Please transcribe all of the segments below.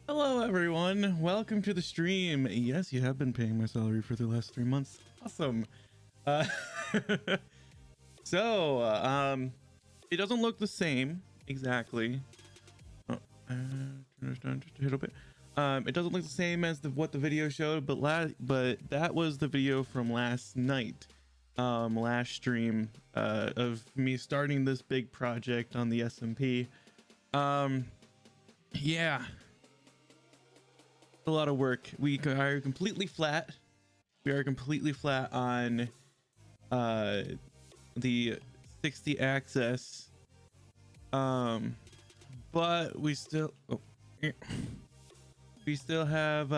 Hello everyone, welcome to the stream. Yes, you have been paying my salary for the last 3 months. Awesome. uh it doesn't look the same exactly. Oh, turn this down just a little bit. It doesn't look the same as what the video showed, but that was the video from last night, last stream, of me starting this big project on the SMP. Yeah, a lot of work. We are completely flat. We are completely flat on the 60 axis, but we still we still have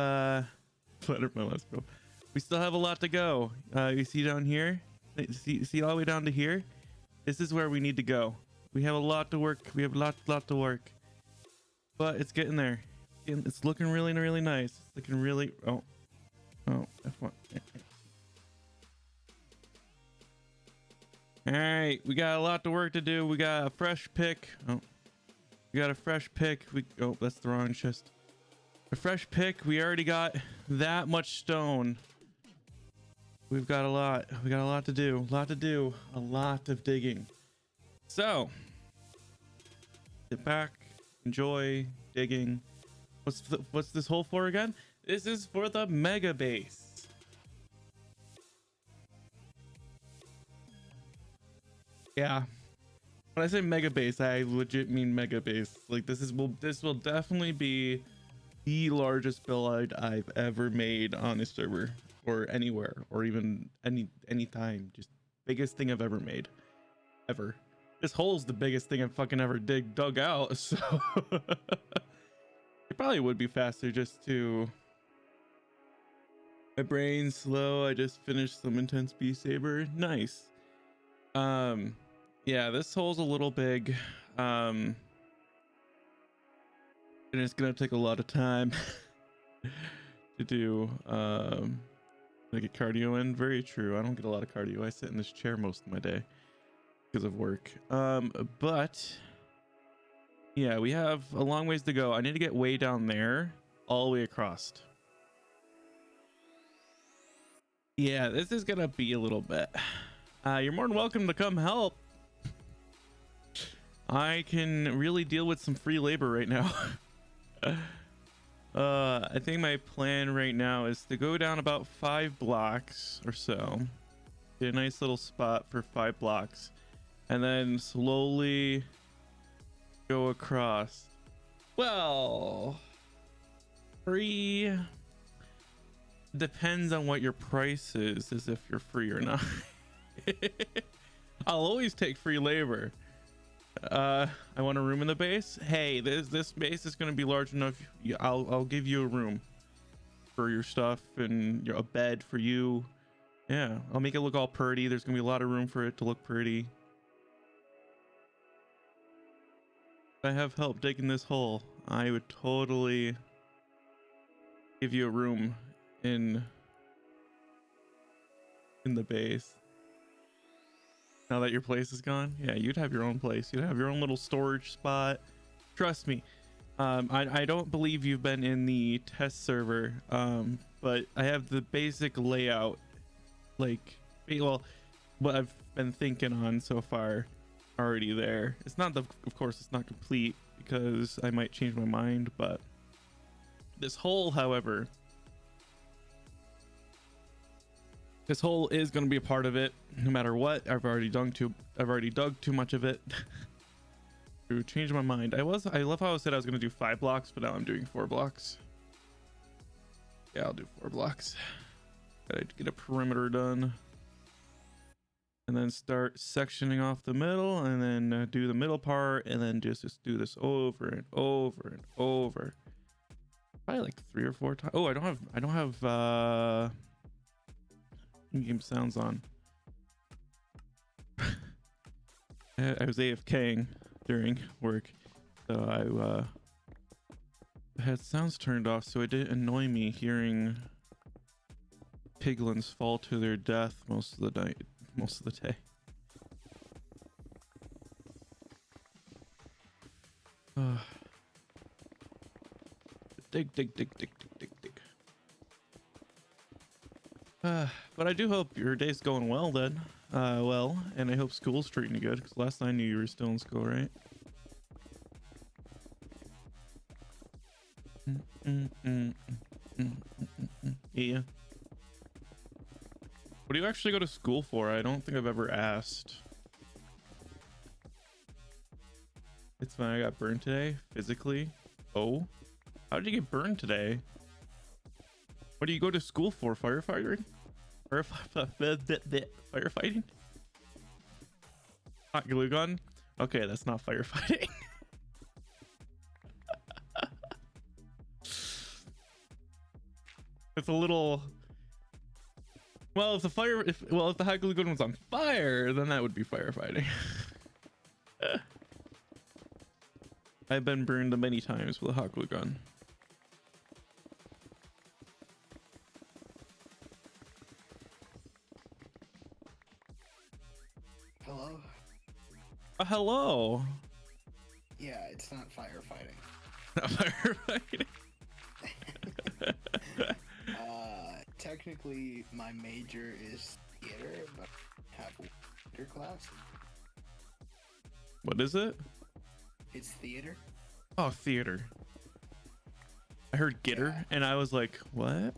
we still have a lot to go. You see down here, see all the way down to here, this is where we need to go. We have a lot to work. We have a lot to work, but it's getting there. It's looking really nice. It's looking really oh F1. All right, we got a lot of work to do. We got a fresh pick. We got a fresh pick. That's the wrong chest. A fresh pick. We already got that much stone. We've got a lot. We got a lot to do. A lot of digging. So sit back, enjoy digging. What's this hole for again? This is for the mega base. Yeah, when I say mega base, I legit mean mega base. Like this will definitely be the largest build I've ever made on a server or anywhere or even any time. Just biggest thing I've ever made ever. This hole's the biggest thing I've fucking ever dug out, so it probably would be faster just to... My brain's slow. I just finished some intense Beast Saber. Nice. Yeah, this hole's a little big. And it's gonna take a lot of time to do to get cardio in. Very true. I don't get a lot of cardio. I sit in this chair most of my day because of work. But yeah, we have a long ways to go. I need to get way down there all the way across. Yeah, this is gonna be a little bit. You're more than welcome to come help. I can really deal with some free labor right now. I think my plan right now is to go down about 5 blocks or so, get a nice little spot for 5 blocks, and then slowly go across. Well, free depends on what your price is, as if you're free or not. I'll always take free labor. I want a room in the base. Hey, this base is going to be large enough. I'll give you a room for your stuff and a bed for you. Yeah, I'll make it look all pretty. There's going to be a lot of room for it to look pretty. If I have help digging this hole, I would totally give you a room in the base. Now that your place is gone, yeah, you'd have your own place. You'd have your own little storage spot. Trust me. I don't believe you've been in the test server, but I have the basic layout, like, well, what I've been thinking on so far already there. It's not of course it's not complete because I might change my mind, but this hole, however, this hole is going to be a part of it no matter what. I've already dug too much of it to change my mind. I love how I said I was going to do 5 blocks, but now I'm doing 4 blocks. Yeah, I'll do 4 blocks. Gotta get a perimeter done and then start sectioning off the middle, and then do the middle part, and then just do this over and over and over, probably like 3 or 4 times. Oh, I don't have in-game sounds on. I was AFKing during work, so I had sounds turned off, so it didn't annoy me hearing piglins fall to their death most of the day. Dig. But I do hope your day's going well then. Well, and I hope school's treating you good, because last I knew you were still in school, right? Yeah. What do you actually go to school for? I don't think I've ever asked. It's fine, I got burned today, physically. Oh? How did you get burned today? What do you go to school for? Firefighting? Firefighting? Hot glue gun? Okay, that's not firefighting. It's a little... Well, if the hot glue gun was on fire, then that would be firefighting. I've been burned many times with a hot glue gun. Hello? Hello. Yeah, it's not firefighting. Not firefighting. Technically, my major is theater, but I have a theater class. What is it? It's theater. Oh, theater. I heard getter, yeah. And I was like, what?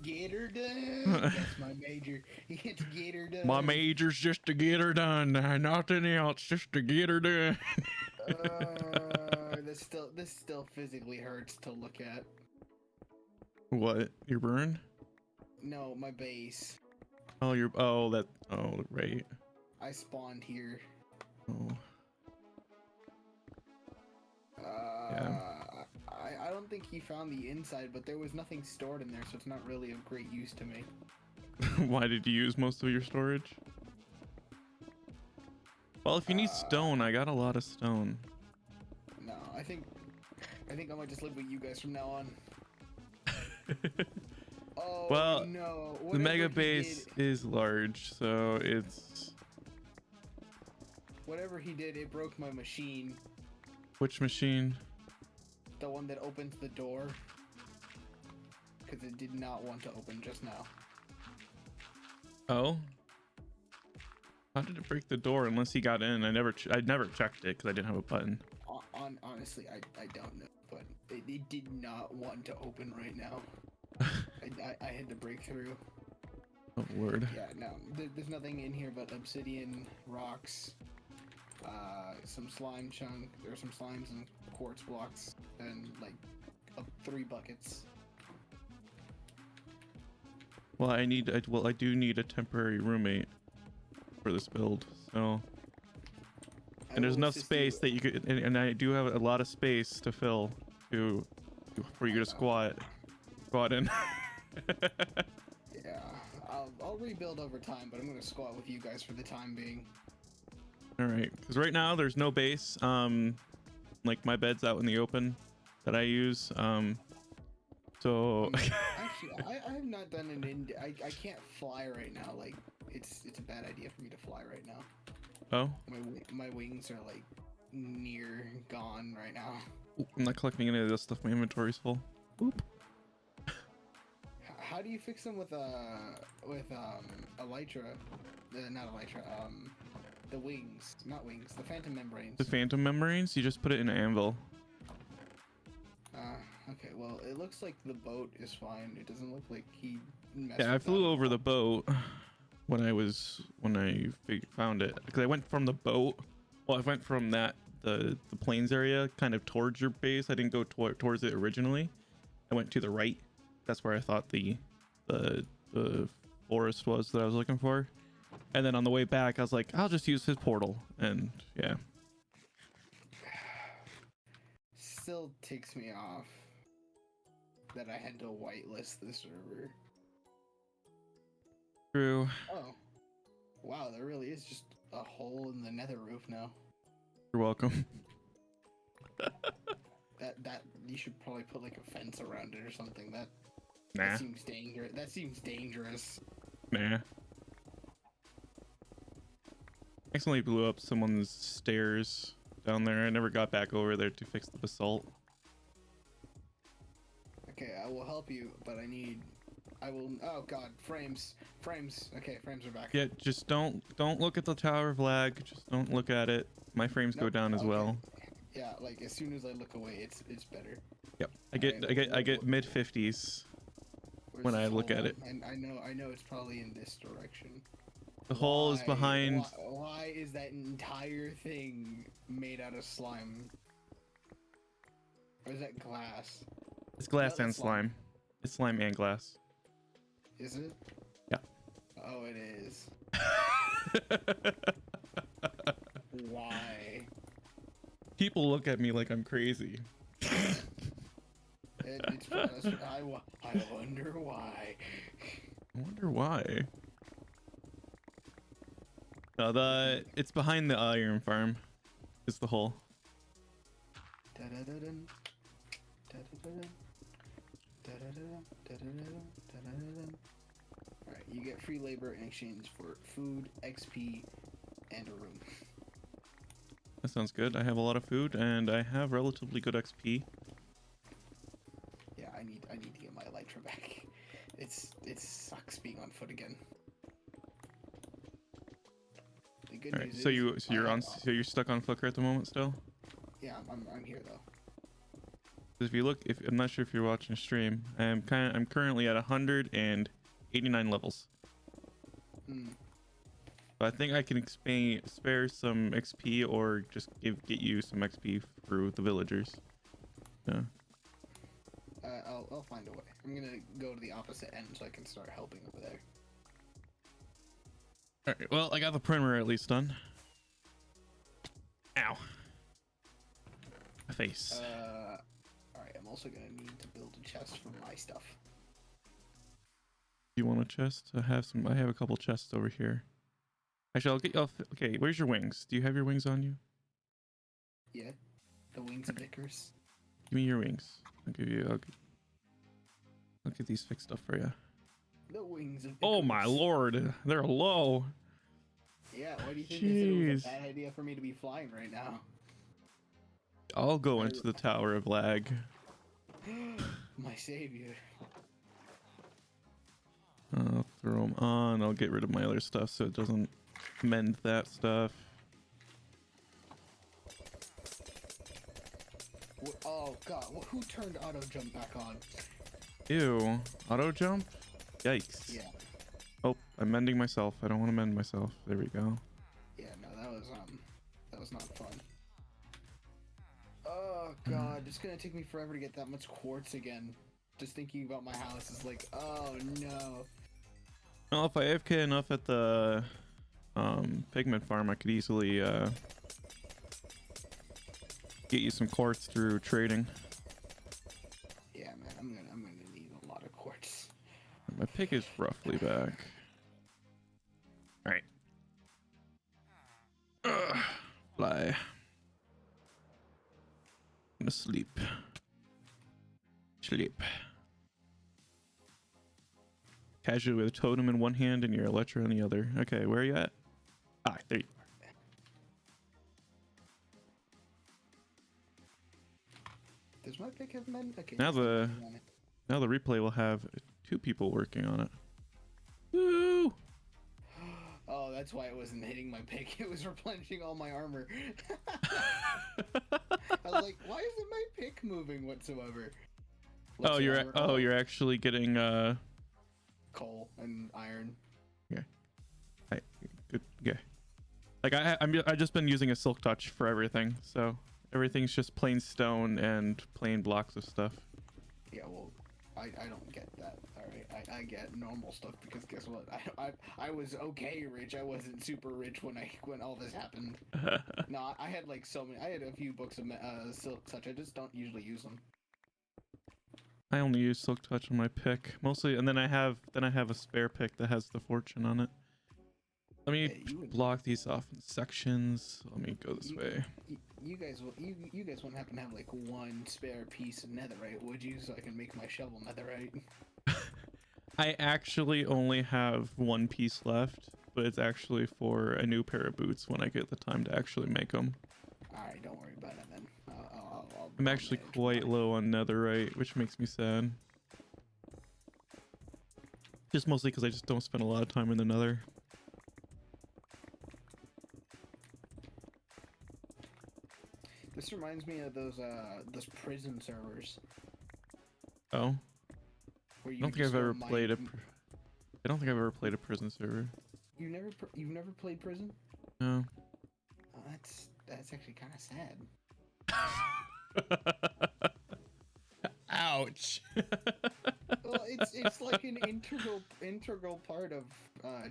Get her done. That's my major. It's get her done. My major's just to get her done. Nothing else, just to get her done. This still physically hurts to look at. What? You're burned? No, my base. Oh, right. I spawned here. Oh. Yeah. I don't think he found the inside, but there was nothing stored in there, so it's not really of great use to me. Why did you use most of your storage? Well, if you need stone, I got a lot of stone. No, I think I might just live with you guys from now on. Oh Well, no! the Whatever mega he base did, is large, so it's... whatever he did, it broke my machine. Which machine? The one that opens the door. Because it did not want to open just now. Oh? How did it break the door unless he got in? I never checked it because I didn't have a button. Honestly, I don't know, but it did not want to open right now. I had to break through. Oh lord. Yeah, no, there's nothing in here but obsidian, rocks, some slime chunk, or some slimes and quartz blocks, and like 3 buckets. Well, I do need a temporary roommate for this build, so... And there's enough space that you could, and I do have a lot of space to fill for you to squat in. Yeah, I'll rebuild over time, but I'm gonna squat with you guys for the time being. All right, because right now there's no base. Like my bed's out in the open that I use. So Actually, I have not done an I can't fly right now. Like it's a bad idea for me to fly right now. oh, My wings are like near gone right now. I'm not collecting any of this stuff. My inventory's full. Oop. How do you fix them with elytra? Not elytra. The wings, not wings. The phantom membranes. The phantom membranes. You just put it in an anvil. Okay. Well, it looks like the boat is fine. It doesn't look like he messed Yeah, I with flew that. over the boat when I found it, because I went from the boat. Well, I went from the plains area kind of towards your base. I didn't go towards it originally. I went to the right. That's where I thought the forest was that I was looking for. And then on the way back, I was like, I'll just use his portal. And yeah. Still ticks me off that I had to whitelist the server. True. Oh, wow! There really is just a hole in the nether roof now. You're welcome. That you should probably put like a fence around it or something. That seems dangerous. That seems dangerous. Nah. Accidentally blew up someone's stairs down there. I never got back over there to fix the basalt. Okay, I will help you, but I will. Oh God, frames. Okay, frames are back. Yeah, just don't look at the tower of lag. Just don't look at it. My frames go down as well. Yeah, like as soon as I look away, it's better. Yep. I get mid 50s when I look at it. And I know it's probably in this direction. The hole is behind. Why is that entire thing made out of slime? Or is that glass? It's glass No, and that's slime. slime. It's slime and glass. Is it? Yeah. Oh, it is. Why? People look at me like I'm crazy. I wonder why. I wonder why. No, it's behind the iron farm. Is the hole. Alright, you get free labor in exchange for food, XP, and a room. That sounds good. I have a lot of food and I have relatively good XP. Yeah, I need to get my elytra back. It sucks being on foot again. The good All right, news so is you're stuck on Flickr at the moment still? Yeah, I'm here though. If you look, I'm not sure if you're watching stream. I'm currently at 189 levels. So I think I can spare some XP or just get you some XP through the villagers. Yeah. I'll find a way. I'm gonna go to the opposite end so I can start helping over there. All right. Well, I got the primer at least done. Ow. My face. All right. I'm also gonna need to build a chest for my stuff. You want a chest? I have a couple chests over here. Actually, I'll get you off. Okay, where's your wings? Do you have your wings on you? Yeah, the wings of Icarus. Give me your wings. I'll get these fixed up for you. The wings of Icarus. Oh my lord, they're low. Yeah, why do you think they said it was Jeez. a bad idea for me to be flying right now? I'll go into the Tower of Lag. My savior. I'll throw them on. I'll get rid of my other stuff so it doesn't mend that stuff. Oh god, who turned auto jump back on? Ew. Auto jump? Yikes. Yeah. Oh, I'm mending myself. I don't want to mend myself. There we go. Yeah, no, that was not fun. Oh god, it's gonna take me forever to get that much quartz again. Just thinking about my house is like, oh no. Well, if I AFK enough at the pigment farm, I could easily get you some quartz through trading. Yeah, man, I'm gonna need a lot of quartz. My pick is roughly back. All right. Fly. I'm gonna sleep. Casually with a totem in one hand and your elytra in the other. Okay, where are you at? Ah, there you are. Does my pick have men? Okay. Now the replay will have 2 people working on it. Woo! Oh, that's why it wasn't hitting my pick. It was replenishing all my armor. I was like, why isn't my pick moving whatsoever? Oh, you're actually getting coal and iron. Yeah. Good. Okay. Like I just been using a silk touch for everything, so everything's just plain stone and plain blocks of stuff. Yeah, well, I don't get that. All right, I get normal stuff because guess what? I was okay rich. I wasn't super rich when all this happened. No, I had like so many. I had a few books of silk touch. I just don't usually use them. I only use silk touch on my pick mostly, and then I have a spare pick that has the fortune on it. Let me block these off in sections. Let me go this way. You guys won't happen to have like one spare piece of netherite, would you? So I can make my shovel netherite. I actually only have one piece left, but it's actually for a new pair of boots when I get the time to actually make them. All right, don't worry about it then. I'm actually quite low on netherite, which makes me sad. Just mostly because I just don't spend a lot of time in the nether. This reminds me of those prison servers. Oh. Where you I don't think I've ever played I don't think I've ever played a prison server. You've never played prison? No. Oh, that's actually kind of sad. Ouch. Well, it's like an integral part of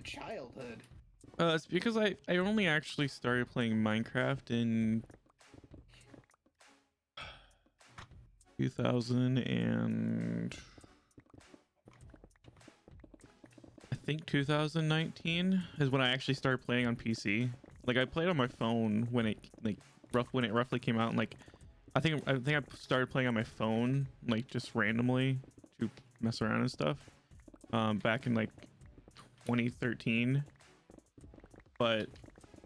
childhood. It's because I only actually started playing Minecraft in 2000 and I think 2019 is when I actually started playing on PC. Like I played on my phone when it roughly came out, and like I think I started playing on my phone like just randomly to mess around and stuff back in like 2013, but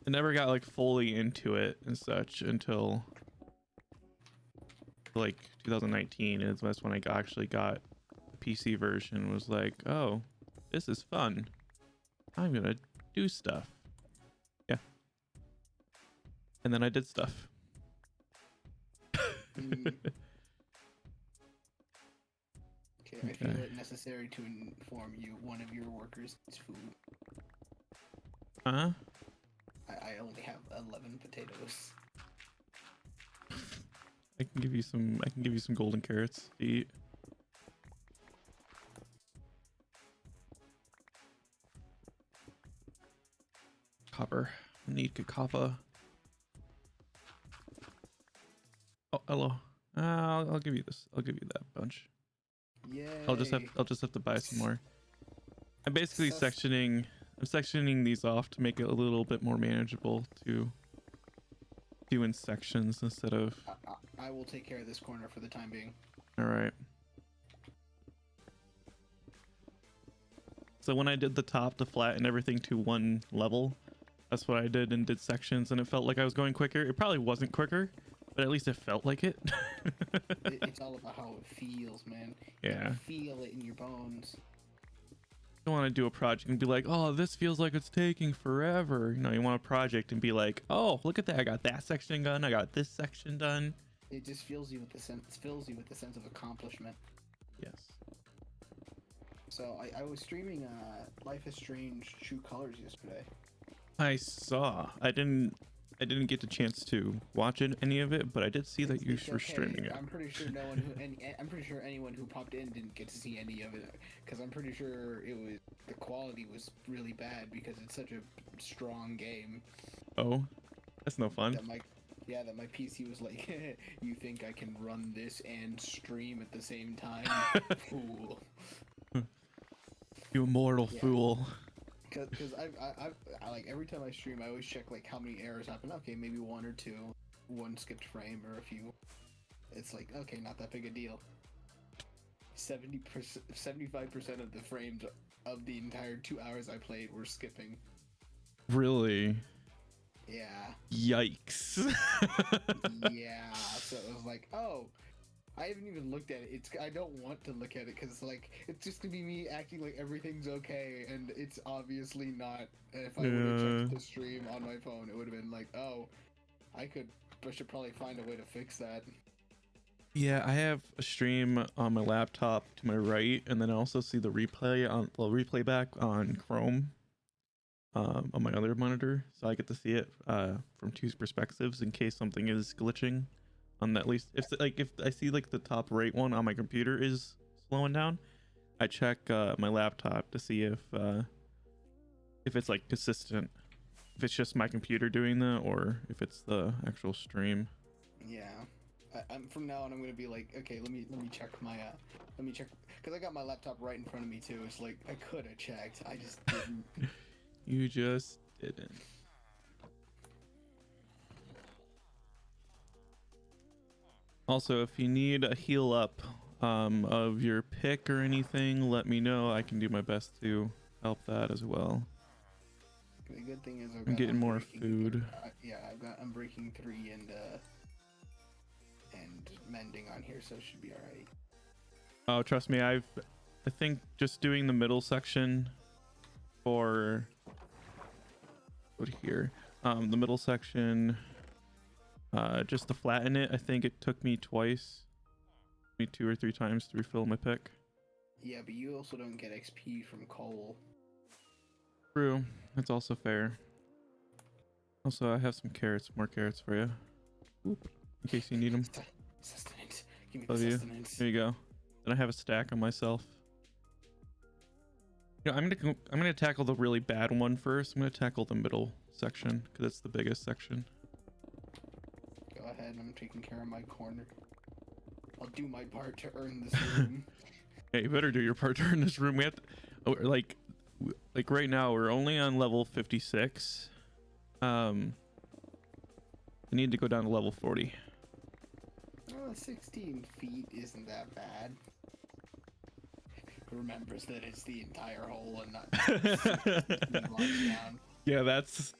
I never got like fully into it and such until like 2019, and that's when I actually got the PC version. Was like, oh, this is fun, I'm gonna do stuff. Yeah, and then I did stuff. Okay, I feel it necessary to inform you one of your workers is food. Huh? I only have 11 potatoes. I can give you some golden carrots to eat. Copper. I need good copper. Oh, hello. I'll give you this. I'll give you that bunch. Yay. I'll just have to buy some more. I'm basically sectioning I'm sectioning these off to make it a little bit more manageable to do in sections instead of. I will take care of this corner for the time being. All right. So when I did the top to flatten everything to one level, that's what I did and did sections, and it felt like I was going quicker. It probably wasn't quicker, but at least it felt like it. It's all about how it feels, man. Yeah. You feel it in your bones. You don't want to do a project and be like, oh, this feels like it's taking forever. You want a project and be like, oh, look at that. I got that section done. I got this section done. It just fills you with the sense of accomplishment. Yes. So I was streaming Life is Strange True Colors yesterday. I saw. I didn't get the chance to watch any of it, but I did see that you were streaming it. I'm pretty sure no one I'm pretty sure anyone who popped in didn't get to see any of it, because I'm pretty sure the quality was really bad because it's such a strong game. Oh, that's no fun. That my PC was like, you think I can run this and stream at the same time? Fool. You mortal fool. Because I like every time I stream, I always check like how many errors happen. Okay, maybe one or two, one skipped frame or a few. It's like, okay, not that big a deal. 75% of the frames of the entire 2 hours I played were skipping. Really? Yeah. Yikes. Yeah. So it was like, oh, I haven't even looked at it. I don't want to look at it because like it's just gonna be me acting like everything's okay, and it's obviously not. If I would have checked the stream on my phone, it would have been like, oh, I should probably find a way to fix that. Yeah, I have a stream on my laptop to my right, and then I also see the replay back on Chrome on my other monitor, so I get to see it from two perspectives in case something is glitching. On at least if I see like the top right one on my computer is slowing down, I check my laptop to see if it's like consistent, if it's just my computer doing that or if it's the actual stream. Yeah, I'm from now on. I'm gonna be like, okay, let me check because I got my laptop right in front of me too. It's like I could have checked, I just didn't. You just didn't. Also, if you need a heal up of your pick or anything, let me know. I can do my best to help that as well. The good thing is I'm getting more food. Yeah, I'm breaking 3 and mending on here, so it should be all right. Oh, trust me, I think just doing the middle section for the middle section. Just to flatten it, I think it took me 2 or 3 times to refill my pick. Yeah, but you also don't get XP from coal. True, that's also fair. Also, I have some carrots, more carrots for you. Oop, in case you need them. Sustenance. Give me Love the you. sustenance. There you go. Then I have a stack on myself. I'm gonna tackle the really bad one first. I'm gonna tackle the middle section because it's the biggest section. Go ahead, I'm taking care of my corner. I'll do my part to earn this room. Hey, you better do your part to earn this room. We have to, like right now we're only on level 56. I need to go down to level 40. 16 feet isn't that bad. Remembers that it's the entire hole and not blocks down. Yeah, that's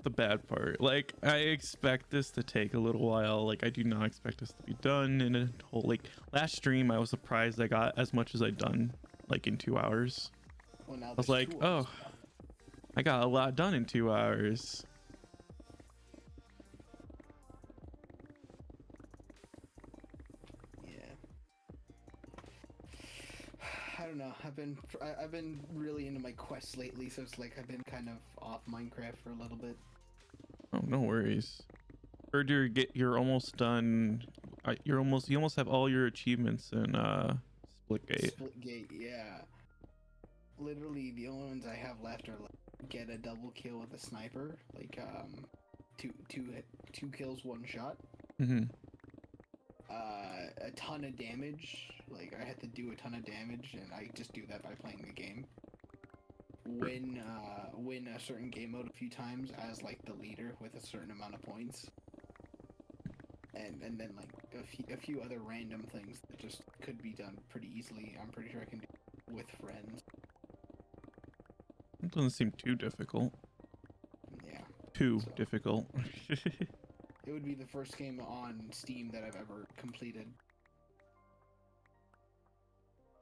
the bad part. Like, I expect this to take a little while. Like, I do not expect this to be done in a whole, like, last stream I was surprised I got as much as I'd done, like, in 2 hours. Well, now I was like, oh, I got a lot done in 2 hours. I don't know. I've been really into my quests lately, so it's like I've been kind of off Minecraft for a little bit. Oh, no worries. Heard you're almost done. You almost have all your achievements in Splitgate. Splitgate, yeah. Literally, the only ones I have left are like, get a double kill with a sniper, like two kills, 1 shot. Mm-hmm. A ton of damage. Like I had to do a ton of damage, and I just do that by playing the game. win a certain game mode a few times as like the leader with a certain amount of points, and then like a few other random things that just could be done pretty easily. I'm pretty sure I can do with friends. It doesn't seem too difficult. Yeah. Too So- difficult. It would be the first game on Steam that I've ever completed.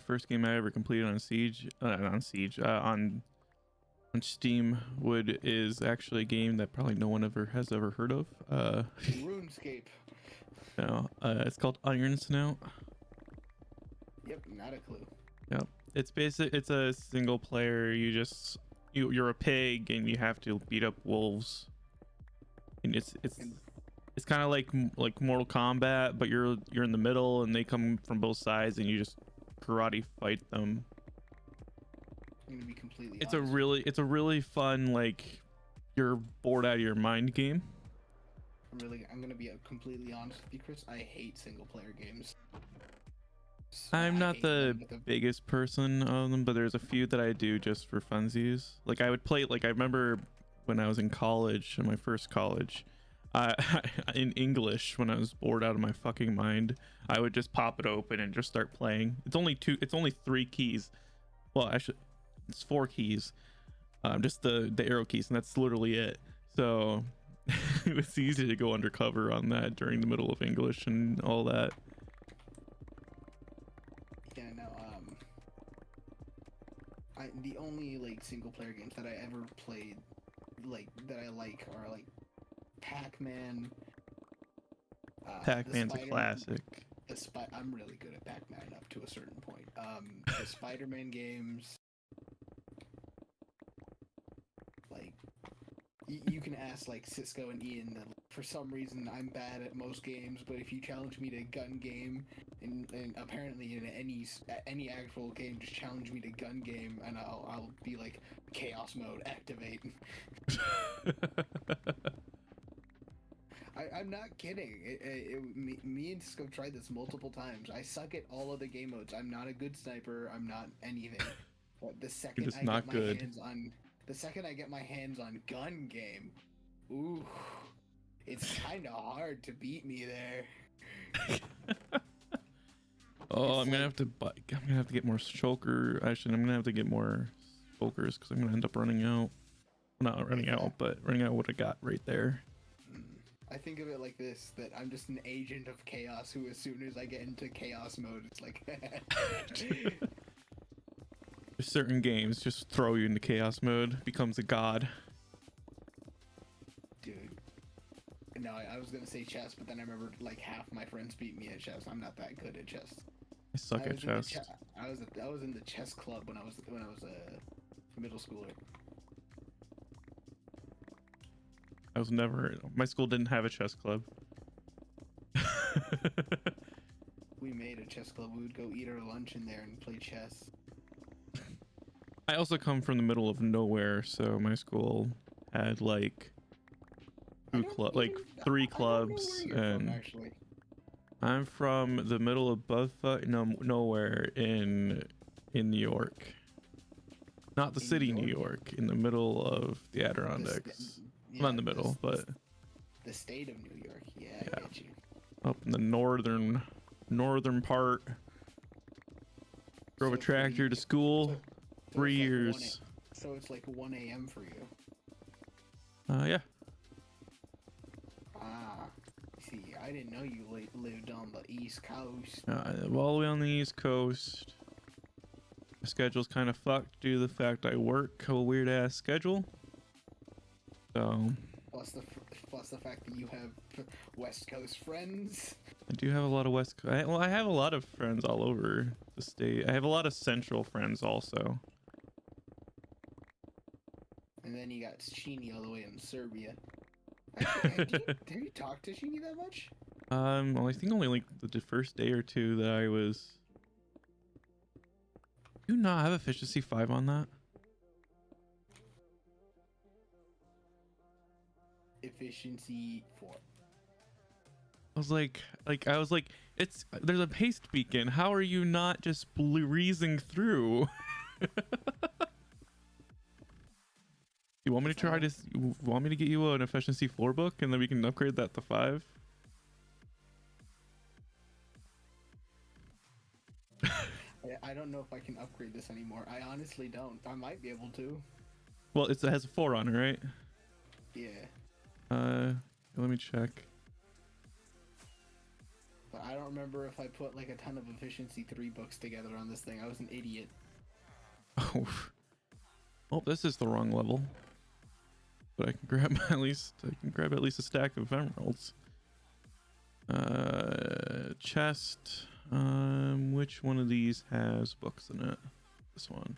First game I ever completed on on Steam is actually a game that probably no one has ever heard of. RuneScape. No, it's called Iron Snout. Yep, not a clue. Yep. It's a single player. You're a pig and you have to beat up wolves. And it's kind of like Mortal Kombat, but you're in the middle and they come from both sides and you just karate fight them. I'm gonna be completely It's honest. a really fun, like, you're bored out of your mind game. I'm gonna be completely honest with you, Chris. I hate single player games. I'm I not hate the them with a- biggest person of them, but there's a few that I do just for funsies. Like I would play, like I remember when I was in college, in my first college, uh, in English, when I was bored out of my fucking mind, I would just pop it open and just start playing. It's only 3 keys. Well, actually, it's 4 keys. Just the arrow keys, and that's literally it. So it was easy to go undercover on that during the middle of English and all that. Yeah, no. The only like single player games that I ever played, like that I like, are like Pac-Man. Pac-Man's a classic. I'm really good at Pac-Man up to a certain point. The Spider-Man games. Like, you can ask like Cisco and Ian that for some reason I'm bad at most games, but if you challenge me to gun game, and apparently in any actual game, just challenge me to gun game, and I'll be like chaos mode activate. I'm not kidding. Me and Cisco tried this multiple times. I suck at all of the game modes. I'm not a good sniper. I'm not anything. But the second just I not get my good. hands on the second I get my hands on gun game, ooh, it's kind of hard to beat me there. Oh, It's I'm gonna have to get more choker. Actually, I'm gonna have to get more chokers because I'm gonna end up running out. Not running out, but running out what I got right there. I think of it like this: that I'm just an agent of chaos who, as soon as I get into chaos mode, it's like. There's certain games just throw you into chaos mode, becomes a god. Dude. No, I was gonna say chess, but then I remembered like half my friends beat me at chess. I'm not that good at chess. I suck at chess. I was in the chess club when I was a middle schooler. My school didn't have a chess club. We made a chess club. We would go eat our lunch in there and play chess. I also come from the middle of nowhere, so my school had like I don't even- 3 I don't know clubs, where you're and from, actually. I'm from the middle of nowhere in New York. Not the In city, New New York, in the middle of the Adirondacks. Not in the middle, but the state of New York. Yeah, Yeah. I get you. up in the northern part. Drove a So for tractor you- to school. so 3 it's like years. So it's like 1 a.m. for you. Yeah. Ah, see, I didn't know you lived on the East Coast. All the way on the East Coast. My schedule's kind of fucked due to the fact I work a weird ass schedule. So Plus the fact that you have West Coast friends. I do have a lot of I have a lot of friends all over the state. I have a lot of central friends also. And then you got Sheeny all the way in Serbia. Actually, have you talked to Sheeny that much? Well, I think only like the first day or two that I was. Do you not have efficiency 5 on that? Efficiency 4. I was like, there's a haste beacon. How are you not just breezing through? You want me to try this? You want me to get you an efficiency 4 book and then we can upgrade that to 5? I don't know if I can upgrade this anymore. I honestly don't. I might be able to. Well, it has a 4 on it, right? Yeah. Let me check. But I don't remember if I put like a ton of efficiency 3 books together on this thing. I was an idiot. Oh, this is the wrong level. But I can grab at least a stack of emeralds. Chest. Which one of these has books in it? This one.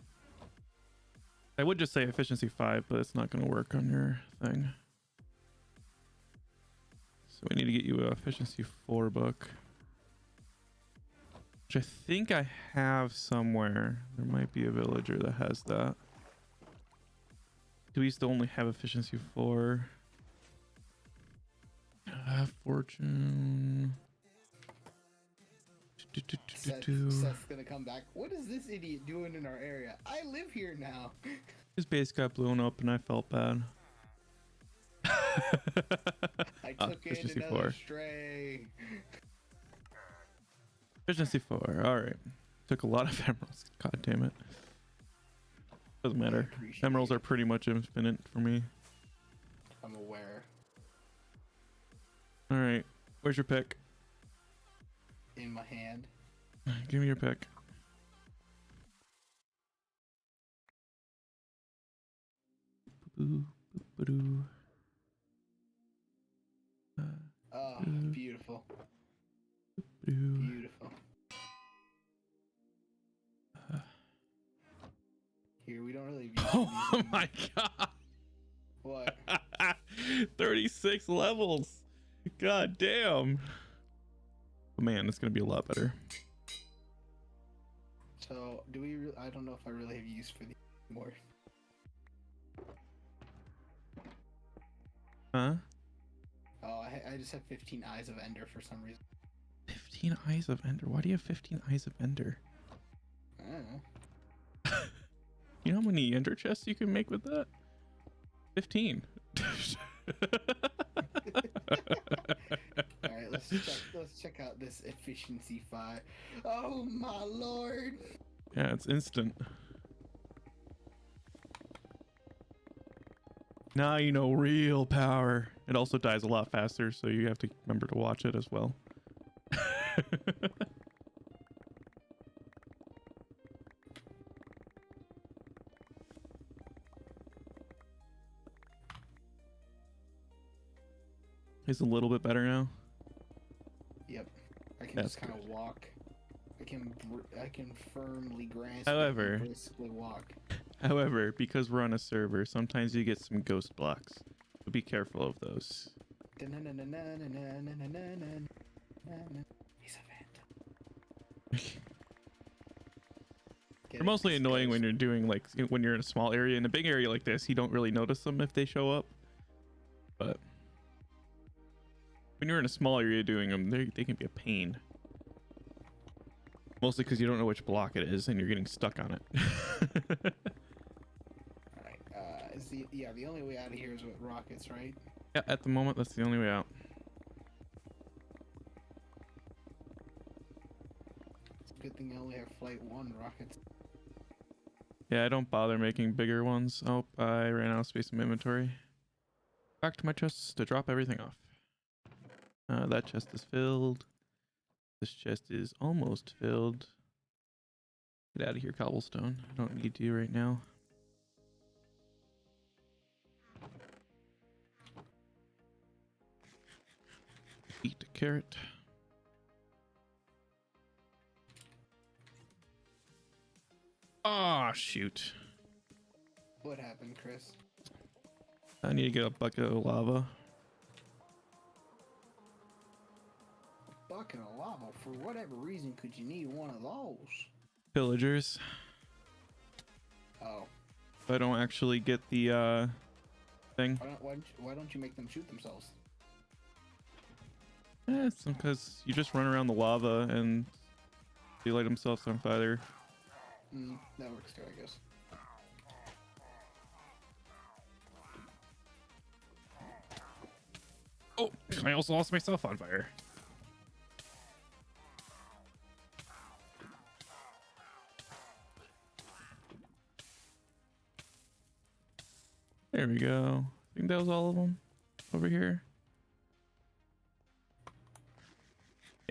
I would just say efficiency 5, but it's not going to work on your thing. So we need to get you a efficiency 4 book. Which I think I have somewhere. There might be a villager that has that. Do we still only have efficiency 4? Fortune. Seth's gonna come back. What is this idiot doing in our area? I live here now. His base got blown up and I felt bad. I took in efficiency another 4. stray. Efficiency 4. Alright. Took a lot of emeralds. God damn it. Doesn't matter. Emeralds are pretty much infinite for me. I'm aware. Alright. Where's your pick? In my hand. Give me your pick. Oh, beautiful. Beautiful. Here, we don't really view Oh my god. What? 36 levels. God damn. Oh, man, it's gonna be a lot better. So, do we? I don't know if I really have use for these anymore. Huh? Oh, I just have 15 Eyes of Ender for some reason. 15 Eyes of Ender. Why do you have 15 Eyes of Ender? I don't know. You know how many Ender chests you can make with that? 15. Alright, let's check out this efficiency 5. Oh my lord! Yeah, it's instant. Now you know real power. It also dies a lot faster, so you have to remember to watch it as well. It's a little bit better now. Yep. I can That's just kind of walk. I can firmly grasp. However, and briskly walk. However, because we're on a server, sometimes you get some ghost blocks. So be careful of those. He's a phantom. They're mostly annoying when you're doing like when you're in a small area. In a big area like this, you don't really notice them if they show up. But when you're in a small area doing them, they can be a pain. Mostly because you don't know which block it is and you're getting stuck on it. Alright, the only way out of here is with rockets, right? Yeah, at the moment, that's the only way out. It's a good thing I only have flight 1 rockets. Yeah, I don't bother making bigger ones. Oh, I ran out of space in my inventory. Back to my chests to drop everything off. That chest is filled. This chest is almost filled. Get out of here, cobblestone. I don't need you right now. Eat a carrot. Ah, shoot. What happened, Chris? I need to get a bucket of lava. Bucket of lava? For whatever reason could you need one of those? Pillagers. Oh. I don't actually get the thing. Why don't you make them shoot themselves? It's because you just run around the lava and they light themselves on fire. That works too, I guess. Oh, I also lost myself on fire. There we go. I think that was all of them over here.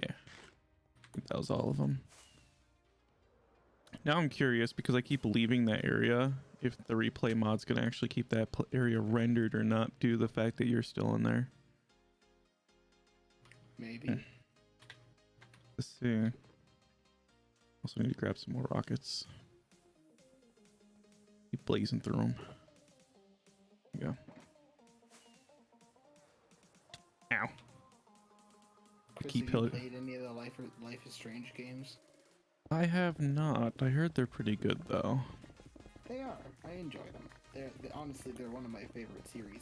Yeah, I think that was all of them. Now I'm curious because I keep leaving that area if the replay mod's gonna actually keep that area rendered or not due to the fact that you're still in there. Maybe. Let's see. Also need to grab some more rockets. Keep blazing through them. There you go. Ow. Chris, Keep have you played any of the Life is Strange games? I have not. I heard they're pretty good though. They are. I enjoy them. They're honestly, they're one of my favorite series.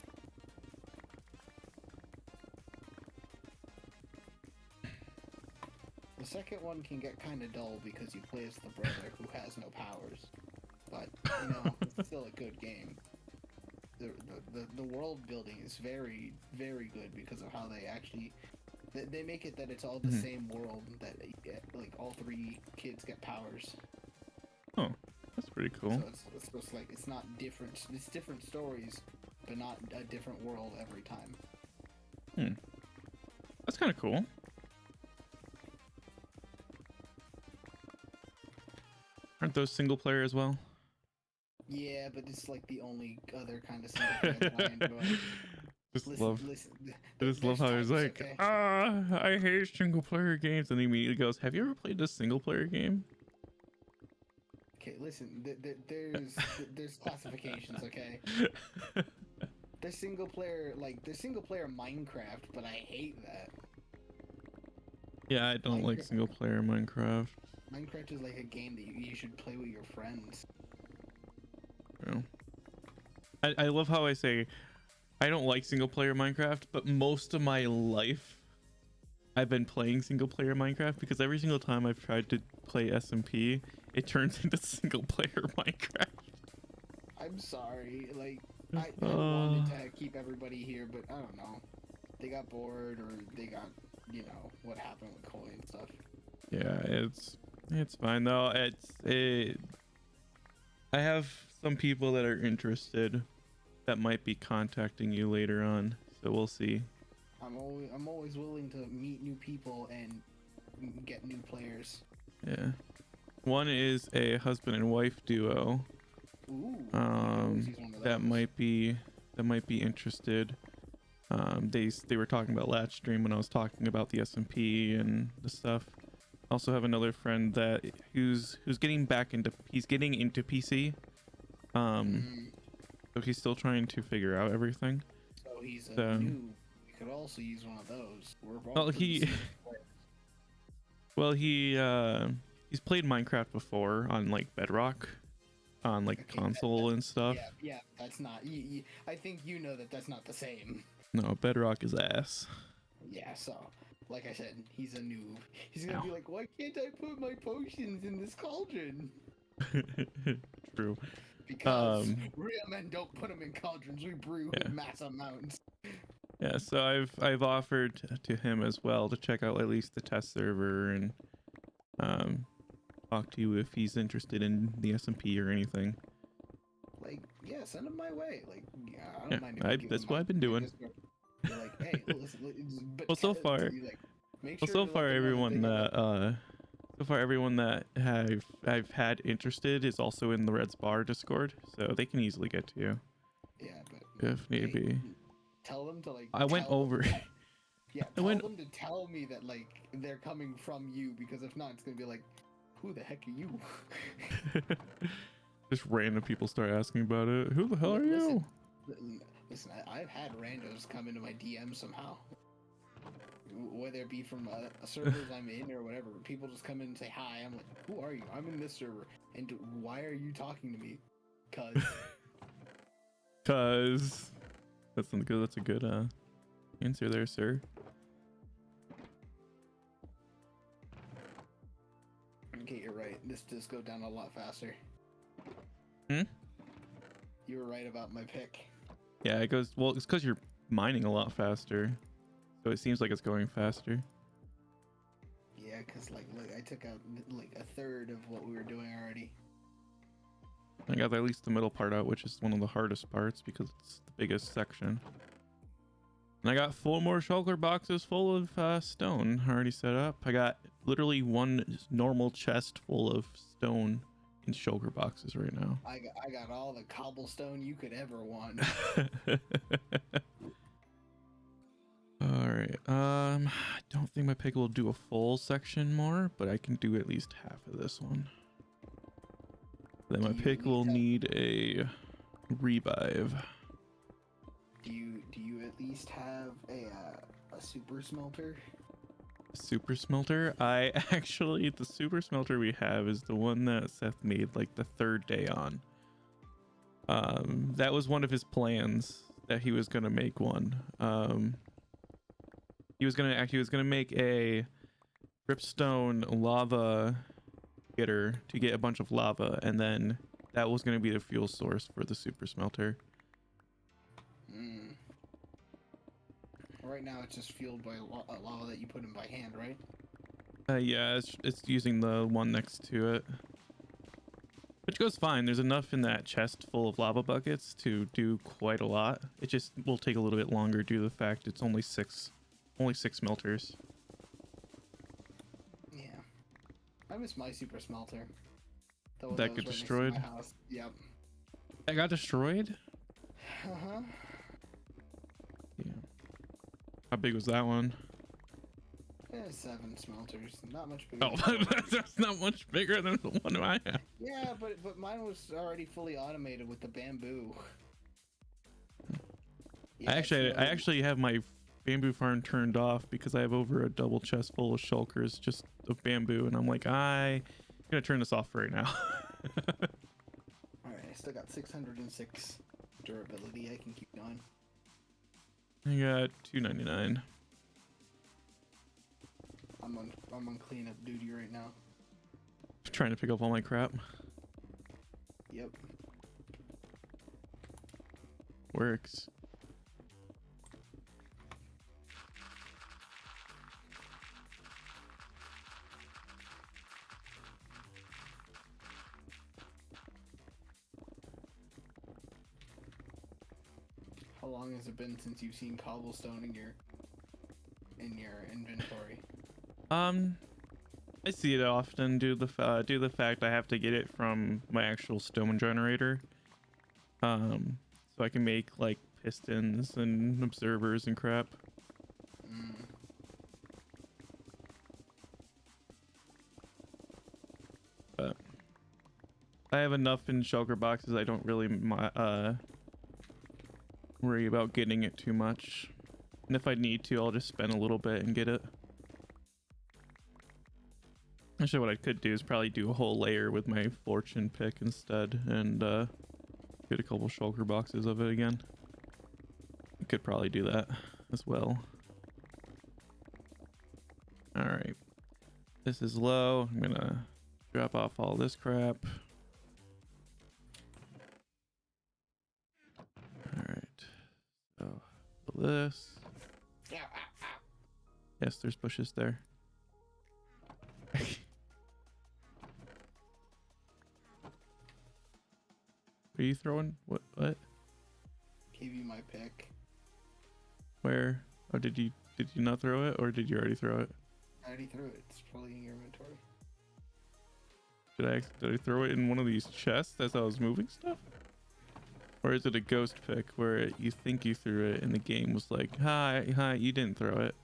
The second one can get kind of dull because you play as the brother who has no powers. But, you know, it's still a good game. The world building is very, very good because of how they actually... They make it that it's all the same world, that like all three kids get powers. Oh, that's pretty cool. So it's like, it's not different. It's different stories, but not a different world every time. That's kind of cool. Aren't those single player as well? Yeah, but it's like the only other kind of single player I enjoy. I just love how he's like, okay? I hate single player games, and he immediately goes, have you ever played a single player game? Okay, listen, there's classifications, okay? There's single player Minecraft, but I hate that. Yeah, I don't like single player Minecraft. Minecraft is like a game that you should play with your friends. Yeah. I love how I say I don't like single player Minecraft, but most of my life I've been playing single player Minecraft because every single time I've tried to play SMP, it turns into single player Minecraft. I'm sorry, like I wanted to keep everybody here, but I don't know. They got bored or they got, you know, what happened with Koi and stuff. Yeah, it's fine though. I have some people that are interested that might be contacting you later on, so we'll see. I'm always willing to meet new people and get new players. Yeah, one is a husband and wife duo. Ooh, that might be interested. They were talking about Livestream when I was talking about the SMP and the stuff. Also have another friend that who's getting into PC. So he's still trying to figure out everything. So he's a noob. We could also use one of those. He's played Minecraft before on like Bedrock, on like console and stuff. Yeah, that's not. I think you know that's not the same. No, Bedrock is ass. Yeah, so like I said, he's a noob. He's gonna be like, why can't I put my potions in this cauldron? True. Because real men don't put them in cauldrons. We brew in mass amounts. Yeah, so I've offered to him as well to check out at least the test server and talk to you if he's interested in the SMP or anything. Like, yeah, send him my way. Like, yeah, I don't mind. That's what I've been doing. You're like, hey, listen, but well, so far, everyone that I've had interested is also in the Reds Bar Discord, so they can easily get to you. Yeah, but if need be. Tell them to like. I went over. Yeah, tell them to tell me that like they're coming from you, because if not, it's gonna be like, who the heck are you? Just random people start asking about it. Who the hell are you? Listen, I've had randos come into my DM somehow. Whether it be from a servers I'm in or whatever, people just come in and say hi. I'm like, who are you? I'm in this server, and why are you talking to me? Cause that's a good answer there, sir. Okay, you're right. This does go down a lot faster. You were right about my pick. Yeah, it goes. Well, it's because you're mining a lot faster. So it seems like it's going faster. Yeah, cause like I took out like a third of what we were doing already. I got at least the middle part out, which is one of the hardest parts because it's the biggest section. And I got 4 more shulker boxes full of stone already set up. I got literally 1 normal chest full of stone in shulker boxes right now. I got all the cobblestone you could ever want. All right. I don't think my pick will do a full section more, but I can do at least half of this one. Then my pick will need a revive. Do you at least have a super smelter? Super smelter? I actually, the super smelter we have is the one that Seth made like the 3rd day on. That was one of his plans that he was gonna make one. He was gonna make a dripstone lava getter to get a bunch of lava, and then that was gonna be the fuel source for the super smelter. Right now it's just fueled by lava that you put in by hand, right? Yeah, it's using the one next to it, which goes fine. There's enough in that chest full of lava buckets to do quite a lot. It just will take a little bit longer due to the fact it's only six smelters. Yeah, I miss my super smelter. That got destroyed. My house. Yep. That got destroyed. Uh-huh. Yeah. How big was that one? Yeah, 7 smelters. Not much bigger. Oh, that's not much bigger than the one I have. Yeah, but mine was already fully automated with the bamboo. Yeah, I actually have my bamboo farm turned off because I have over a double chest full of shulkers just of bamboo, and I'm like, I'm gonna turn this off right now. Alright, I still got 606 durability. I can keep going. I got 299. I'm on cleanup duty right now. Trying to pick up all my crap. Yep. Works. How long has it been since you've seen cobblestone in your inventory? I see it often due to the fact I have to get it from my actual stone generator. So I can make like pistons and observers and crap. But I have enough in shulker boxes. I don't really worry about getting it too much. And if I need to, I'll just spend a little bit and get it. Actually, what I could do is probably do a whole layer with my fortune pick instead and get a couple shulker boxes of it again. I could probably do that as well. All right. This is low. I'm gonna drop off all this crap. All right. So this. Yes, there's bushes there. Are you throwing what? Gave you my pick. Where? Oh, did you not throw it, or did you already throw it? I already threw it. It's probably in your inventory. Did I throw it in one of these chests as I was moving stuff? Or is it a ghost pick where you think you threw it and the game was like, hi, you didn't throw it?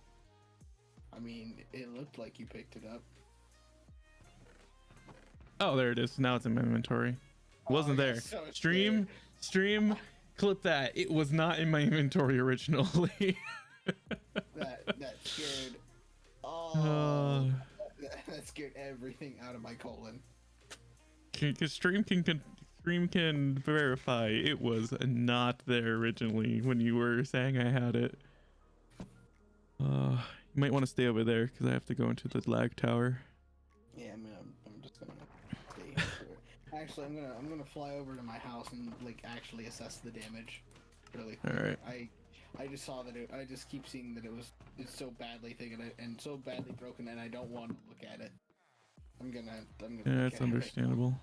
I mean, it looked like you picked it up. Oh, there it is. Now it's in my inventory. It wasn't there. So Stream, clip that. It was not in my inventory originally. that scared. Oh, that scared everything out of my colon. Because Stream can verify it was not there originally when you were saying I had it. You might want to stay over there because I have to go into the lag tower. Yeah, I'm just gonna stay here. Actually, I'm gonna fly over to my house and like actually assess the damage really quick. All right. I just saw that I just keep seeing that it's so badly thinking and so badly broken, and I don't want to look at it. I'm gonna Yeah, look it's at it right now. understandable.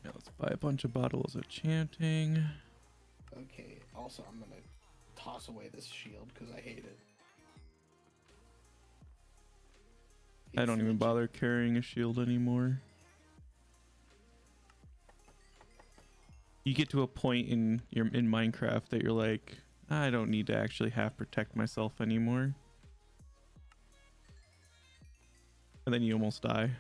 Yeah, let's buy a bunch of bottles of chanting. Okay. Also, I'm gonna toss away this shield because I hate it. I don't even legit- bother carrying a shield anymore. You get to a point in Minecraft that you're like, I don't need to actually have protect myself anymore. And then you almost die.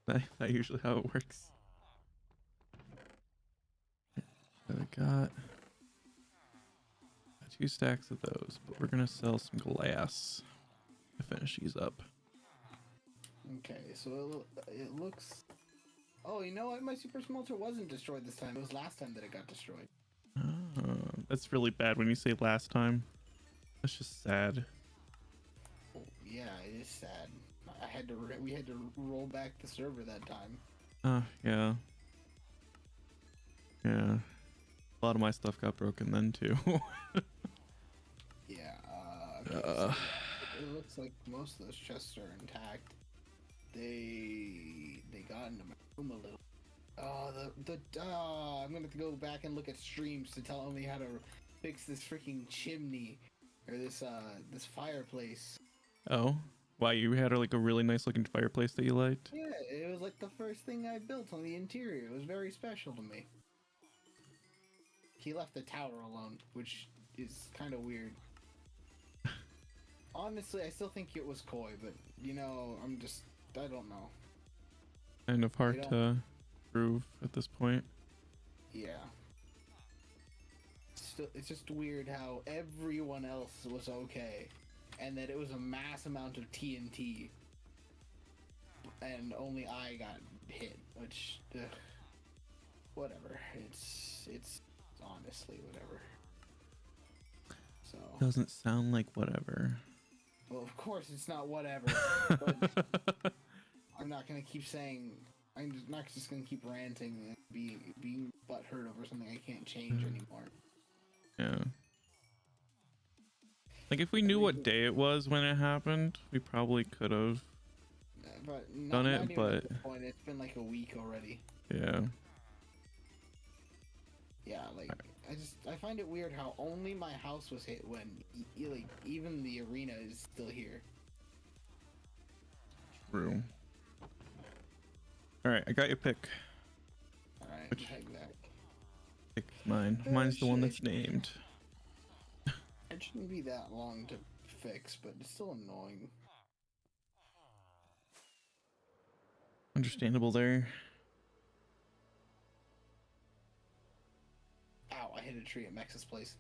That's usually how it works. I got 2 stacks of those, but we're gonna sell some glass to finish these up. Okay, so it looks. Oh, you know what? My super smelter wasn't destroyed this time. It was last time that it got destroyed. That's really bad when you say last time. That's just sad. Oh, yeah, it is sad. We had to roll back the server that time. Yeah. Yeah. A lot of my stuff got broken then too. Yeah. Okay, so it looks like most of those chests are intact. They got into my room a little. I'm gonna have to go back and look at streams to tell me how to fix this freaking chimney or this fireplace. Oh, why, you had like a really nice looking fireplace that you liked? Yeah, it was like the first thing I built on the interior. It was very special to me. He left the tower alone, which is kind of weird. Honestly, I still think it was coy, but you know, I don't know. Kind of hard to prove at this point. Yeah. It's just weird how everyone else was okay, and that it was a mass amount of TNT, and only I got hit. Which, whatever. It's honestly whatever. So. Doesn't sound like whatever. Well, of course it's not whatever. But I'm not gonna keep saying. I'm just not just gonna keep ranting and being butthurt over something I can't change anymore. Yeah. Like if we knew what day it was when it happened, we probably could have But done not it, even but at this point. It's been like a week already. yeah. Yeah, like I find it weird how only my house was hit when like even the arena is still here. True. All right, I got your pick. All right, Which- head back. Pick mine. Mine's the one that's named. It shouldn't be that long to fix, but it's still annoying. Understandable there. Ow! I hit a tree at Max's place.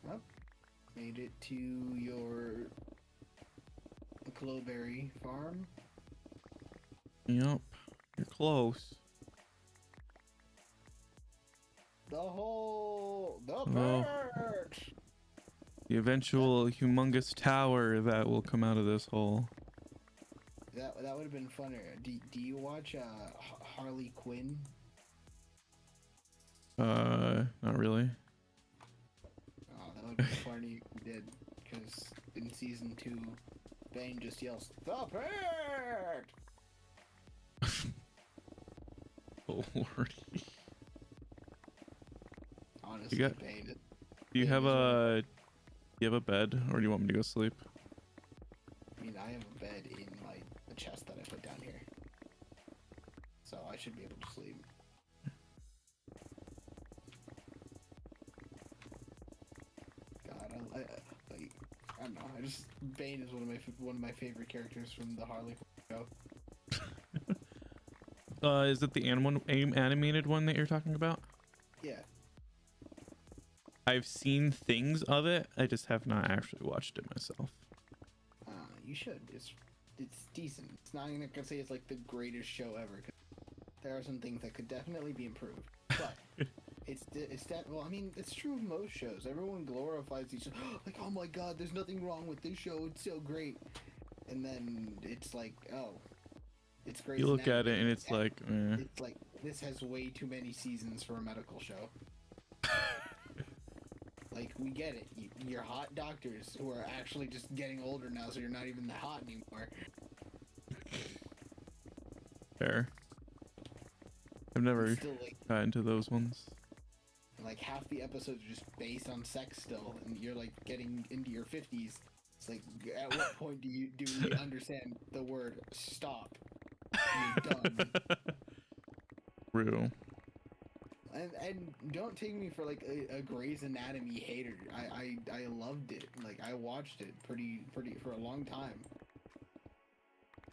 Well, made it to your Cloberry farm. Yep. You're close. The Oh. bird. The eventual humongous tower that will come out of this hole. That would have been funner. Do you watch Harley Quinn? Not really. Oh, that would be funny if you did, because in season 2, Bane just yells, "The bird!" Oh lordy. Honestly, got- Bane. Do you Bane have is a bed, or do you want me to go sleep? I mean, I have a bed in the chest that I put down here, so I should be able to sleep. God, I don't know. Bane is one of my favorite characters from the Harley Quinn show. Is it the animated one that you're talking about? Yeah. I've seen things of it. I just have not actually watched it myself. You should. it's decent. It's not even gonna say it's like the greatest show ever. 'Cause there are some things that could definitely be improved, but it's that. Well, I mean, it's true of most shows. Everyone glorifies these, like, oh my god, there's nothing wrong with this show. It's so great, and then it's like, oh, it's great. You look at it and it's like, eh. It's like this has way too many seasons for a medical show. Like, we get it. You're hot doctors who are actually just getting older now, so you're not even that hot anymore. Fair. I've never Still, like, got into those ones. like half the episodes are just based on sex still, and you're like getting into your 50s. It's like, at what point do we understand the word stop? You're done. True. And don't take me for like a Grey's Anatomy hater. I loved it. Like, I watched it pretty for a long time.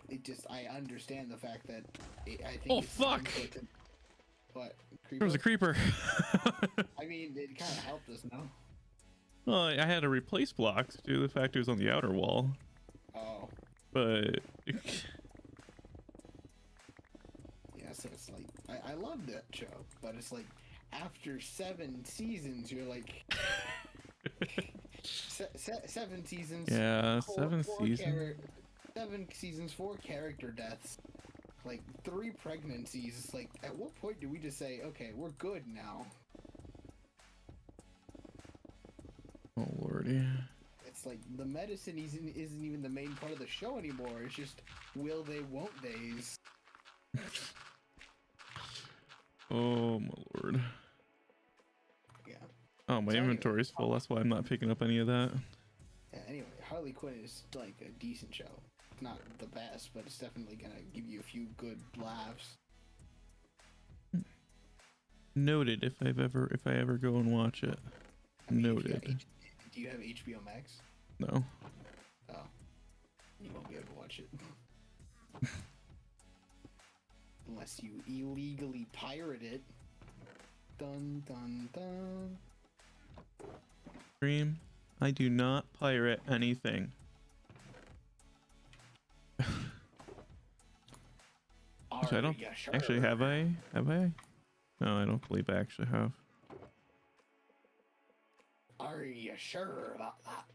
It just, I understand the fact that I think. Oh fuck! What? There was a creeper. I mean, it kind of helped us, no? Well, I had to replace blocks due to the fact it was on the outer wall. Oh. But Yeah, so it's like, I love that show, but it's like, after 7 seasons, you're like, 7 seasons. yeah, 7 seasons. 7 seasons, 4 character deaths, like 3 pregnancies. It's like, at what point do we just say, okay, we're good now? Oh lordy. It's like, the medicine isn't even the main part of the show anymore. It's just will they, won't they's. Oh my lord. Yeah. Oh, my So inventory's full. That's why I'm not picking up any of that. Yeah, anyway, Harley Quinn is like a decent show. It's not the best, but it's definitely gonna give you a few good laughs. Noted. If I ever go and watch it. I mean, Noted. Do you have HBO Max? No. Oh, you won't be able to watch it. Unless you illegally pirate it. Dun dun dun. Stream. I do not pirate anything. Which I don't Sure? actually have I? No, I don't believe I actually have. Are you sure about that?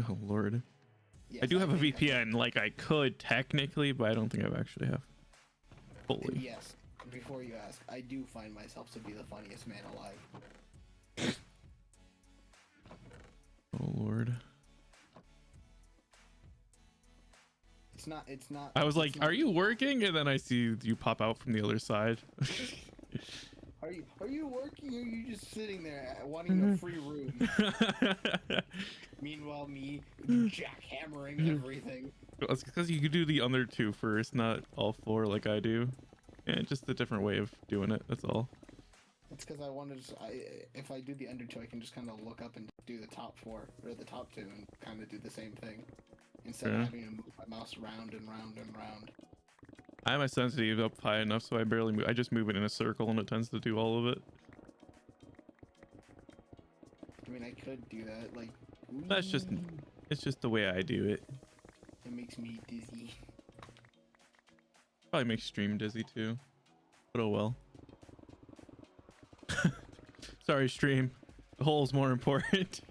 Oh lord. Yes, I do have a think VPN. Like, I could technically, but I don't think I actually have. And Fully. yes, before you ask, I do find myself to be the funniest man alive. Oh lord. It's not. I was it's like, not- are you working? And then I see you pop out from the other side. Are you working, or are you just sitting there wanting a free room? Meanwhile, me jackhammering everything. It's because you could do the other 2 first, not all 4 like I do. And just a different way of doing it, that's all. It's because I wanted to. If I do the under 2, I can just kind of look up and do the top 4 or the top 2 and kind of do the same thing instead of having to move my mouse round and round and round. I have my sensitivity up high enough so I barely move. I just move it in a circle and it tends to do all of it. I mean, I could do that. Like, That's just, it's just the way I do it. it makes me dizzy. Probably makes stream dizzy too. But oh well. Sorry, stream. The hole's more important.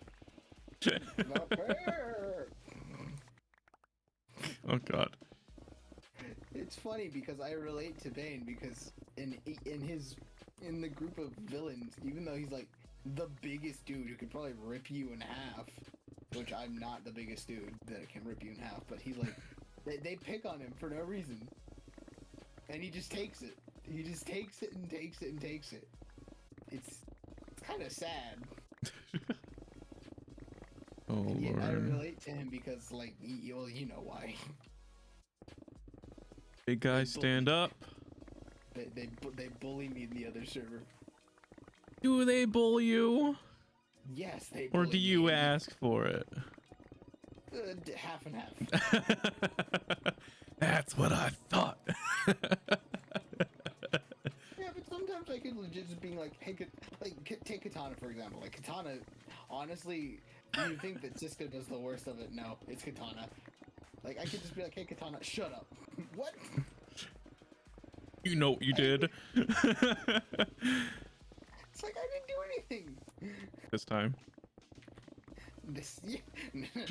Not fair. Oh god. It's funny because I relate to Bane because in the group of villains, even though he's like the biggest dude who could probably rip you in half, which I'm not the biggest dude that can rip you in half, but he's like they pick on him for no reason, and he just takes it. He just takes it and takes it and takes it. It's kind of sad. Oh And yet I lord. relate to him because, like, well, you know why. Big guy, stand up. They bully me in the other server. Do they bully you? Yes, they. Or bully do you me. ask for it? Half and half. That's what I thought. Yeah, but sometimes I could legit just being like, hey, take Katana for example. Like, Katana, honestly, you think that Cisco does the worst of it? No, it's Katana. Like I could just be like, hey Katana, shut up. What? You know what you did. It's like I didn't do anything. This time. This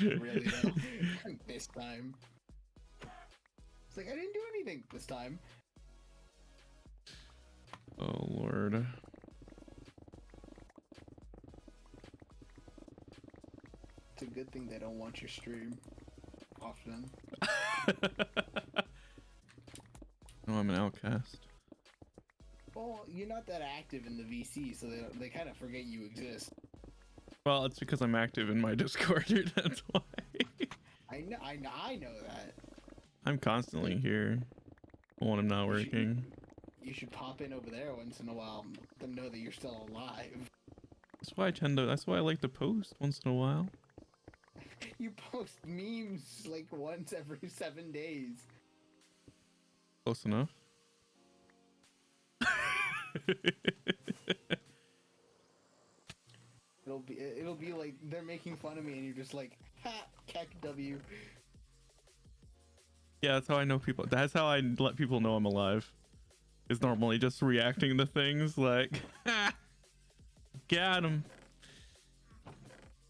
really though. This time. It's like I didn't do anything this time. Oh Lord. It's a good thing they don't want your stream often. No, I'm an outcast. Well, you're not that active in the VC, so they kind of forget you exist. Well, it's because I'm active in my Discord. That's why. I know that. I'm constantly here when I'm not working. You should pop in over there once in a while and let them know that you're still alive. That's why that's why I like to post once in a while. You post memes like once every 7 days. Close enough. It'll be like they're making fun of me and you're just like, ha, cack W. Yeah, that's how I know people. That's how I let people know I'm alive. Is normally just reacting to things like, ha, got him.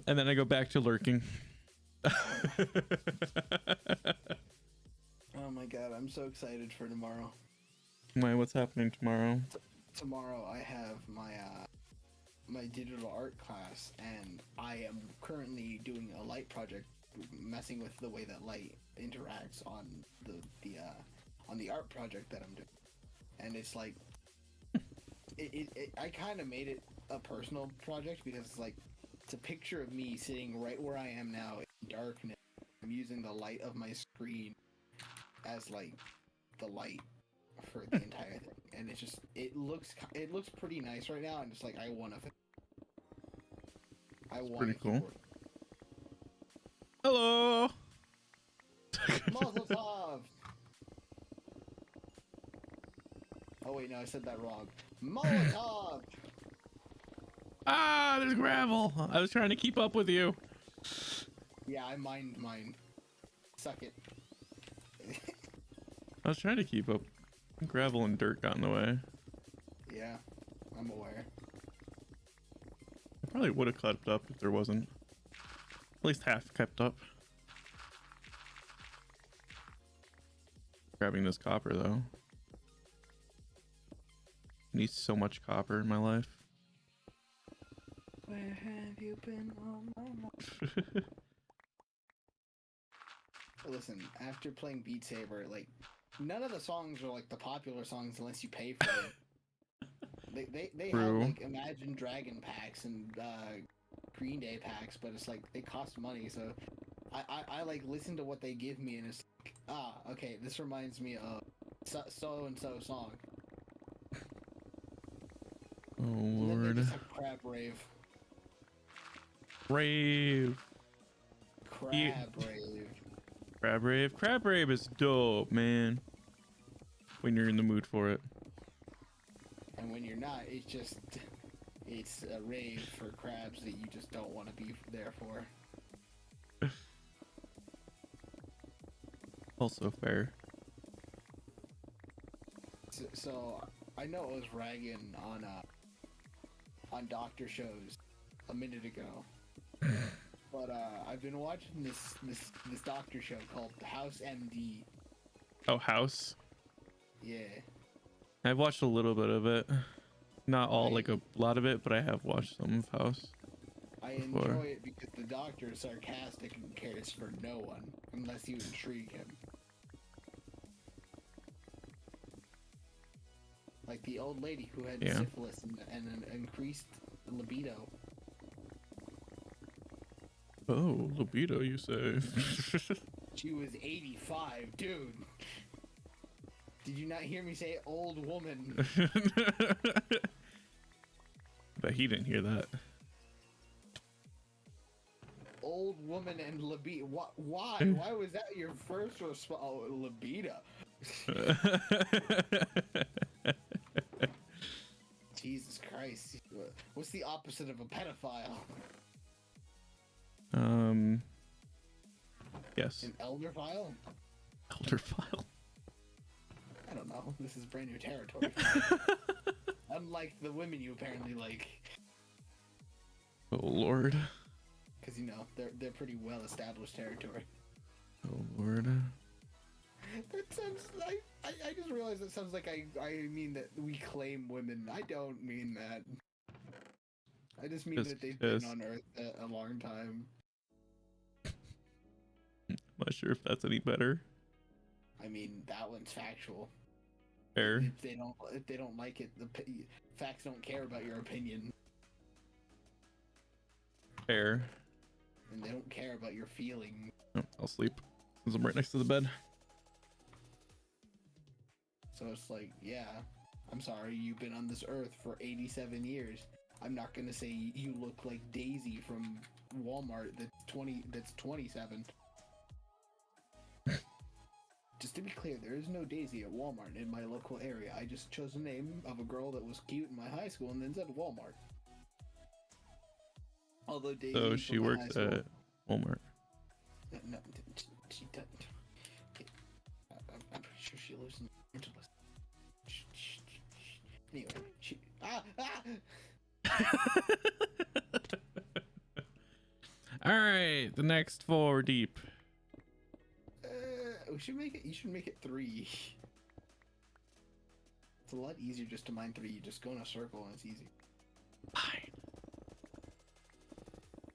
And then I go back to lurking. Oh my god, I'm so excited for tomorrow. Why, what's happening tomorrow? Tomorrow I have my digital art class, and I am currently doing a light project, messing with the way that light interacts on the art project that I'm doing. And it's like, I kind of made it a personal project because it's like, it's a picture of me sitting right where I am now in darkness. I'm using the light of my screen as like the light for the entire thing, and it's just it looks pretty nice right now, and it's like I want Pretty cool. keyboard. Hello. Mazel tov! Oh wait, no, I said that wrong. Molotov! Ah, there's gravel. I was trying to keep up with you. Yeah, I mined mine. Suck it. I was trying to keep up. Gravel and dirt got in the way. Yeah, I'm aware. I probably would have kept up if there wasn't. At least half kept up. Grabbing this copper though. Need so much copper in my life. Where have you been all my life? Listen, after playing Beat Saber, like, none of the songs are like the popular songs unless you pay for it. They have like Imagine Dragon packs and Green Day packs, but it's like they cost money, so I like listen to what they give me and it's like, ah, okay, this reminds me of so and so song. Oh And then they Lord. just have Crab Rave. Rave. Crab Rave. Crab Rave. Crab Rave is dope, man. When you're in the mood for it. And when you're not, it's a rave for crabs that you just don't want to be there for. Also fair. So I know I was ragging on doctor shows a minute ago, but I've been watching this doctor show called House MD. Oh, House. Yeah. I've watched a little bit of it. Not all, like a lot of it, but I have watched some of House. I enjoy it because the doctor is sarcastic and cares for no one unless you intrigue him. Like the old lady who had syphilis and an increased libido. Oh, libido, you say? She was 85, dude. Did you not hear me say old woman? But he didn't hear that. Old woman and libido. Why? Why was that your first response? Oh, libido. Jesus Christ. What's the opposite of a pedophile? Yes. An elder file? Elder file. I don't know. This is brand new territory. Unlike the women you apparently like. Oh Lord. Because, you know, they're pretty well established territory. Oh Lord. That sounds like... I just realized that sounds like I mean that we claim women. I don't mean that. I just mean that they've been on Earth a long time. I'm not sure if that's any better. I mean, that one's factual. Fair. If they don't like it, the facts don't care about your opinion. Fair. And they don't care about your feelings. Oh, I'll sleep since I'm right next to the bed. So it's like, yeah, I'm sorry, you've been on this earth for 87 years. I'm not gonna say you look like Daisy from Walmart that's 27. Just to be clear, there is no Daisy at Walmart in my local area. I just chose the name of a girl that was cute in my high school and then said Walmart. Although Daisy So she works at Walmart. No, she doesn't. I'm pretty sure she lives in Los Angeles. Anyway, All right, the next 4 deep. we should make it. You should make it 3. It's a lot easier just to mine 3. You just go in a circle and it's easy. Fine.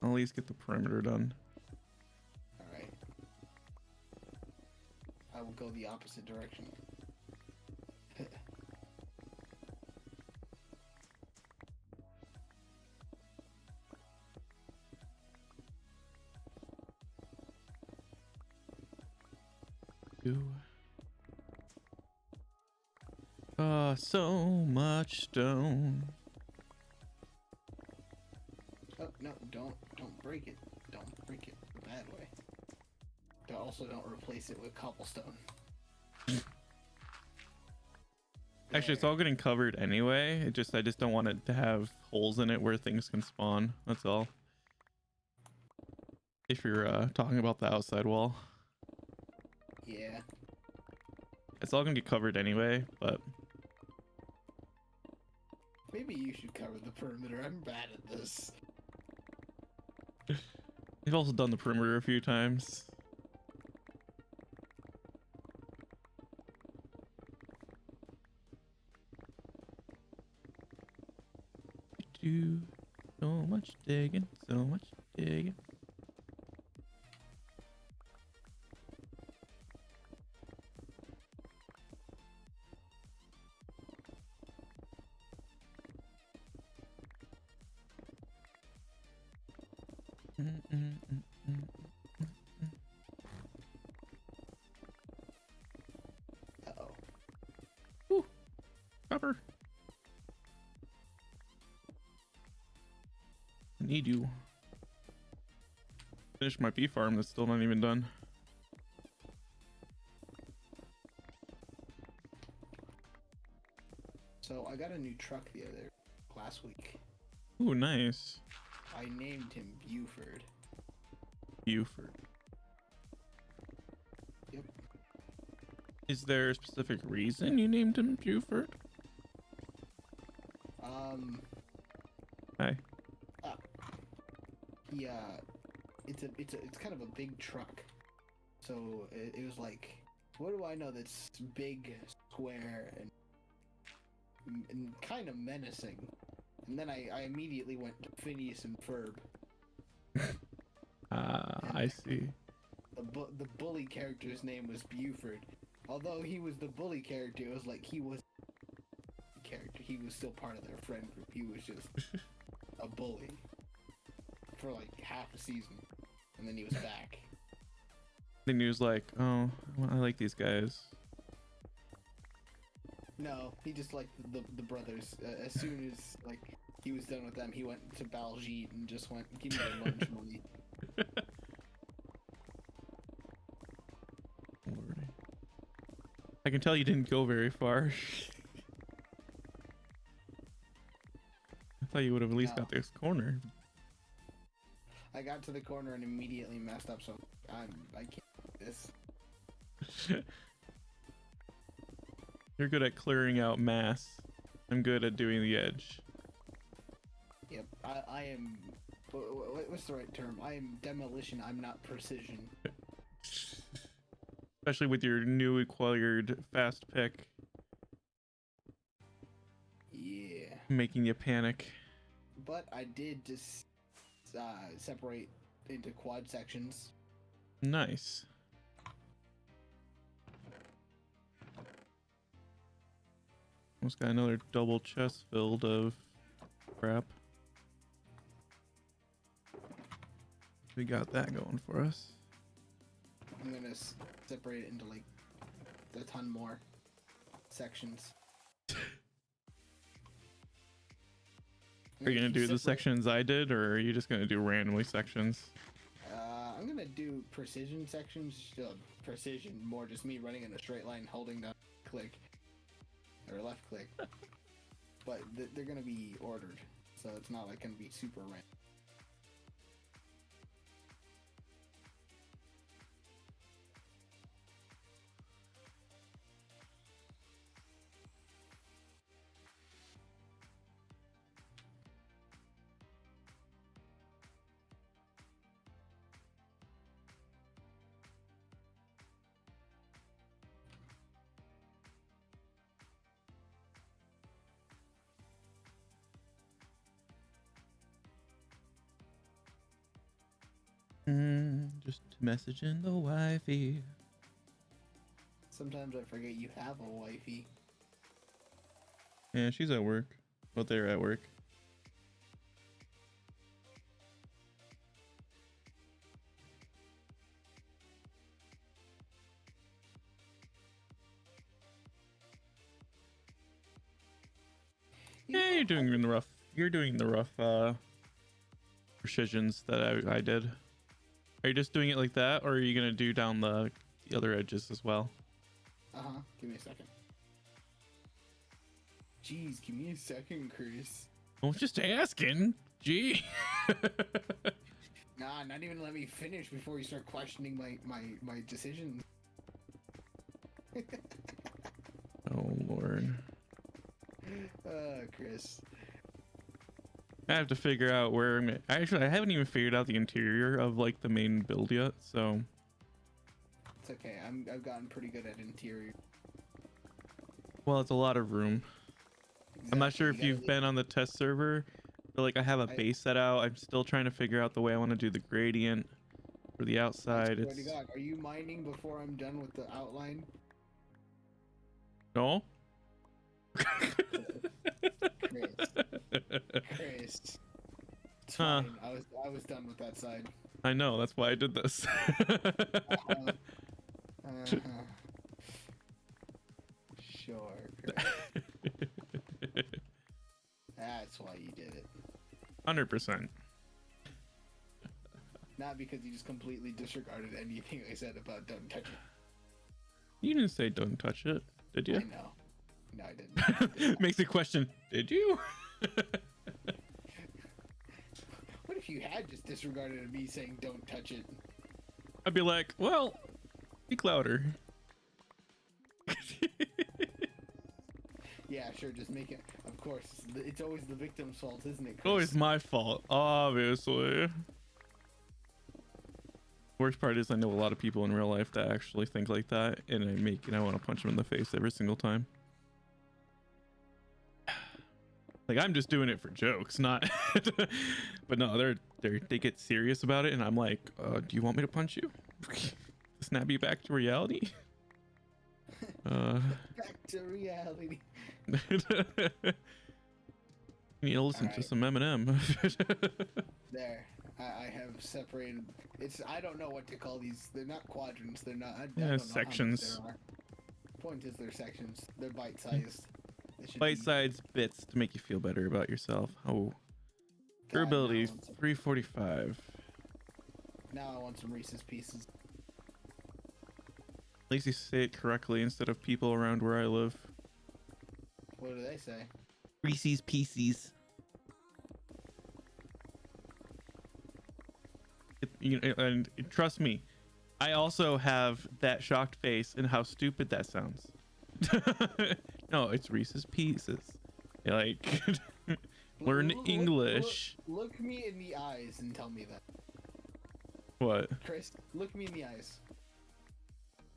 I'll at least get the perimeter done. All right. I will go the opposite direction. So much stone. Oh no! Don't break it. Don't break it the bad way. Also, don't replace it with cobblestone. Actually, it's all getting covered anyway. I just don't want it to have holes in it where things can spawn. That's all. If you're talking about the outside wall. Yeah. It's all gonna get covered anyway, but maybe you should cover the perimeter. I'm bad at this. I've also done the perimeter a few times. Do so much digging, so much digging. Uh-oh. Woo. Copper. I need you. Finish my bee farm that's still not even done. So I got a new truck last week. Ooh, nice. I named him Buford. Buford. Yep. Is there a specific reason you named him Buford? Hi. It's kind of a big truck. So it was like, what do I know that's big, square, and kind of menacing? And then I immediately went to Phineas and Ferb. I see. The bully character's name was Buford. Although he was the bully character, it was like he was still part of their friend group. He was just a bully for like half a season, and then he was back. Then he was like, oh, well, I like these guys. No, he just liked the brothers. As soon as like he was done with them, he went to Baljeet and just went, give me the lunch money. Lordy. I can tell you didn't go very far. I thought you would have at least got this corner. I got to the corner and immediately messed up, so I can't this. You're good at clearing out mass. I'm good at doing the edge. Yep, I am. What's the right term? I am demolition. I'm not precision. Especially with your new acquired fast pick. Yeah. Making you panic. But I did just separate into quad sections. Nice. Almost got another double chest filled of crap. We got that going for us. I'm gonna separate it into like a ton more sections. Are you gonna do the sections I did, or are you just gonna do randomly sections? I'm gonna do precision sections. Precision, more just me running in a straight line, holding down click or left click. But they're gonna be ordered, so it's not like gonna be super random. Just messaging the wifey. Sometimes I forget you have a wifey. Yeah, she's at work. Well, they're at work. Yeah, you're doing the rough. You're doing the rough precisions that I did. Are you just doing it like that, or are you gonna do down the other edges as well? Give me a second. Jeez, give me a second, Chris. I was just asking. Gee. Nah, not even let me finish before you start questioning my decisions. Oh Lord. Chris. I have to figure out where I'm gonna... Actually, I haven't even figured out the interior of like the main build yet, so It's okay. I've gotten pretty good at interior. well, it's a lot of room. Exactly. I'm not sure if you've been on the test server, but like I have a base set out. I'm still trying to figure out the way I want to do the gradient for the outside. I swear to God, are you mining before I'm done with the outline? No. Chris. It's fine. I was done with that side. I know, that's why I did this. Sure, Chris. That's why you did it. 100%. Not because you just completely disregarded anything I said about don't touch it. You didn't say don't touch it, did you? I know. No, I didn't. Makes me question, did you? What if you had just disregarded me saying don't touch it? I'd be like, well, speak louder. Yeah, sure, just make it. Of course, it's always the victim's fault, isn't it, Chris? Always my fault, obviously. Worst part is I know a lot of people in real life that actually think like that, and I want to punch them in the face every single time. Like, I'm just doing it for jokes, not. But no, they get serious about it, and I'm like, do you want me to punch you? Snap you back to reality? Back to reality. You need to listen to some Eminem. There, I have separated. I don't know what to call these. They're not quadrants. They're not. I don't know sections. how many there are. Point is, they're sections. They're bite-sized. Bite-sized bits to make you feel better about yourself. Oh, durability 345. Now I want some Reese's Pieces. At least you say it correctly instead of people around where I live. What do they say? Reese's Pieces. And trust me, I also have that shocked face and how stupid that sounds. No, it's Reese's Pieces. Like, learn English. Look me in the eyes and tell me that. What? Chris, look me in the eyes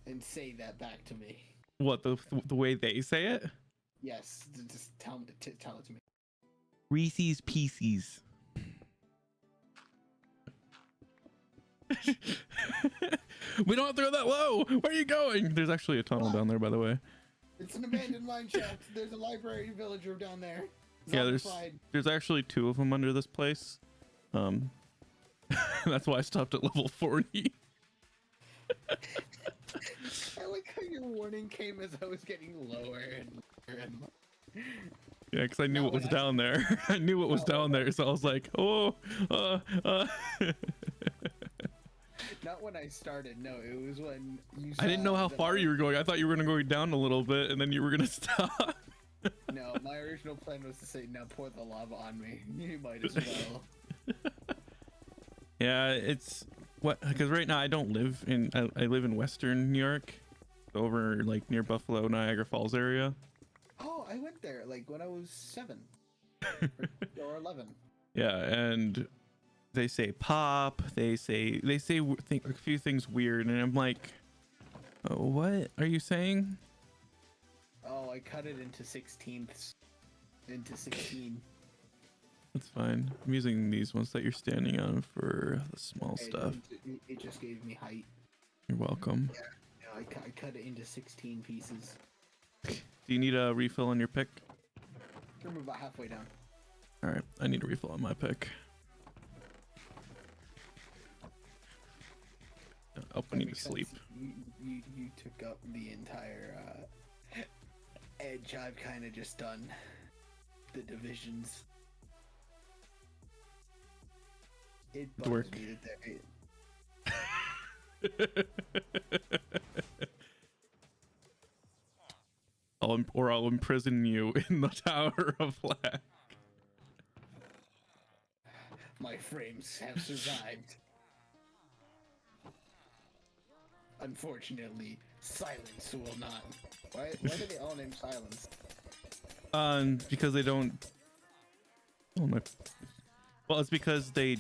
and say that back to me. What, the way they say it? Yes, just tell it to me. Reese's Pieces. We don't have to go that low. Where are you going? There's actually a tunnel down there, by the way. It's an abandoned mine shaft. There's a library villager down there. Yeah, there's actually 2 of them under this place. That's why I stopped at level 40. I like how your warning came as I was getting lower and lower and lower. Yeah, because I knew what was down there. I knew what was down there, so I was like, oh, Not when I started, no, it was when you saw I didn't know how far you were going. I thought you were going to go down a little bit, and then you were going to stop. No, my original plan was to say, now pour the lava on me. You might as well. Yeah, it's what, because right now I don't live in, I live in Western New York, over like near Buffalo, Niagara Falls area. Oh, I went there like when I was 7 or 11. Yeah, and they say pop, they say a few things weird, and I'm like, oh, what are you saying? Oh, I cut it into 16ths. Into 16. That's fine. I'm using these ones that you're standing on for the small stuff. It just gave me height. You're welcome. Yeah, I cut it into 16 pieces. Do you need a refill on your pick? I'm about halfway down. All right, I need a refill on my pick. Oh, I need to sleep. You took up the entire edge. I've kind of just done the divisions. It bugs me that I'll imprison you in the Tower of Black. My frames have survived. Unfortunately, Silence will not. Why do they all name Silence? Because they don't. Oh my. Well, it's because they're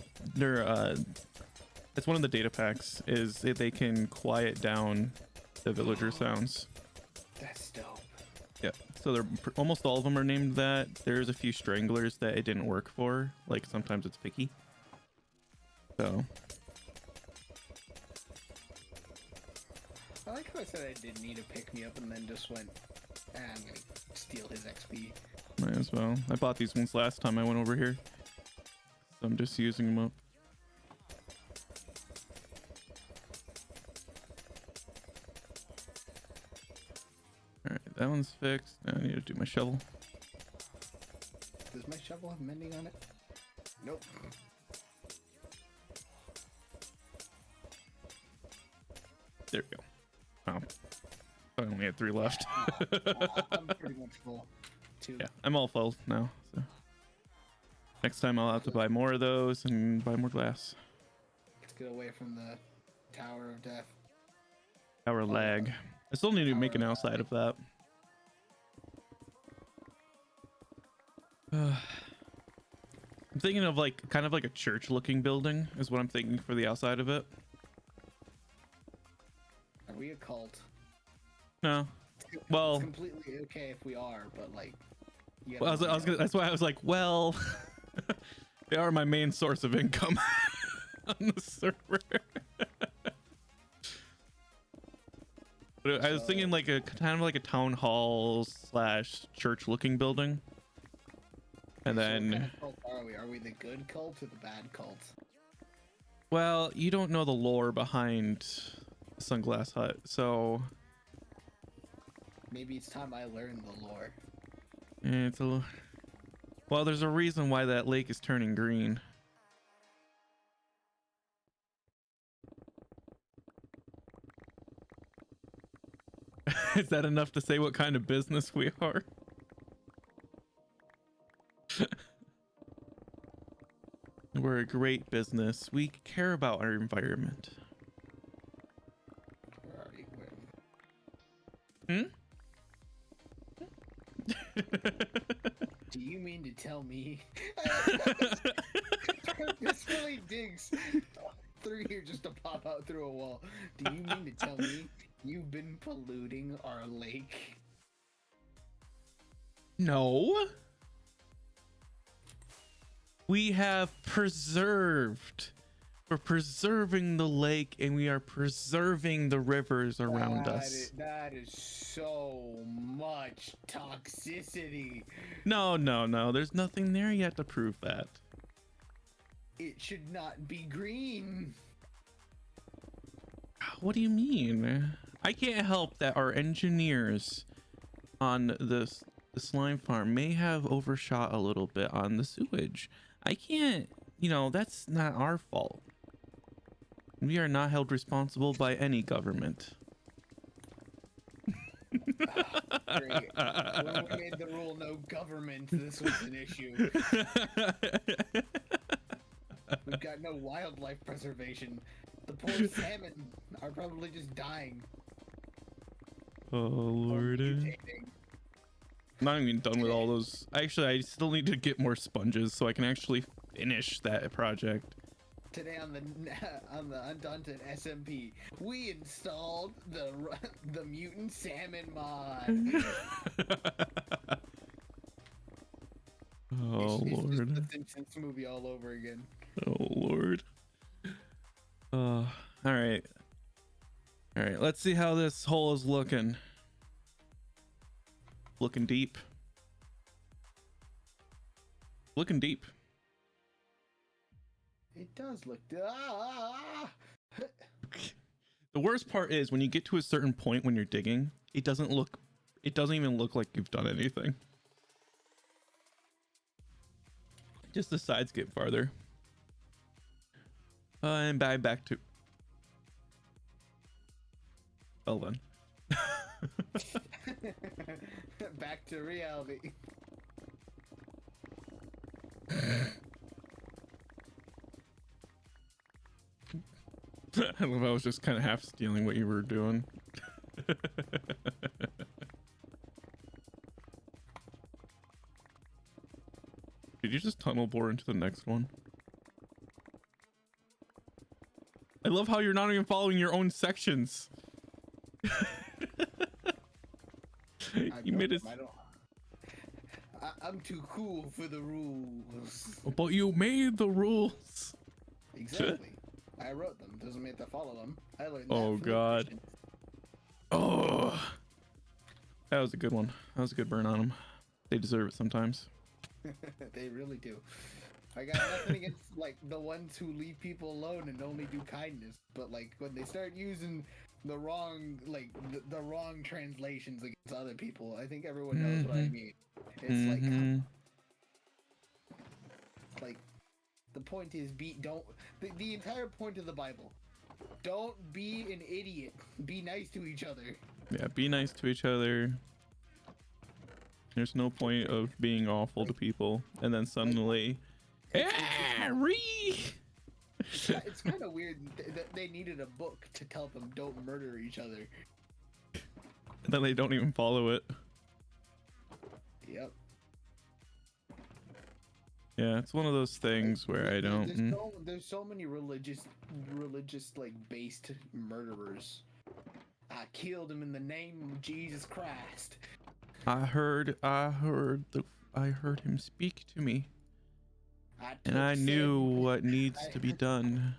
it's one of the data packs is that they can quiet down the villager sounds. That's dope. Yeah, so they're almost all of them are named that. There's a few stranglers that it didn't work for, like sometimes it's picky. So I like how I said I didn't need to pick me up and then just went and like steal his XP. might as well. I bought these ones last time I went over here, so I'm just using them up. All right, that one's fixed. Now I need to do my shovel. Does my shovel have mending on it? Nope. There we go. Oh, I only had 3 left. I'm pretty much full. 2. Yeah, I'm all full now. So next time I'll have to buy more of those and buy more glass. Let's get away from the Tower of Death. Tower lag. I still need to make an outside of that. I'm thinking of like kind of like a church looking building is what I'm thinking for the outside of it. Are we a cult? No. Well, it's completely okay if we are, but like well, I was gonna, that's why I was like, well, they are my main source of income on the server. But I was thinking like a kind of like a town hall / church looking building. And then what kind of cult are we? Are we the good cult or the bad cult? well, you don't know the lore behind Sunglass Hut, so Maybe it's time I learn the lore. it's a well, there's a reason why that lake is turning green. Is that enough to say what kind of business we are? We're a great business. We care about our environment. Do you mean to tell me? This really digs through here just to pop out through a wall. Do you mean to tell me you've been polluting our lake? No. We have preserved. We're preserving the lake and we are preserving the rivers around us. That is so much toxicity. No. There's nothing there yet to prove that. It should not be green. What do you mean? I can't help that our engineers on the slime farm may have overshot a little bit on the sewage. I can't, that's not our fault. We are not held responsible by any government. Great. When we made the rule no government, this was an issue. We've got no wildlife preservation. The poor salmon are probably just dying. Oh Lord. I'm not even done with all those. Actually, I still need to get more sponges so I can actually finish that project. Today on the Undaunted SMP, we installed the mutant salmon mod. Oh it's Lord. just the Simpsons movie all over again. Oh Lord. All right. Let's see how this hole is looking. Looking deep. Looking deep. It does look. The worst part is when you get to a certain point when you're digging, it doesn't even look like you've done anything. Just the sides get farther. And back to. Well then. Back to reality. I love I was just kind of half stealing what you were doing. Did you just tunnel bore into the next one? I love how you're not even following your own sections. You made it. I'm too cool for the rules. But you made the rules. Exactly. I wrote them. Doesn't mean to follow them. I learned that. Oh from God. the Oh, that was a good one. That was a good burn on them. They deserve it sometimes. They really do. I got nothing against like the ones who leave people alone and only do kindness, but like when they start using the wrong the wrong translations against other people, I think everyone knows what I mean. It's like the point is the entire point of the Bible. Don't be an idiot. Be nice to each other. Yeah, be nice to each other. There's no point of being awful to people and then suddenly it's kind of weird that they needed a book to tell them don't murder each other. and then they don't even follow it. Yep. Yeah, it's one of those things where I don't. There's so many religious like based murderers. I killed him in the name of Jesus Christ. I heard him speak to me, and I knew what needs to be done.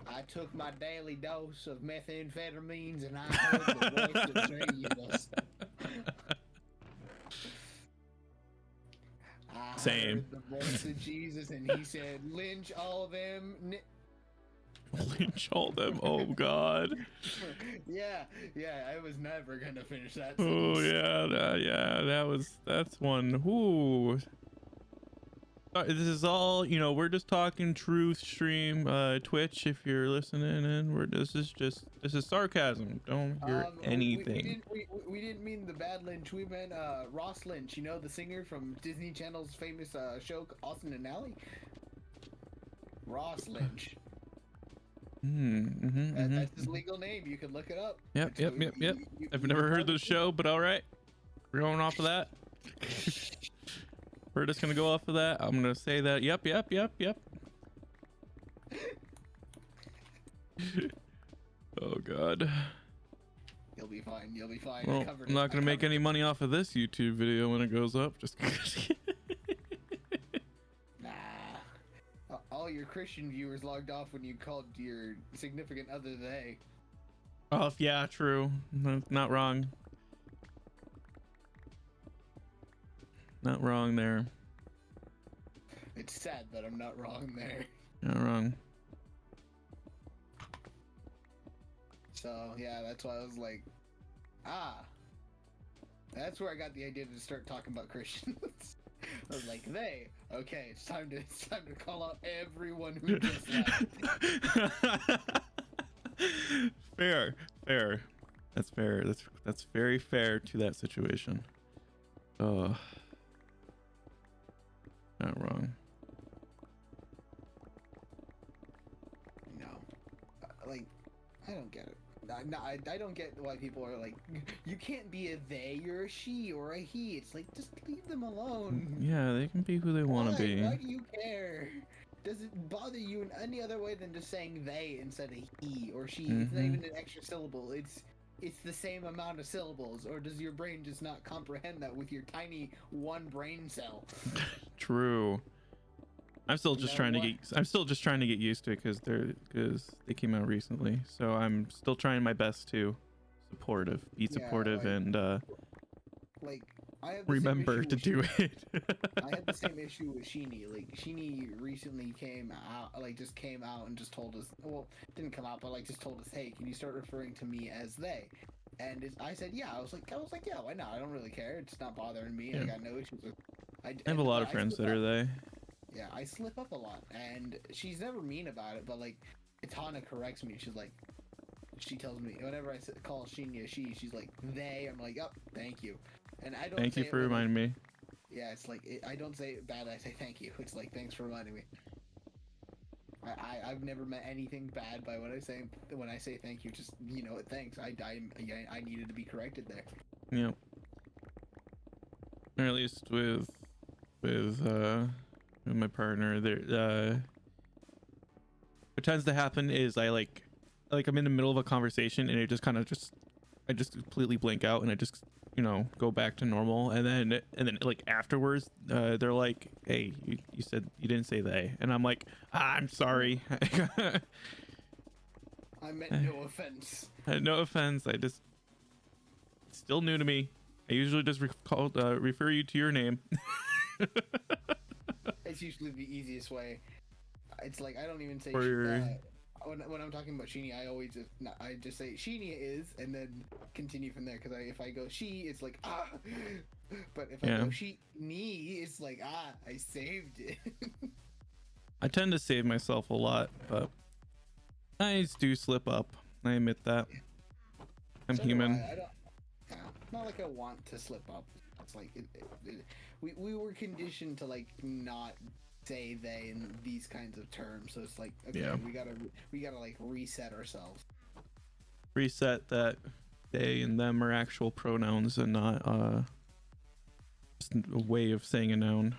I took my daily dose of methamphetamines, and I heard the voice of Jesus. Same. Heard the voice of Jesus, and he said, "Lynch all of them." Lynch all them. Oh God. yeah. I was never gonna finish that. Oh sentence. yeah. That's one. Ooh. This is all, we're just talking truth stream, Twitch, if you're listening, and this is sarcasm. Don't hear anything. We didn't mean the bad Lynch. We meant Ross Lynch, the singer from Disney Channel's famous show Austin and Ally. Ross Lynch. That's his legal name. You can look it up. Yep. I've never heard the show, but all right. We're going off of that. We're just gonna go off of that. I'm gonna say that. Yep. Oh God. You'll be fine. You'll be fine. Well, I'm not gonna make any money off of this YouTube video when it goes up. Just Nah. All your Christian viewers logged off when you called your significant other they. oh yeah, true. No, not wrong. Not wrong there. It's sad that I'm not wrong there. Not wrong. So yeah, that's why I was like, that's where I got the idea to start talking about Christians. I was like, they, okay, it's time to call out everyone who just left. Fair. That's fair. That's very fair to that situation. Oh, not wrong. No, like, I don't get it. No, I don't get why people are like, you can't be a they, you're a she or a he. It's like, just leave them alone. Yeah, they can be who they want to be. Why do you care? Does it bother you in any other way than just saying they instead of he or she? It's not even an extra syllable. It's the same amount of syllables. Or does your brain just not comprehend that with your tiny one brain cell? True. I'm still just trying to get used to it because they came out recently. So I'm still trying my best to be supportive, and like I have the remember to do it. I had the same issue with Sheenie. Like Sheenie recently came out and just told us. Well, didn't come out, but like just told us, hey, can you start referring to me as they? And I said, yeah. I was like, yeah, why not? I don't really care. It's not bothering me. Yeah. I got no issues with. I have a lot of friends that are they. Yeah, I slip up a lot, and she's never mean about it. But like, Itana corrects me. She's like, she tells me whenever I call Sheenie a she's like they. I'm like, oh, thank you. And I don't. Thank you for reminding me. Yeah, it's like I don't say it bad. I say thank you. It's like thanks for reminding me. I've never meant anything bad by what I say when I say thank you. Just thanks. I needed to be corrected there. Yeah. Or at least with my partner, there what tends to happen is I like I'm in the middle of a conversation and it just kind of I just completely blank out and I just go back to normal, and then like afterwards they're like, hey, you said you didn't say they, and I'm like, I'm sorry. I meant no offense. No offense. It's still new to me. I usually just refer you to your name. It's usually the easiest way. It's like I don't even say when I'm talking about Sheenie, I just say Sheenie is, and then continue from there. Because if I go she, it's like but if I go Sheenie, it's like I saved it. I tend to save myself a lot, but I do slip up. I admit that. I'm human. Not like I want to slip up. It's like we were conditioned to like not say they in these kinds of terms, so it's like okay, we gotta like reset ourselves. Reset that they and them are actual pronouns and not just a way of saying a noun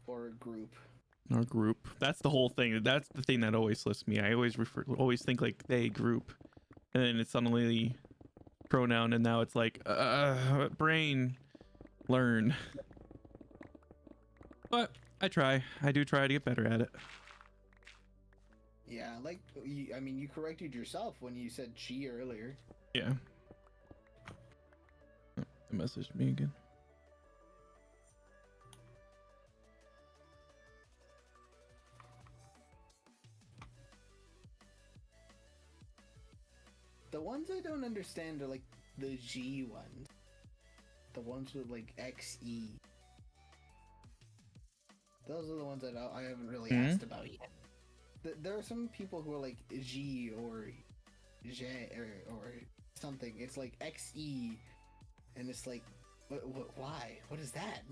or a group. Or group. That's the whole thing. That's the thing that always slips me. I always think like they group, and then it's suddenly pronoun, and now it's like brain learn. But I do try to get better at it. Yeah, like you corrected yourself when you said she earlier. Yeah. Oh, they messaged me again. The ones I don't understand are like the G ones. The ones with like XE. Those are the ones that I haven't really asked about yet. There are some people who are like G or J or something. It's like XE, and it's like, why? What is that?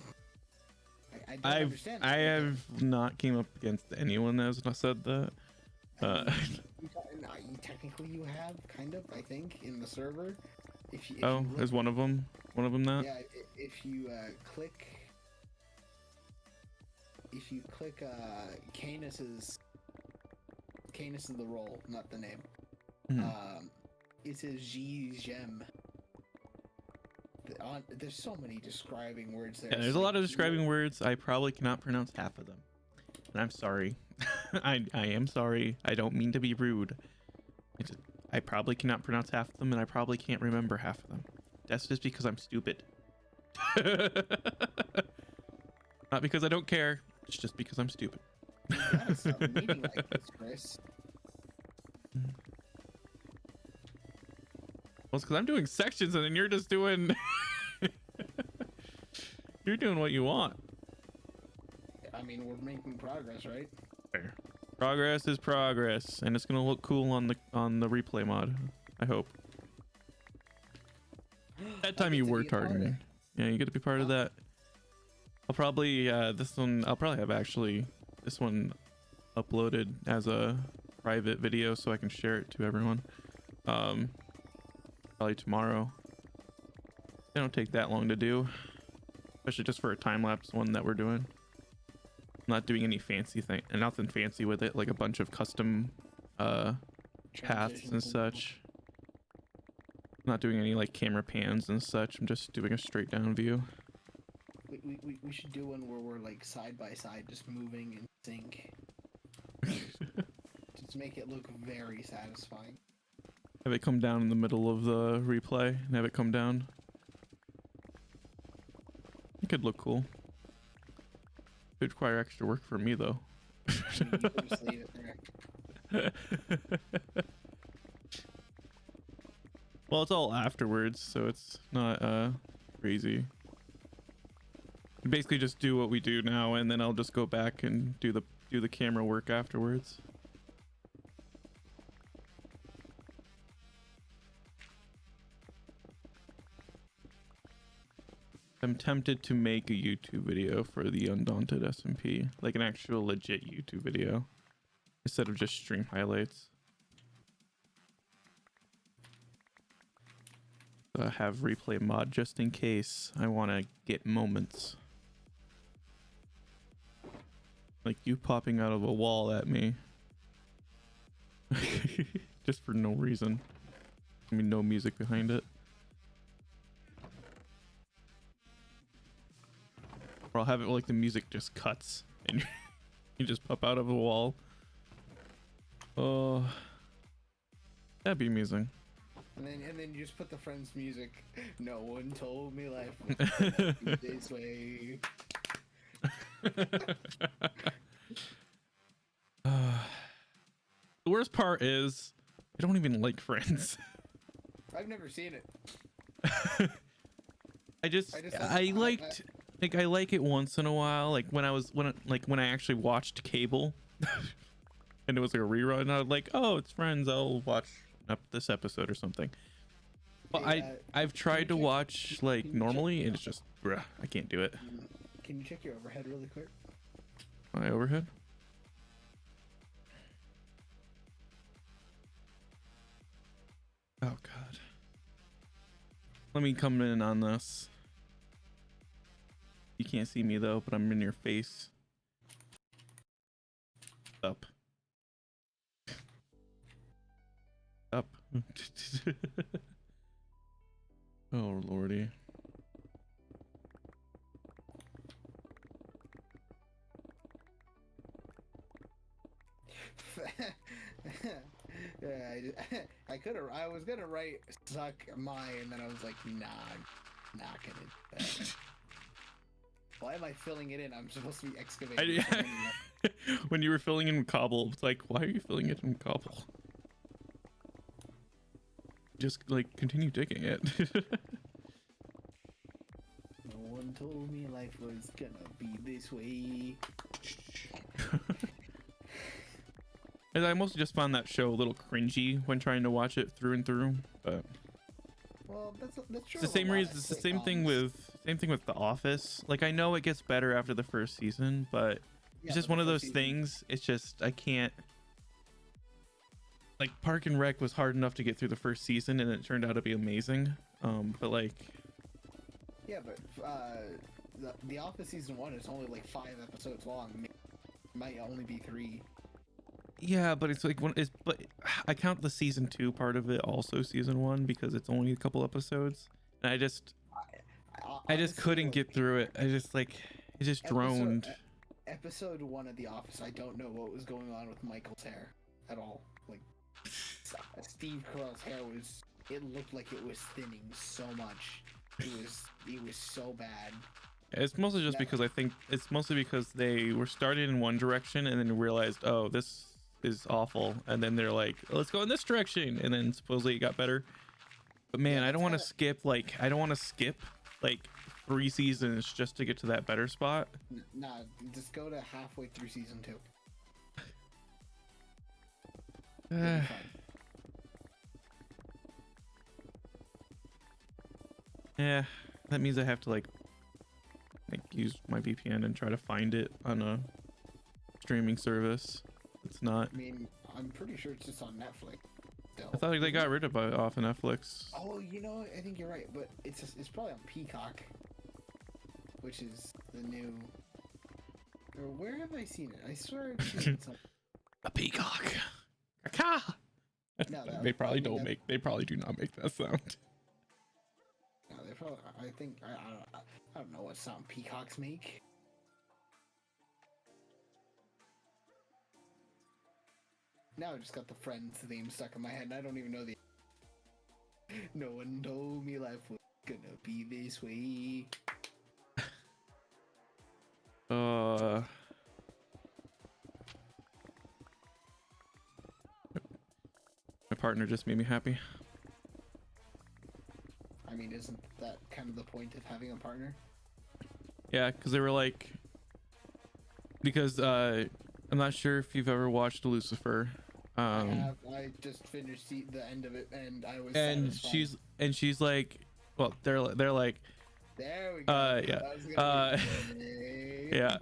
I don't understand. I have not came up against anyone that has said that. Technically, you have kind of. I think in the server. If is one of them that? Yeah, if you click Canis is the role, not the name. It says Gem. There's so many describing words there. Yeah, there's a lot of describing words. I probably cannot pronounce half of them, and I'm sorry. I am sorry. I don't mean to be rude. I probably cannot pronounce half of them, and I probably can't remember half of them. That's just because I'm stupid. Not because I don't care. It's just because I'm stupid. You gotta stop reading like this, Chris. Well, it's because I'm doing sections, and then you're just doing. You're doing what you want. I mean, we're making progress, right? Fair. Progress is progress, and it's gonna look cool on the replay mod. I hope. That time you worked hard, man. Yeah, you get to be part of that. I'll probably this one. I'll probably have actually this one uploaded as a private video so I can share it to everyone. Probably tomorrow. They don't take that long to do, especially just for a time-lapse one that we're doing. I'm not doing any fancy thing and nothing fancy with it, like a bunch of custom paths and such. I'm not doing any like camera pans and such. I'm just doing a straight down view. We should do one where we're like side by side, just moving in sync. Just make it look very satisfying. Have it come down in the middle of the replay and have it come down. It could look cool. It would require extra work for me though. You can just leave it there. Well, it's all afterwards, so it's not crazy. We basically just do what we do now, and then I'll just go back and do the camera work afterwards. I'm tempted to make a YouTube video for the Undaunted SMP, like an actual legit YouTube video, instead of just stream highlights. Have replay mod just in case I want to get moments. Like you popping out of a wall at me. Just for no reason. I mean, no music behind it. Or I'll have it like the music just cuts and you just pop out of a wall. Oh, that'd be amazing. And then you just put the Friends music. No one told me life would be this way. The worst part is I don't even like Friends. I've never seen it. I liked like I like it once in a while, like when I actually watched cable and it was like a rerun and I was like, oh, it's Friends, I'll watch up this episode or something. But I've tried to watch like normally and it's just bruh, I can't do it. Can you check your overhead really quick? My overhead? Oh god. Let me come in on this. You can't see me though, but I'm in your face. Up. Up. Oh lordy. Yeah, I was gonna write suck my, and then I was like, nah, not gonna do that. Why am I filling it in? I'm supposed to be excavating. When you were filling in cobble, it's like, why are you filling it in cobble? Just like continue digging it. No one told me life was gonna be this way. And I mostly just found that show a little cringy when trying to watch it through and through, but well, that's true. it's the same reason. It's the same thing with The Office. Like I know it gets better after the first season, but it's just one of those things. It's just I can't. Like Park and Rec was hard enough to get through the first season, and it turned out to be amazing. But like Yeah, but the Office season 1 is only like 5 episodes long. Might only be 3. Yeah, but it's like but I count the season 2 part of it also season 1 because it's only a couple episodes. And I just Honestly, couldn't like, get through it. It just droned. episode 1 of The Office, I don't know what was going on with Michael's hair at all. Like, Steve Carell's hair it looked like it was thinning so much. It was so bad. It's mostly just because I think it's mostly because they were started in one direction and then realized, oh, this is awful, and then they're like, let's go in this direction, and then supposedly it got better. But man, Yeah, I don't want to skip like 3 seasons just to get to that better spot. Nah, just go to halfway through season 2. It'll be fine. Yeah, that means I have to like use my VPN and try to find it on a streaming service. It's not. I mean, I'm pretty sure it's just on Netflix still. I thought they got rid of it off of Netflix. Oh, you know, I think you're right, but it's probably on Peacock, which is the new. Or where have I seen it? I swear I've seen it somewhere. A peacock. Caca. No, They probably don't make. They probably do not make that sound. No, they probably. I think I don't know what sound peacocks make. Now I just got the Friends theme stuck in my head, and I don't even know the. No one told me life was gonna be this way. My partner just made me happy. I mean, isn't that kind of the point of having a partner? Yeah, because they were like, because I'm not sure if you've ever watched Lucifer. I just finished the end of it, and I was. And satisfied. she's like, well, they're like, there we go. Yeah.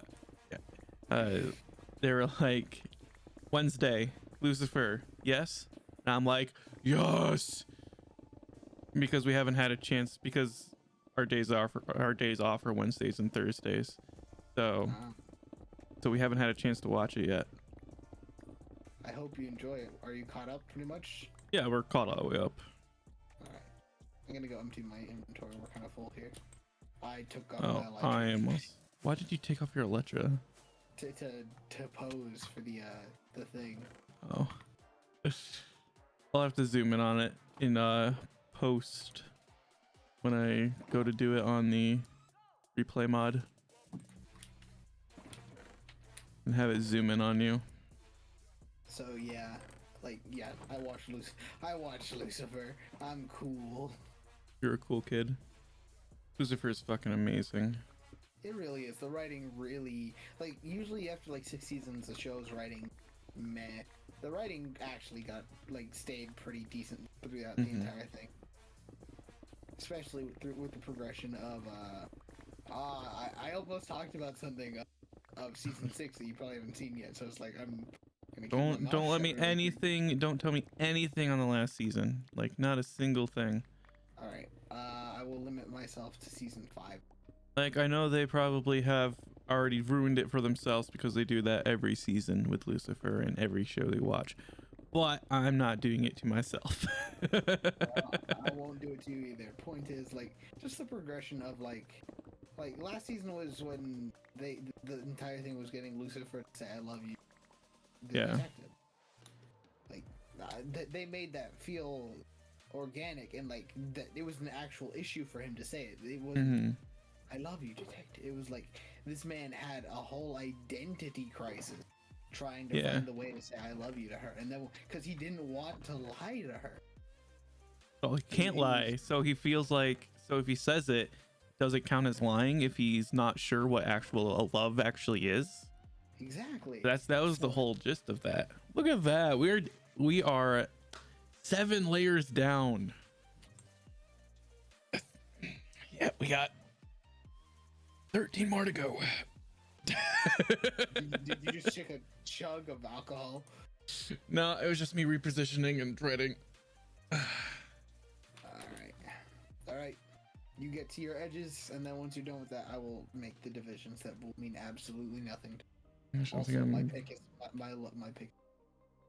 They were like, Wednesday, Lucifer, yes? And I'm like, yes, because we haven't had a chance, because our days off are Wednesdays and Thursdays, so we haven't had a chance to watch it yet. I hope you enjoy it. Are you caught up pretty much? Yeah, we're caught all the way up. All right, I'm gonna go empty my inventory. We're kind of full here. I took off Oh, my Elytra. Why did you take off your Elytra? To pose for the thing. Oh. I'll have to zoom in on it in post when I go to do it on the replay mod and have it zoom in on you. So yeah, I watched Lucifer. I'm cool. You're a cool kid. Lucifer is fucking amazing. It really is. The writing really, like, usually after like 6 seasons, the show's writing meh. The writing actually stayed pretty decent throughout the entire thing. Especially with the progression of I almost talked about something of season 6 that you probably haven't seen yet, so it's like I'm gonna Don't let me anything. Don't tell me anything on the last season. Like, not a single thing. All right. I will limit myself to season 5. Like, I know they probably have already ruined it for themselves because they do that every season with Lucifer and every show they watch, but I'm not doing it to myself. Well, I won't do it to you either. Point is, like, just the progression of like last season was when the entire thing was getting Lucifer to say I love you. Yeah. Detective. Like, they made that feel organic, and like that it was an actual issue for him to say it. It wasn't I love you, detective. It was like this man had a whole identity crisis trying to find the way to say I love you to her, and then because he didn't want to lie to her. Well, he can't lie, so he feels like, so if he says it, does it count as lying if he's not sure what actual love actually is? Exactly. That was the whole gist of that. Look at that. We are 7 layers down. Yeah, we got 13 more to go. Did you just take a chug of alcohol? No, it was just me repositioning and dreading. All right. You get to your edges, and then once you're done with that, I will make the divisions that will mean absolutely nothing. Also, my pick is my pick.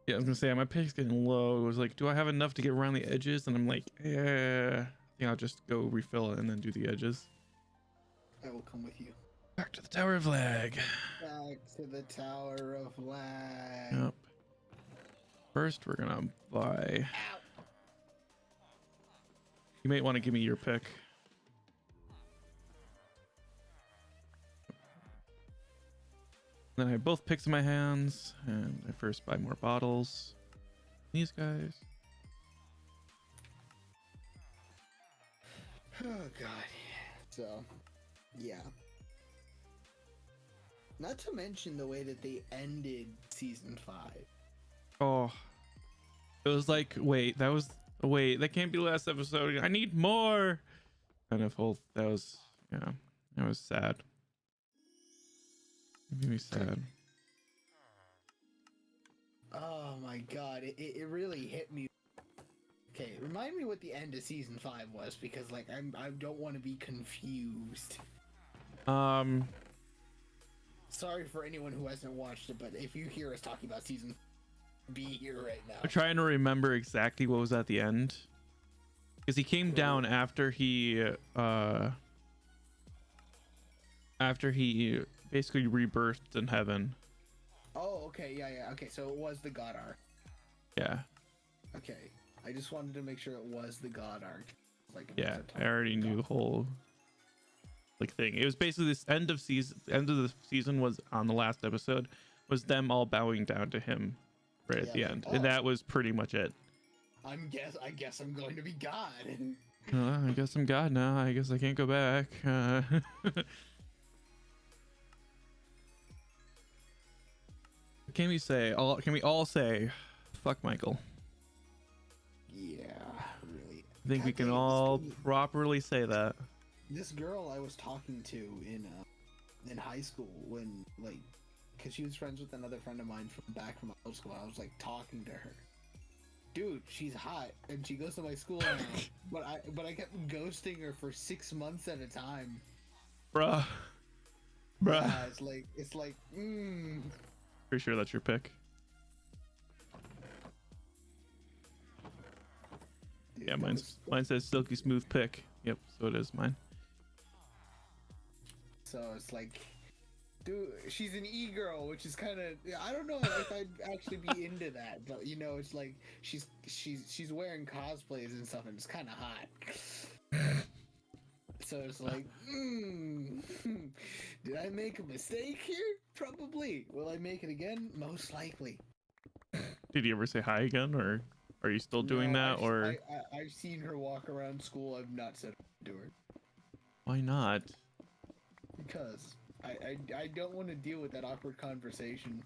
Yeah, I was gonna say my pick's getting low. It was like, do I have enough to get around the edges? And I'm like, yeah, I think I'll just go refill it and then do the edges. I will come with you. Back to the Tower of Flag. Back to the Tower of Flag. Yep. First, we're gonna buy. Ow. You might want to give me your pick. Then I have both picks in my hands, and I first buy more bottles. These guys. Oh god. So, yeah. Not to mention the way that they ended season 5. Oh, it was like, wait, that can't be the last episode. I need more. Kind of whole. That was, yeah, that was sad. It made me sad. Oh my god, it really hit me. Okay, remind me what the end of season 5 was, because like I don't want to be confused. Sorry for anyone who hasn't watched it, but if you hear us talking about season, be here right now. I'm trying to remember exactly what was at the end, because he came down after he basically rebirthed in heaven. Oh, okay, yeah, okay, so it was the God Arc. Yeah. Okay, I just wanted to make sure it was the God Arc. Like, Yeah, I already knew the whole like thing. It was basically this end of the season was on the last episode was them all bowing down to him right at the end, and that was pretty much it. I guess I'm going to be God. I guess I'm God now. I guess I can't go back. Can we all say fuck Michael? Yeah, really. I think we can all properly say that. This girl I was talking to in high school, when like, because she was friends with another friend of mine from back from middle school. I was like talking to her. Dude, she's hot, and she goes to my school now. but I kept ghosting her for 6 months at a time. Bruh. Yeah, it's like. Pretty sure that's your pick. Dude, yeah, mine says silky smooth pick. Yep, so it is mine. So it's like, dude, she's an e-girl, which is kind of, I don't know if I'd actually be into that, but you know, it's like she's wearing cosplays and stuff, and it's kind of hot. So it's like, did I make a mistake here? Probably. Will I make it again? Most likely. Did you ever say hi again, or are you still doing that? I've seen her walk around school. I've not said to her. Why not? Because I don't want to deal with that awkward conversation.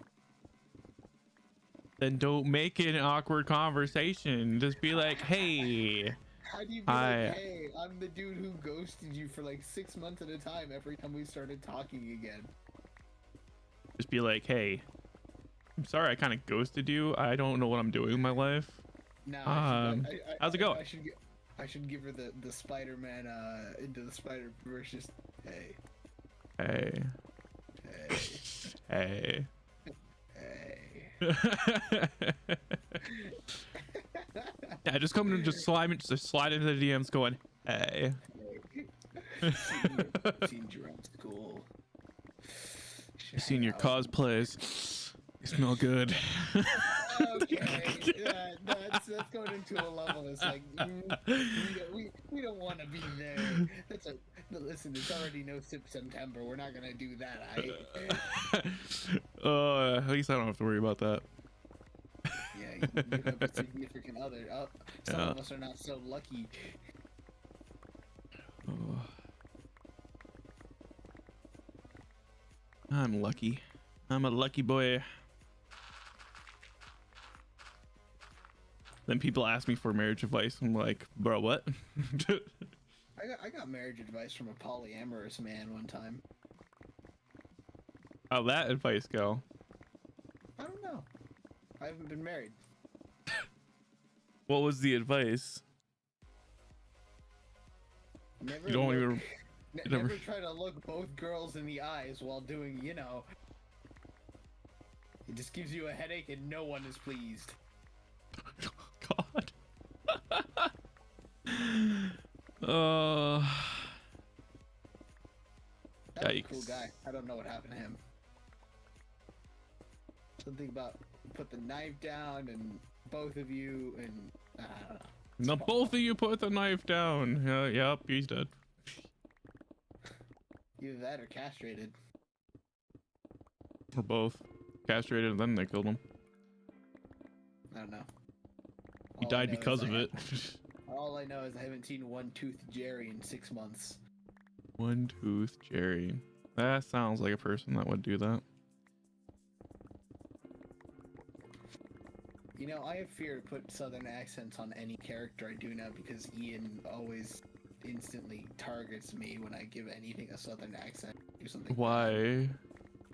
Then don't make it an awkward conversation. Just be like, hey. How do you be like, hey, I'm the dude who ghosted you for like 6 months at a time every time we started talking again? Just be like, hey, I'm sorry I kind of ghosted you. I don't know what I'm doing with my life. How's it going? I should give her the Spider-Man Into the Spider-Verse. Just, hey. Hey. Hey. Hey. Yeah, just come and just slide into the DMs going, hey. Seen you around school. Seen your cosplays. You smell good. Okay, that's going into a level that's like, we don't want to be there. Listen, it's already no September. We're not gonna do that. At least I don't have to worry about that. Yeah, you have a significant other. Some of us are not so lucky. Oh. I'm lucky. I'm a lucky boy. Then people ask me for marriage advice. I'm like, bro, what? I got marriage advice from a polyamorous man one time. How'd that advice go? I don't know. I haven't been married. What was the advice? Never You don't look, even. never try to look both girls in the eyes while doing, you know. It just gives you a headache and no one is pleased. God. Uh. That's a Yikes. cool guy. I don't know what happened to him. Something about put the knife down and both of you and I don't know. Now both of you put the knife down. Yep, he's dead. Either that or castrated. Or both. Castrated and then they killed him. I don't know. He All I died know is because of it. All I know is I haven't seen One Tooth Jerry in 6 months. One Tooth Jerry. That sounds like a person that would do that. You know, I have fear to put southern accents on any character I do now because Ian always instantly targets me when I give anything a southern accent. Do something. Why? Bad.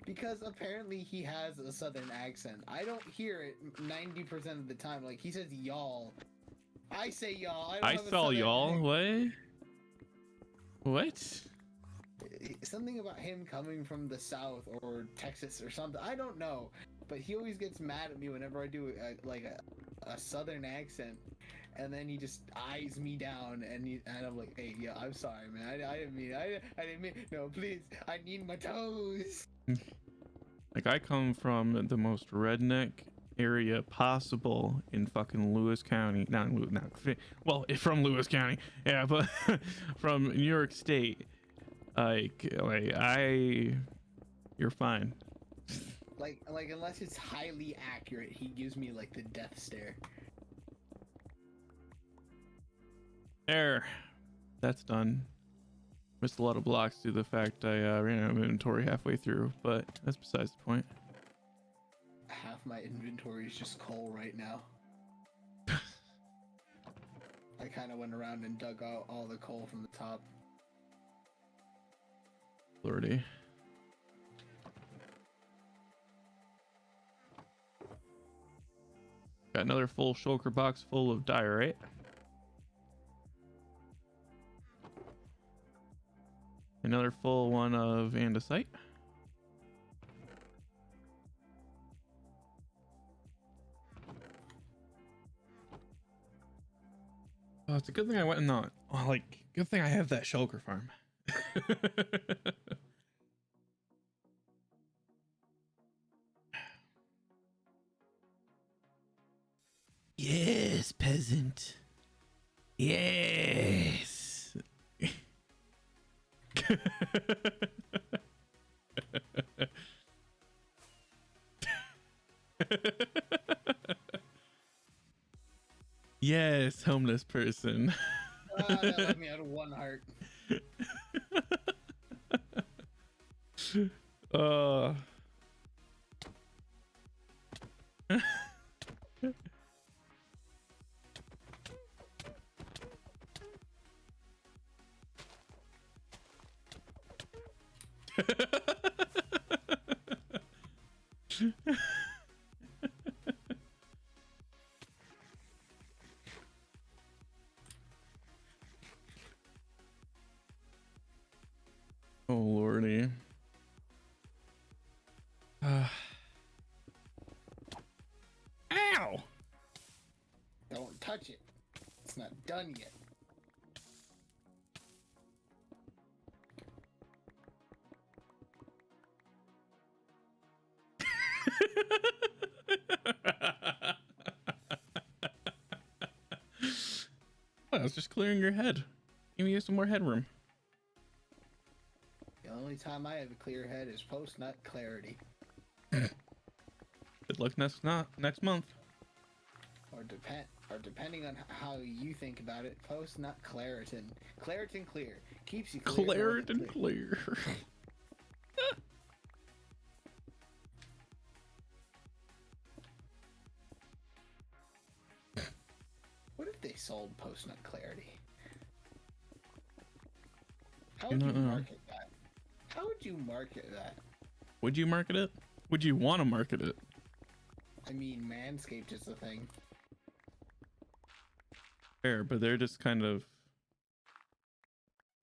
Because apparently he has a southern accent. I don't hear it 90% of the time. Like he says y'all. I say y'all. I don't have saw a y'all. southern What? Something about him coming from the South or Texas or something. I don't know. But he always gets mad at me whenever I do a southern accent, and then he just eyes me down, and I'm like, hey, yeah, I'm sorry, man. I didn't mean. No, please, I need my toes. Like I come from the most redneck area possible in fucking Lewis County. Well, from Lewis County, yeah, but from New York State. You're fine. Like unless it's highly accurate, he gives me like the death stare. There, that's done. Missed a lot of blocks due to the fact I ran out of inventory halfway through, but that's besides the point. Half my inventory is just coal right now. I kind of went around and dug out all the coal from the top. Lordy. Got another full shulker box full of diorite. Another full one of andesite. Oh, it's a good thing I went and not. Oh, like, good thing I have that shulker farm. Yes, peasant. Yes. Yes, homeless person. That left me out of one heart. uh Oh lordy. Ow! Don't touch it. It's not done yet. I was just clearing your head. Give me some more headroom. The only time I have a clear head is post-nut clarity. Good luck next month. Or depending on how you think about it, post-nut Claritin. Claritin Clear. Keeps you clear. Claritin clear. What if they sold post-nut clarity? How You would you know. market that? How would you market that? Would you market it? Would you want to market it? I mean, Manscaped is the thing. Fair, but they're just kind of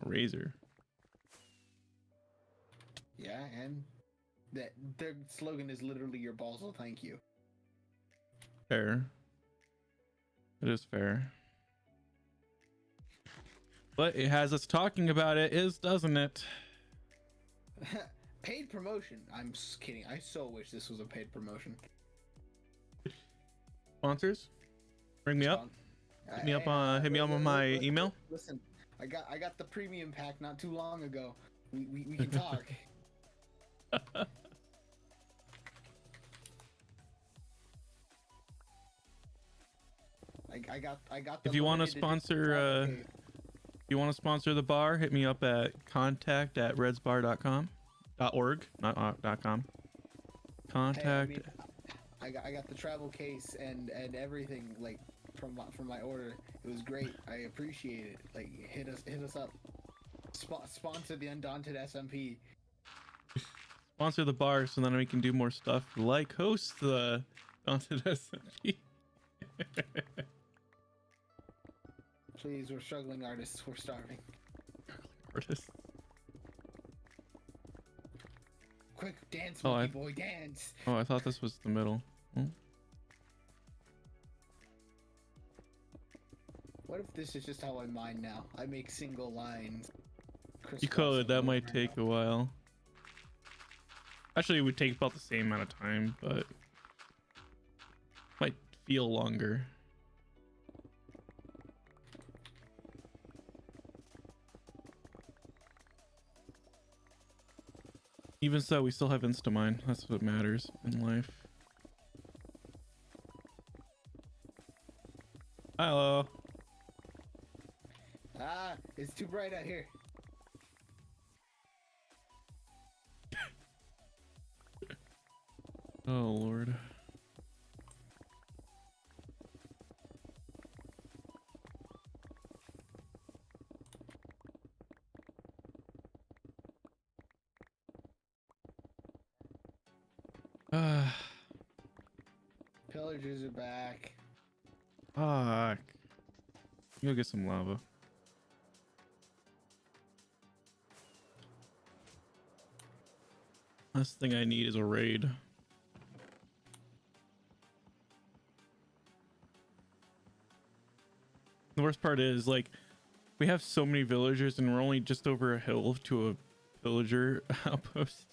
razor. Yeah, and that their slogan is literally "Your balls will thank you." Fair. It is fair. But it has us talking about it, doesn't it? Paid promotion. I'm just kidding. I so wish this was a paid promotion. Sponsors, bring me up. Hit me up on my email. Listen, I got the premium pack not too long ago. We can talk. I got. The If you want to sponsor, if you want to sponsor the bar, hit me up at contact@redsbar.com, .org, not .com. Contact. Hey, I got the travel case and everything like from my order. It was great. I appreciate it. Like hit us up. Sponsor the Undaunted SMP. Sponsor the bar so then we can do more stuff like host the Undaunted SMP. Please, we're struggling artists. We're starving. Artists. Quick, dance, Oh, monkey boy, dance. Oh, I thought this was the middle. Oh. What if this is just how I mine now? I make single lines. You could. That might take a while. Actually, it would take about the same amount of time, but might feel longer. Even so, we still have Instamine. That's what matters in life. Hello. Ah, it's too bright out here. Oh, Lord. Pillagers are back. Fuck. Go get some lava. Last thing I need is a raid. The worst part is, like, we have so many villagers and we're only just over a hill to a villager outpost.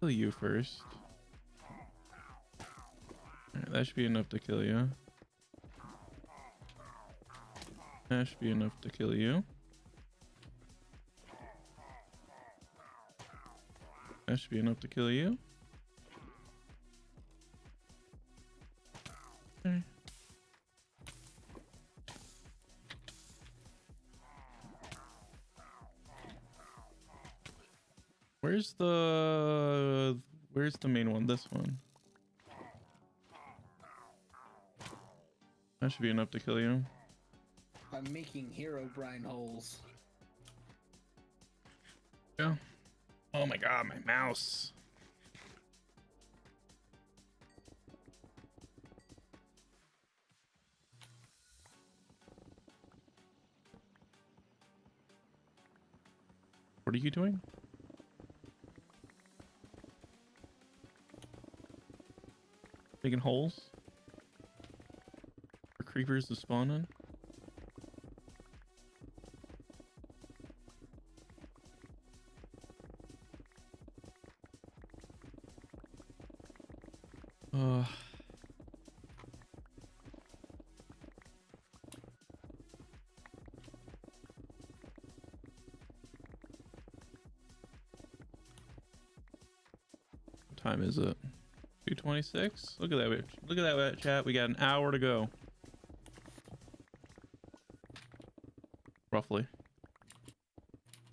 Kill you first. Alright, that should be enough to kill you. That should be enough to kill you. That should be enough to kill you. Okay. Where's the main one? This one. That should be enough to kill you. I'm making hero brine holes. Yeah. Oh my god, my mouse. What are you doing? Making holes for creepers to spawn in? What time is it? 2:26. Look at that. Look at that chat. We got an hour to go. Roughly.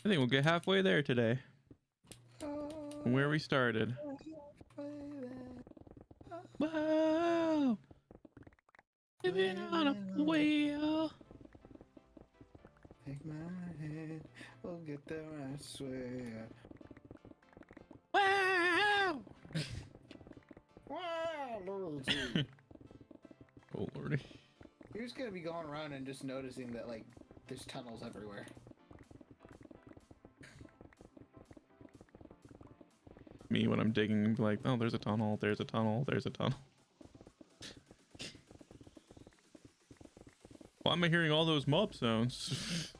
I think we'll get halfway there today. From where we started. Wow! Living on a wheel. Take my hand, we'll get there, I swear. Wow! Wow, Lordy. Oh lordy. You're just gonna be going around and just noticing that like there's tunnels everywhere. Me when I'm digging, like, oh, there's a tunnel, there's a tunnel, there's a tunnel. Why am I hearing all those mob sounds?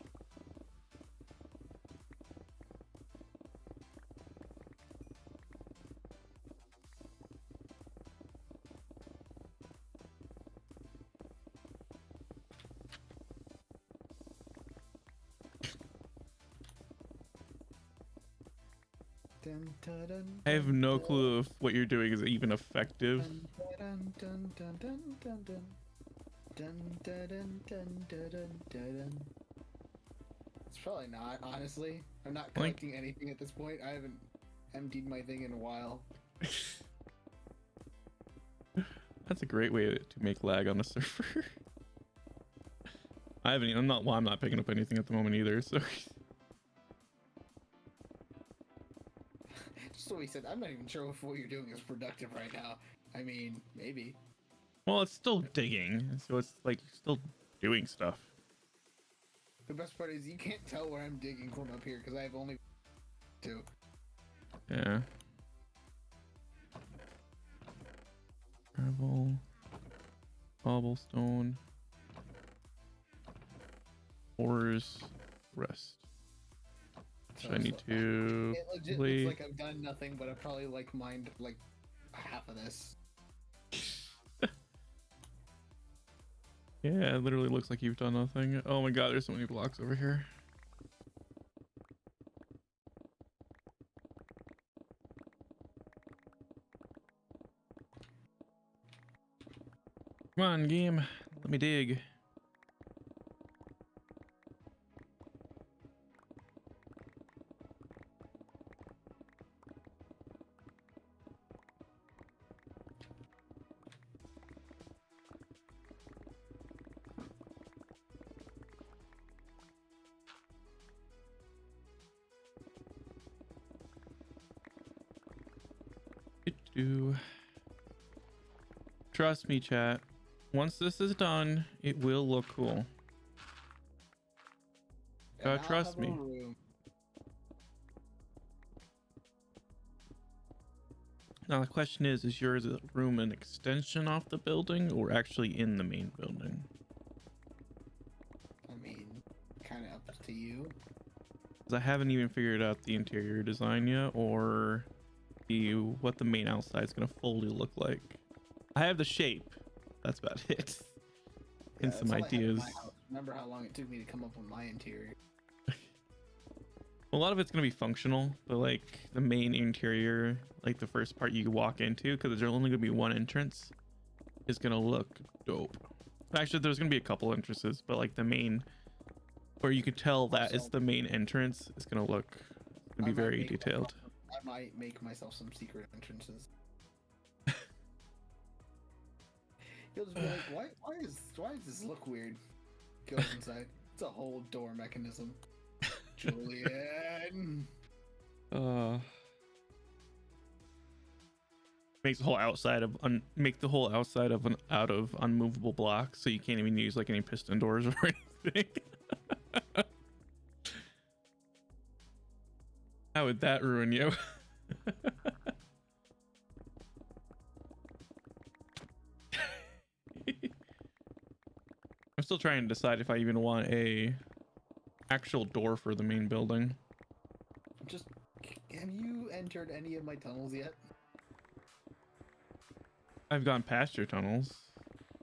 Dun, dun, dun, I have dun, no dun, clue if what you're doing is even effective. dun, dun, dun, dun, dun, dun. Dun, dun, dun, dun, dun, dun, dun, dun. It's probably not, honestly. I'm not collecting anything at this point. I haven't emptied my thing in a while. That's a great way to make lag on a server. I haven't. I'm not picking up anything at the moment either. So. Just what we said. I'm not even sure if what you're doing is productive right now. I mean, maybe. Well, it's still digging, so it's like still doing stuff. The best part is you can't tell where I'm digging from up here because I have only two. Yeah. Gravel, cobblestone, ores, rest. So I need to. it legit looks like I've done nothing, but I probably like mined like half of this. Yeah, it literally looks like you've done nothing. Oh my god, there's so many blocks over here. Come on, game. Let me dig. Trust me, chat. Once this is done, it will look cool. Trust me. Now the question is yours a room an extension off the building or actually in the main building? I mean, kind of up to you. Because I haven't even figured out the interior design yet or what the main outside is going to fully look like. I have the shape. That's about it. Yeah, and some ideas. Remember how long it took me to come up with my interior? A lot of it's going to be functional, but like the main interior, like the first part you walk into, because there's only going to be one entrance, is going to look dope. Actually, there's going to be a couple entrances, but like the main, where you could tell that is the main entrance, is going to look, going to be very detailed. I might make myself some secret entrances. You'll just be like, why does this look weird? Go inside. It's a whole door mechanism. Julian. Makes the whole outside of out of unmovable blocks, so you can't even use like any piston doors or anything. How would that ruin you? I'm still trying to decide if I even want a actual door for the main building. Just, have you entered any of my tunnels yet? I've gone past your tunnels.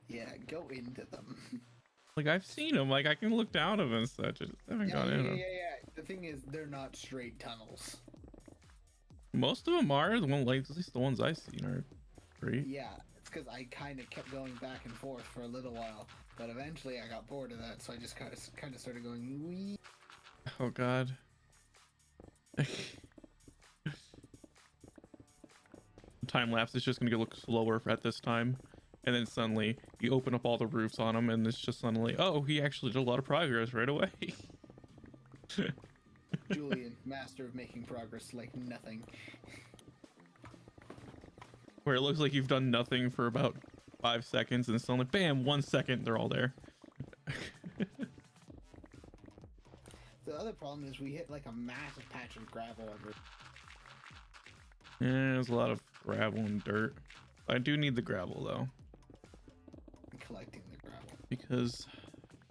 Yeah, go into them. Like I've seen them, like I can look down them and such. I just haven't gone in them. Yeah. The thing is, they're not straight tunnels. Most of them are. The one, like at least the ones I've seen are straight. Yeah, it's because I kind of kept going back and forth for a little while, but eventually I got bored of that, so I just kind of started going wee. Oh god. Time lapse is just gonna look slower at this time, and then suddenly you open up all the roofs on him, and it's just suddenly, oh, he actually did a lot of progress right away. Julian, master of making progress like nothing. Where it looks like you've done nothing for about 5 seconds, and suddenly, bam, 1 second, they're all there. other problem is we hit like a massive patch of gravel over. Yeah, there's a lot of gravel and dirt. I do need the gravel though, I'm collecting the gravel. because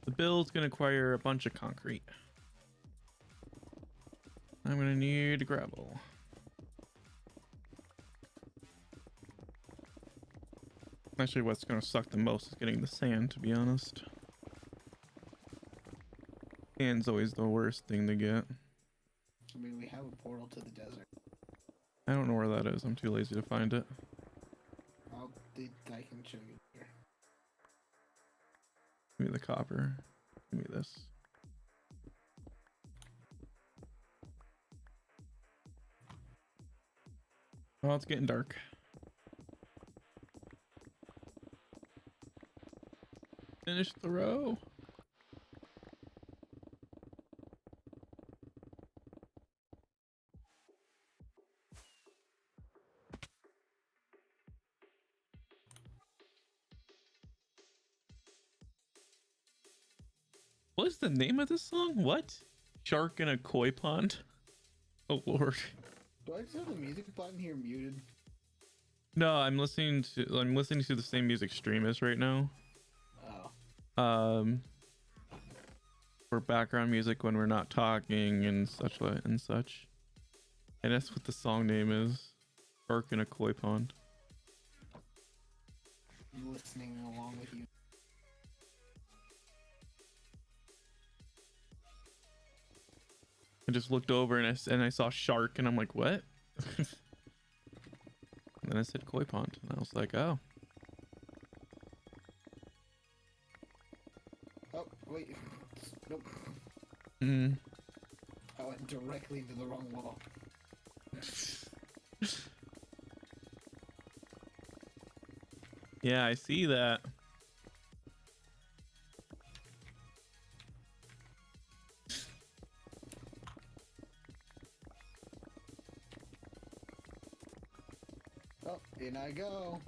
the build's gonna require a bunch of concrete. I'm gonna need gravel. Actually, what's gonna suck the most is getting the sand, to be honest. Sand's always the worst thing to get. I mean, we have a portal to the desert. I don't know where that is. I'm too lazy to find it. I can show you here. Give me the copper. Give me this. Oh, it's getting dark. Finish the row. What is the name of this song? What? Shark in a koi pond? Oh lord. Do I just have the music button here muted? No, I'm listening to the same music stream is right now. Oh. For background music when we're not talking and such. And that's what the song name is. Shark in a koi pond. I'm listening along with you. I just looked over and I saw shark and I'm like, what? And then I said koi pond and I was like, oh. Oh, wait. Nope. Hmm. I went directly into the wrong wall. Yeah, I see that. Oh, in I go.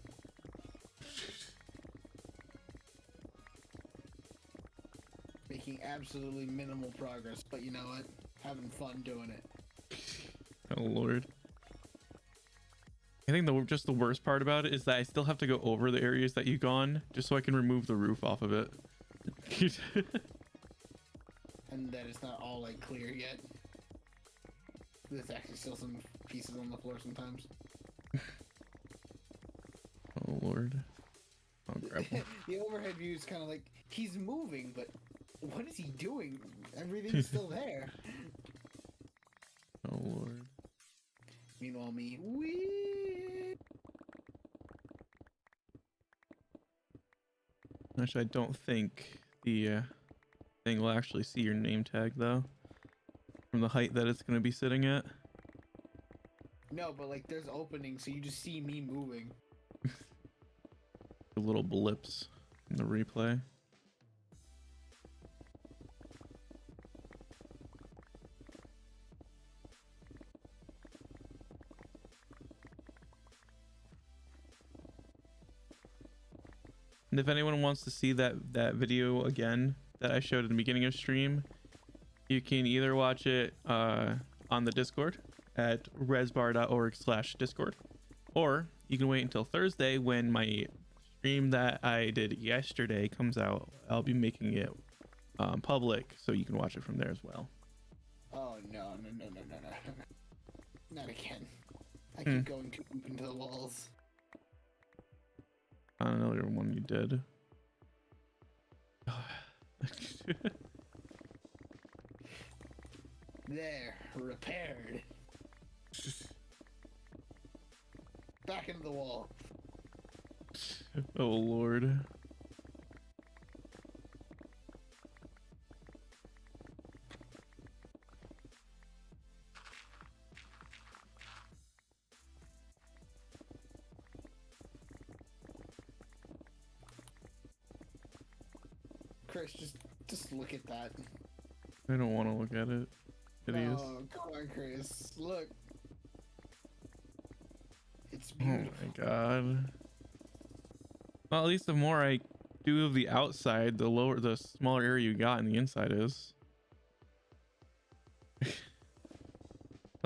Making absolutely minimal progress, but you know what? Having fun doing it. Oh lord. I think just the worst part about it is that I still have to go over the areas that you've gone just so I can remove the roof off of it. And that it's not all like clear yet. There's actually still some pieces on the floor sometimes. Oh lord. I'll grab one. The overhead view is kind of like he's moving, but what is he doing? Everything's still there. Oh lord. Meanwhile, me, wee. Actually, I don't think the thing will actually see your name tag though, from the height that it's going to be sitting at. No, but like there's openings, so you just see me moving. The little blips in the replay. And if anyone wants to see that video again that I showed at the beginning of stream, you can either watch it on the Discord at resbar.org/discord, or you can wait until Thursday when my stream that I did yesterday comes out. I'll be making it public so you can watch it from there as well. Oh no. Not again. I keep going too deep into the walls. Another one you did. There, repaired. Back into the wall. Oh lord. Chris, just look at that. I don't want to look at it. Hideous. Oh, come on, Chris. Look. It's Oh beautiful. my god. Well, at least the more I do of the outside, the smaller area you got in the inside is.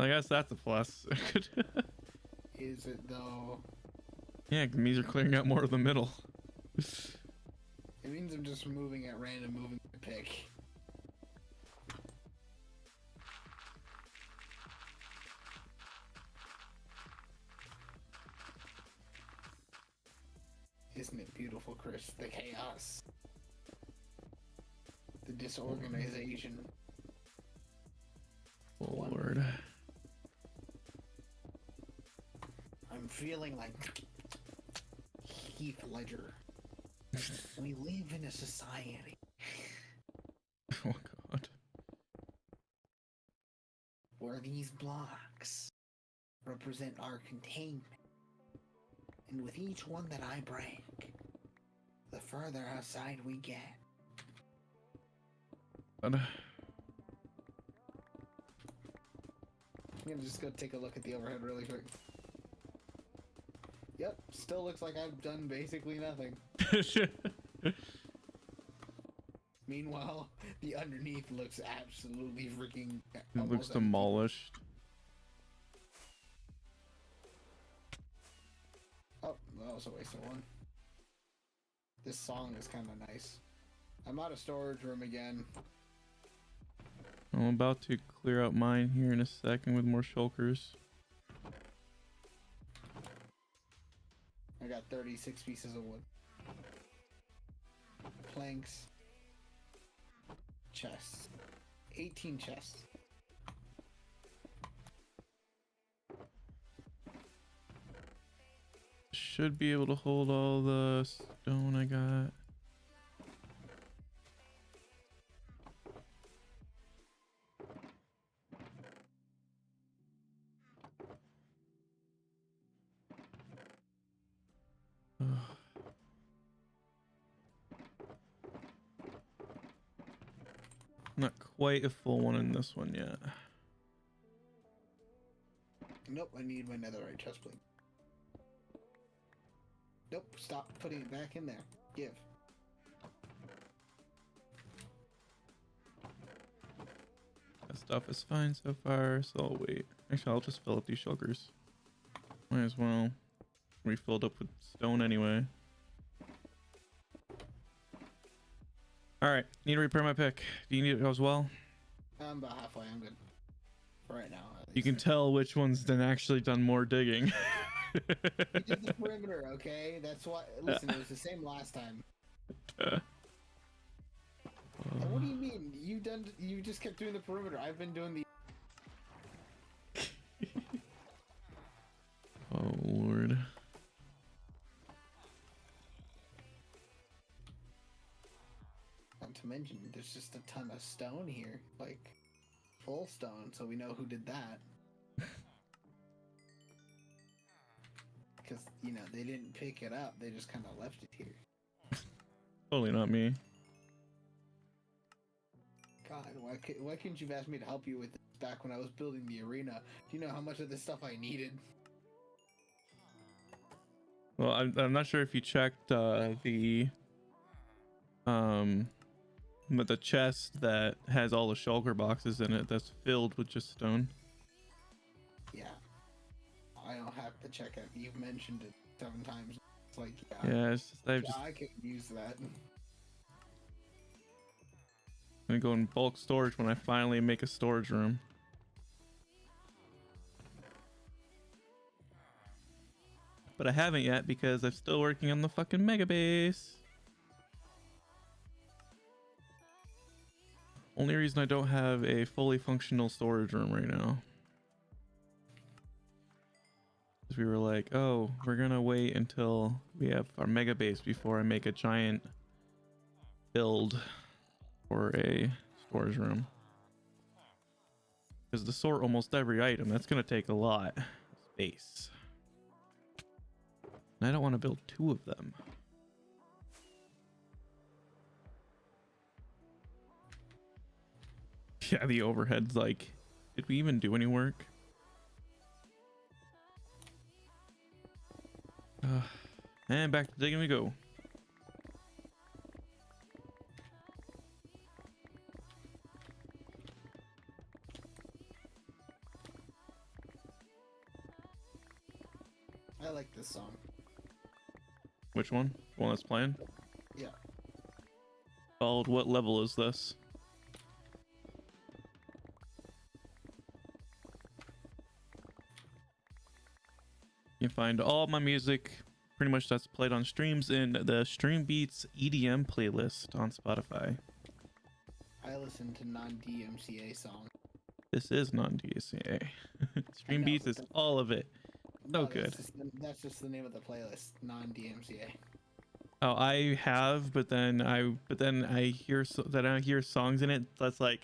I guess that's a plus. Is it though? Yeah, it means you're clearing out more of the middle. It means I'm just moving at random, moving the pick. Isn't it beautiful, Chris? The chaos. The disorganization. Oh, Lord. I'm feeling like Heath Ledger. We live in a society Oh, God. where these blocks represent our containment. And with each one that I break, the further outside we get. God. I'm gonna just go take a look at the overhead really quick. Yep, still looks like I've done basically nothing. Meanwhile, the underneath looks absolutely freaking... It looks demolished. Oh, that was a waste of one. This song is kind of nice. I'm out of storage room again. I'm about to clear out mine here in a second with more shulkers. I got 36 pieces of wood. Planks. Chests. 18 chests. Should be able to hold all the stone I got. Not quite a full one in this one yet. Nope, I need my netherite chest plate. Nope, stop putting it back in there. Give. That stuff is fine so far, so I'll wait. Actually, I'll just fill up these shulkers. Might as well. We filled up with stone anyway. Alright, need to repair my pick. Do you need it as well? I'm about halfway, I'm good. For right now, at least. You can tell which one's done actually done more digging. We did the perimeter, okay? That's why. Listen, it was the same last time. What do you mean? You just kept doing the perimeter. I've been doing the. Oh Lord. Not to mention, there's just a ton of stone here, like full stone, so we know who did that. Because, you know, they didn't pick it up, they just kind of left it here. Totally not me. God, why couldn't you have asked me to help you with this back when I was building the arena? Do you know how much of this stuff I needed? Well, I'm not sure if you checked the chest that has all the shulker boxes in it that's filled with just stone. Yeah. I don't have to check it. You've mentioned it 7 times. It's like, Yeah, it's just, I could use that. I'm gonna go in bulk storage when I finally make a storage room. But I haven't yet because I'm still working on the fucking mega base. Only reason I don't have a fully functional storage room right now is we were like, oh, we're gonna wait until we have our mega base before I make a giant build for a storage room. Because to sort almost every item, that's gonna take a lot of space. And I don't want to build 2 of them. Yeah, the overhead's like, did we even do any work? And back to digging we go. I like this song. Which one? The one that's playing? Yeah. Called what level is this? You can find all my music pretty much that's played on streams in the StreamBeats EDM playlist on Spotify. I listen to non-DMCA songs. This is non-DSA. StreamBeats is all of it. So good. That's just the name of the playlist, non-DMCA. Oh, I have, but then I hear I hear songs in it that's like,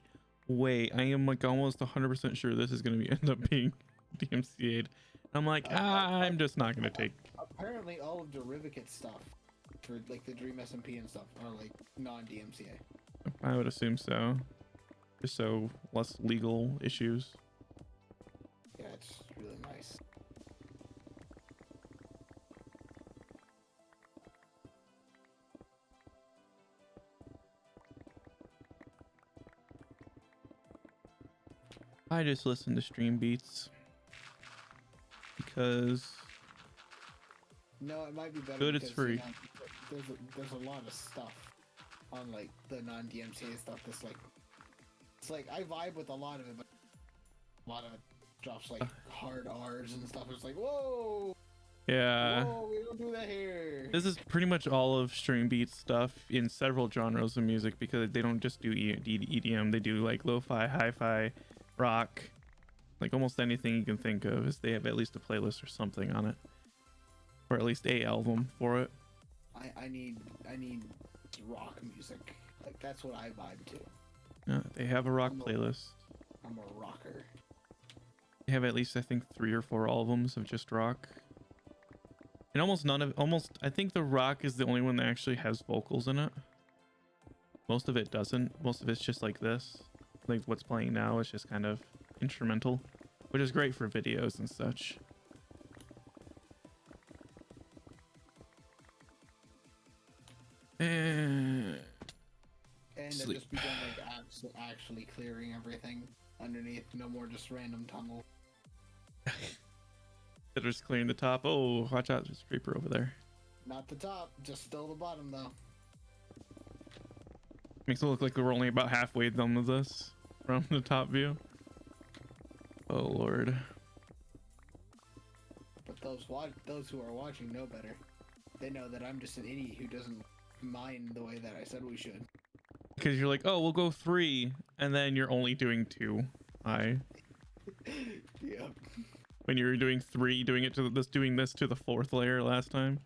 wait, I am like almost 100% sure this is gonna be end up being DMCA'd. I'm like, I'm just not gonna take. Apparently, all of Derivicate stuff for like the Dream SMP and stuff are like non-DMCA. I would assume so, just so less legal issues. Yeah, it's really nice. I just listen to StreamBeats because No, it might be better. good, it's free. You know, there's a lot of stuff on like the non-DMCA stuff that's like, it's like I vibe with a lot of it, but a lot of it drops like hard R's and stuff. It's like, whoa, Yeah, whoa, we don't do that here. this is pretty much all of StreamBeats stuff in several genres of music because they don't just do EDM, they do like lo-fi, hi-fi, rock, like almost anything you can think of. Is they have at least a playlist or something on it, or at least a album for it. I need rock music. Like that's what I vibe to. Yeah, they have a rock playlist. I'm a rocker. They have at least I think 3 or 4 albums of just rock. And I think the rock is the only one that actually has vocals in it. Most of it doesn't. Most of it's just like this. Like what's playing now is just kind of instrumental, which is great for videos and such. And I've just begun like actually clearing everything underneath. No more just random tunnel. They're just clearing the top. Oh, watch out, there's a creeper over there. Not the top, just still the bottom though. Makes it look like we're only about halfway done with this from the top view. Oh lord. But those who are watching know better. They know that I'm just an idiot who doesn't mind the way that I said we should. Because you're like, oh, we'll go 3, and then you're only doing 2. Yep. When you were doing 3, doing this to the 4th layer last time.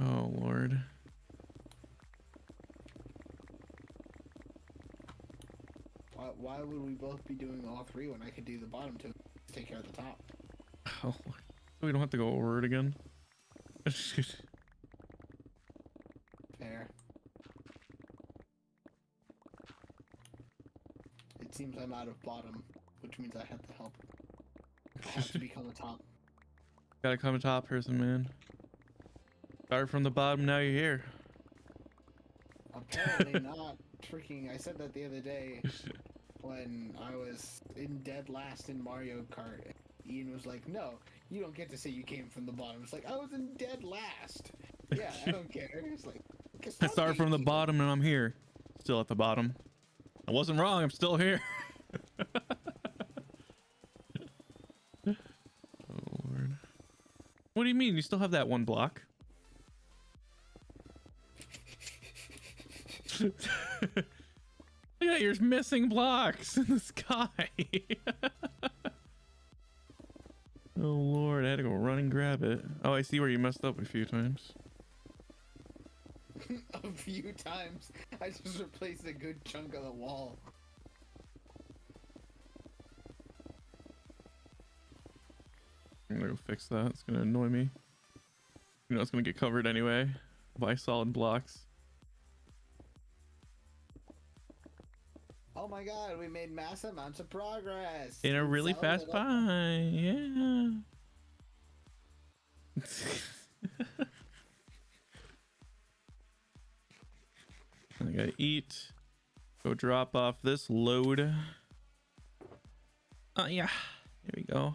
Oh lord. Why would we both be doing all 3 when I could do the bottom 2? Take care of the top. Oh, we don't have to go over it again. Fair. It seems I'm out of bottom, which means I have to help. I have to become a top. Gotta come a top person, man. Start from the bottom, now you're here. Apparently not. Freaking, I said that the other day when I was in dead last in Mario Kart. Ian was like, no, you don't get to say you came from the bottom. It's like, I was in dead last. Yeah, I don't care. It's like, I started from the bottom and I'm here. Still at the bottom. I wasn't wrong, I'm still here. Oh lord. What do you mean? You still have that one block? Yeah, you're missing blocks in the sky. Oh lord, I had to go run and grab it. Oh, I see where you messed up a few times. A few times. I just replaced a good chunk of the wall. I'm gonna go fix that. It's gonna annoy me. You know, it's gonna get covered anyway by solid blocks. Oh my god, we made mass amounts of progress! In a really fast time, yeah. I gotta eat. Go drop off this load. Oh yeah, here we go.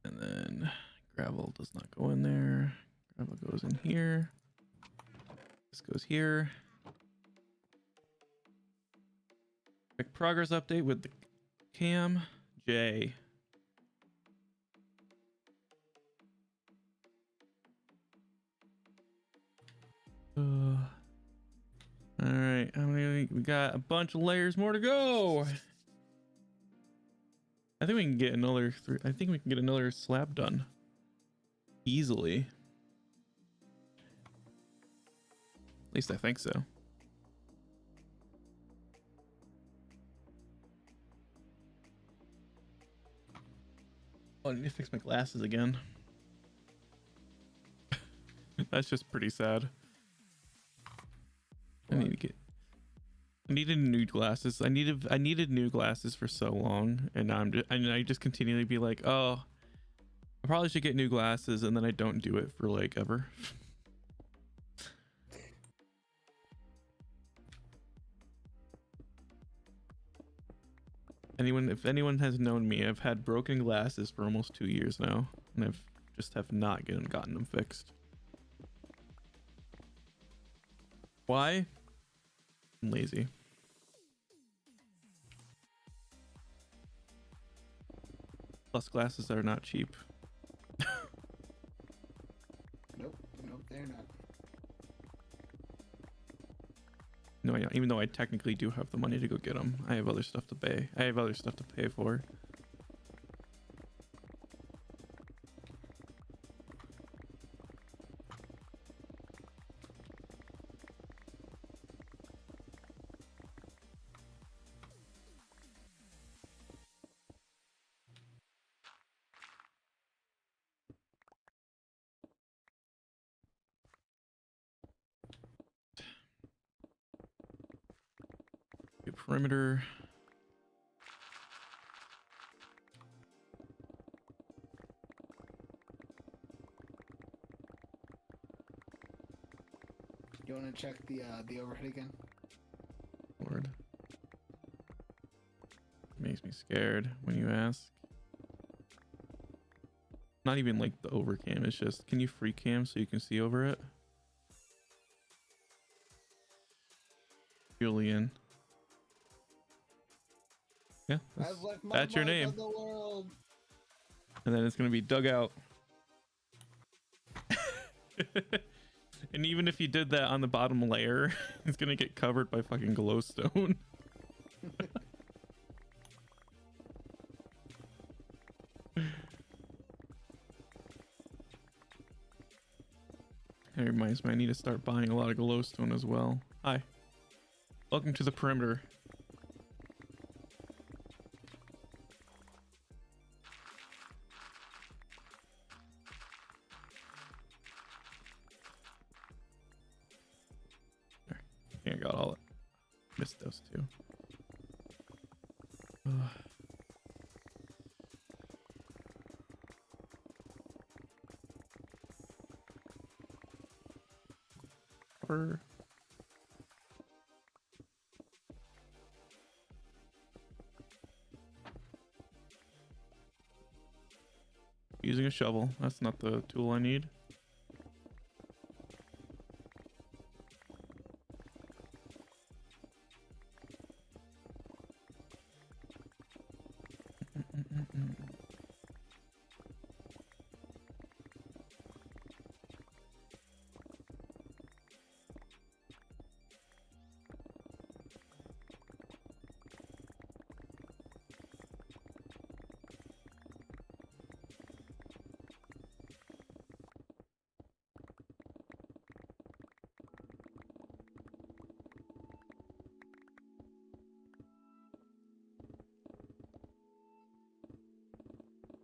And then gravel does not go in there. Gravel goes in here. This goes here. Quick progress update with the cam. J. All right, how many? We got a bunch of layers more to go. I think we can get another three. I think we can get another slab done easily. At least I think so. Oh, I need to fix my glasses again. That's just pretty sad. I need to get. I needed new glasses. I needed new glasses for so long, and I just continually be like, oh, I probably should get new glasses, and then I don't do it for like ever. If anyone has known me, I've had broken glasses for almost 2 years now, and I've just have not gotten them fixed. Why? I'm lazy. Plus, glasses are not cheap. Nope, they're not. No, yeah, even though I technically do have the money to go get them, I have other stuff to pay. I have other stuff to pay for. Perimeter. You want to check the overhead again? Lord. Makes me scared when you ask. Not even like the overcam, it's just, can you free cam so you can see over it? Julian. Yeah, that's your name. The world. And then it's gonna be dug out. And even if you did that on the bottom layer, it's gonna get covered by fucking glowstone. That reminds me, I need to start buying a lot of glowstone as well. Hi. Welcome to the perimeter. I got all it. Missed those two. Or using a shovel. That's not the tool I need.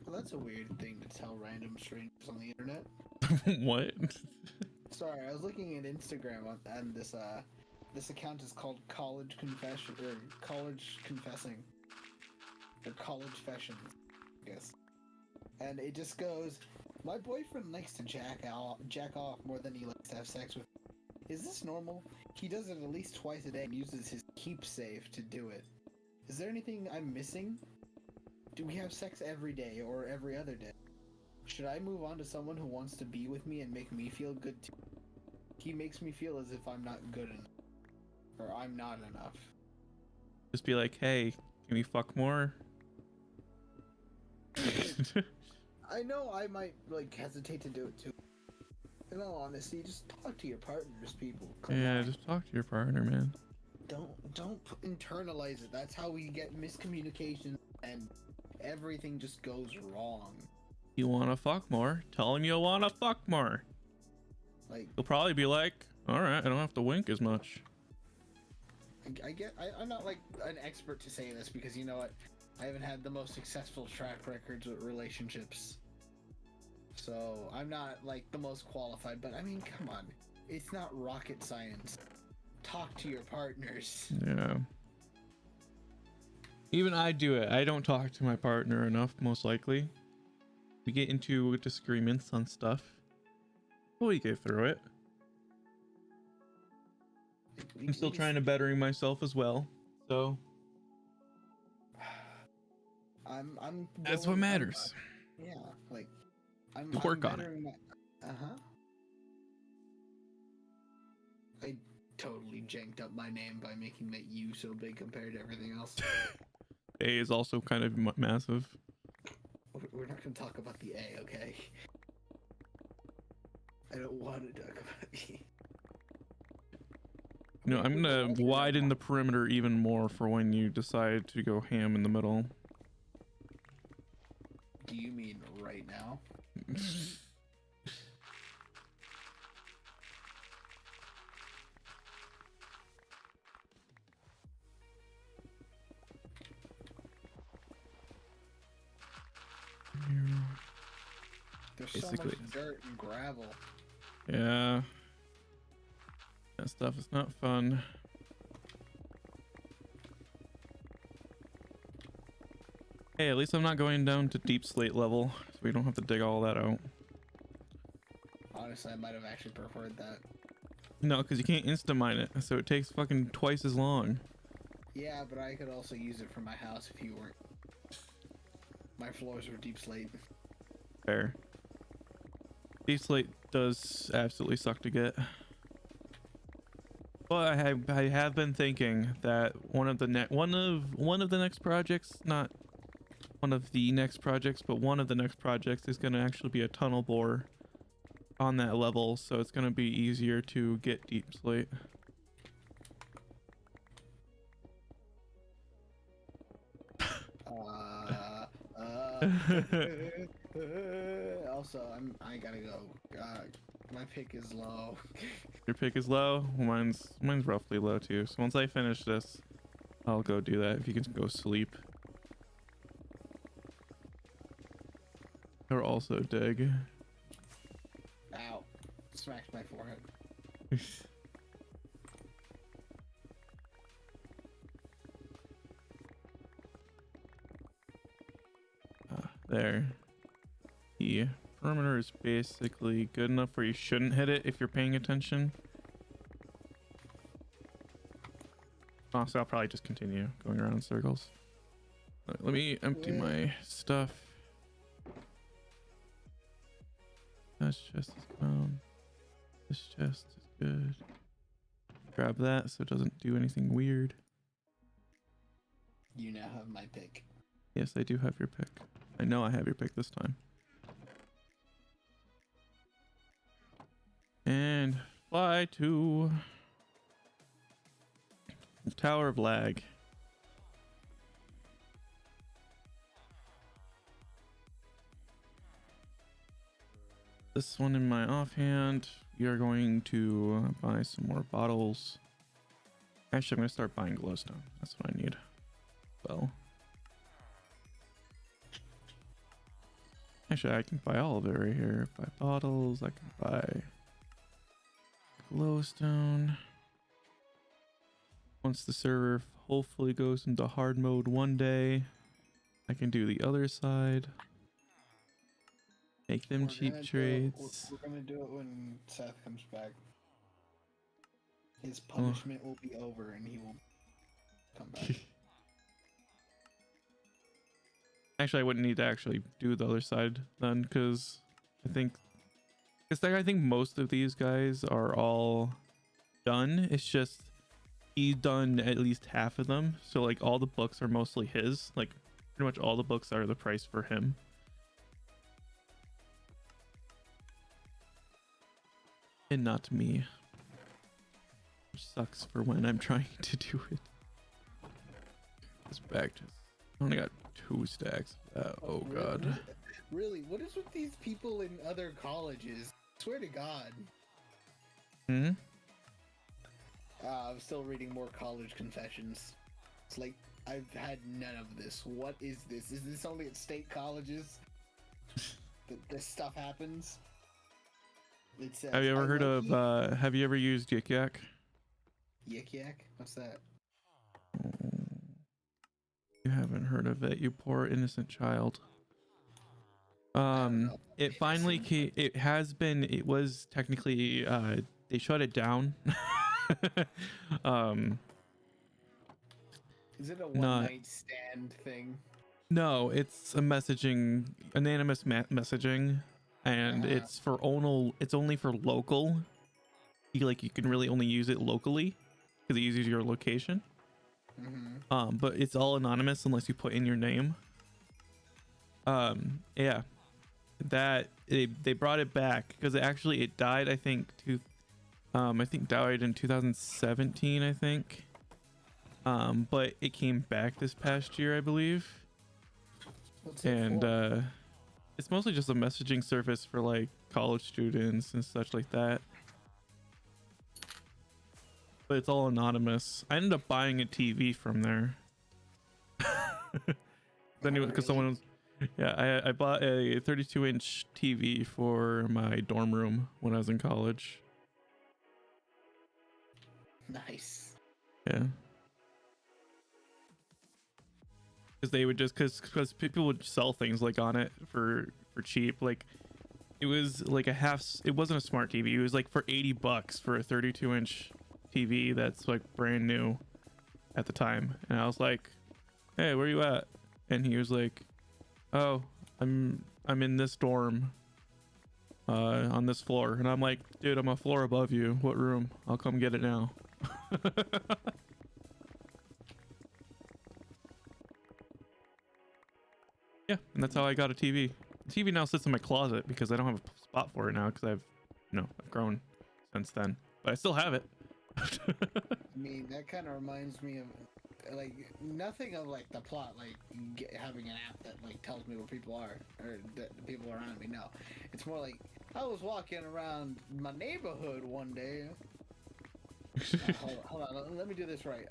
Well, that's a weird thing to tell random strangers on the internet. What? Sorry, I was looking at Instagram and this account is called College Confession or College Confessing or College Fashion, I guess. And it just goes, my boyfriend likes to jack off more than he likes to have sex with Is this normal? He does it at least twice a day and uses his keep save to do it. Is there anything I'm missing? Do we have sex every day or every other day? Should I move on to someone who wants to be with me and make me feel good too? He makes me feel as if I'm not good enough. Or I'm not enough. Just be like, hey, can we fuck more? I know I might, like, hesitate to do it too. In all honesty, just talk to your partners, people. Come Yeah, on. just talk to your partner, man. Don't internalize it. That's how we get miscommunication and everything just goes wrong. You wanna fuck more? Tell him you wanna fuck more. Like, He'll probably be like, all right, I don't have to wink as much. I'm not like an expert to say this because you know what? I haven't had the most successful track records with relationships. So I'm not like the most qualified, but I mean, come on. It's not rocket science. Talk to your partners. Yeah. Even I do it. I don't talk to my partner enough, most likely. We get into disagreements on stuff. But we get through it. I'm still trying to bettering myself as well. So I'm that's what matters. Yeah, like I'm Work on it. bettering my I totally janked up my name by making that U so big compared to everything else. A is also kind of massive. We're not gonna talk about the A, okay? I don't want to talk about the. No, I'm gonna widen the perimeter even more for when you decide to go ham in the middle. Do you mean right now? There's so Basically. much dirt and gravel. Yeah. That stuff is not fun. Hey, at least I'm not going down to deep slate level, so we don't have to dig all that out. Honestly, I might have actually preferred that. No, because you can't insta mine it, so it takes fucking twice as long. Yeah, but I could also use it for my house if you weren't. My floors were deep slate. Fair. Deep slate does absolutely suck to get. But I have been thinking that one of the next projects, not one of the next projects, but one of the next projects is going to actually be a tunnel bore on that level, so it's going to be easier to get deep slate. Also, I gotta go. My pick is low. Your pick is low. Mine's roughly low too. So once I finish this, I'll go do that. If you can go sleep. Or also dig. Ow! Smacked my forehead. There. The perimeter is basically good enough where you shouldn't hit it if you're paying attention. So I'll probably just continue going around in circles. Let me empty my stuff. That chest is gone. This chest is good. Grab that so it doesn't do anything weird. You now have my pick. Yes, I do have your pick. I know I have your pick this time. And fly to Tower of Lag. This one in my offhand. We are going to buy some more bottles. Actually, I'm going to start buying glowstone. That's what I need. Well. Actually, I can buy all of it right here. Buy bottles. I can buy glowstone. Once the server hopefully goes into hard mode one day, I can do the other side. Make them cheap trades. We're gonna do it when Seth comes back. His punishment will be over and he will come back. Actually, I wouldn't need to actually do the other side then, because I think most of these guys are all done. It's just he's done at least half of them, so like all the books are mostly his. Like pretty much all the books are the price for him. And not me. Which sucks for when I'm trying to do it. Let's back to. I only got 2 stacks of that. Oh god. Really? What is with these people in other colleges? I swear to God. Hmm? I'm still reading more college confessions. It's like, I've had none of this. What is this? Is this only at state colleges that this stuff happens? It says, Have you ever heard of, have you ever used Yik Yak? Yik Yak? What's that? You haven't heard of it, you poor innocent child. It finally came, it was technically, they shut it down. Is it a one-night stand thing? No, it's a messaging, anonymous messaging, and it's only for local. You can really only use it locally because it uses your location. But it's all anonymous unless you put in your name. Yeah, that they brought it back because it died. I think died in 2017. I think. But it came back this past year, I believe. What's it And for? it's mostly just a messaging service for like college students and such like that. But it's all anonymous. I ended up buying a TV from there. Because someone was, yeah, I bought a 32-inch TV for my dorm room when I was in college. Nice. Yeah. Because they would because people would sell things like on it for cheap. Like it was like it wasn't a smart TV. It was like for $80 for a 32-inch TV that's like brand new at the time. And I was like, hey, where you at? And he was like, oh, I'm in this dorm on this floor. And I'm like, dude, I'm a floor above you. What room? I'll come get it now. Yeah, and that's how I got a TV. The TV now sits in my closet because I don't have a spot for it now because I've grown since then. But I still have it. I mean, that kind of reminds me of like nothing of like the plot, like having an app that like tells me where people are or the people around me. No, it's more like I was walking around my neighborhood one day. Hold on, let me do this right.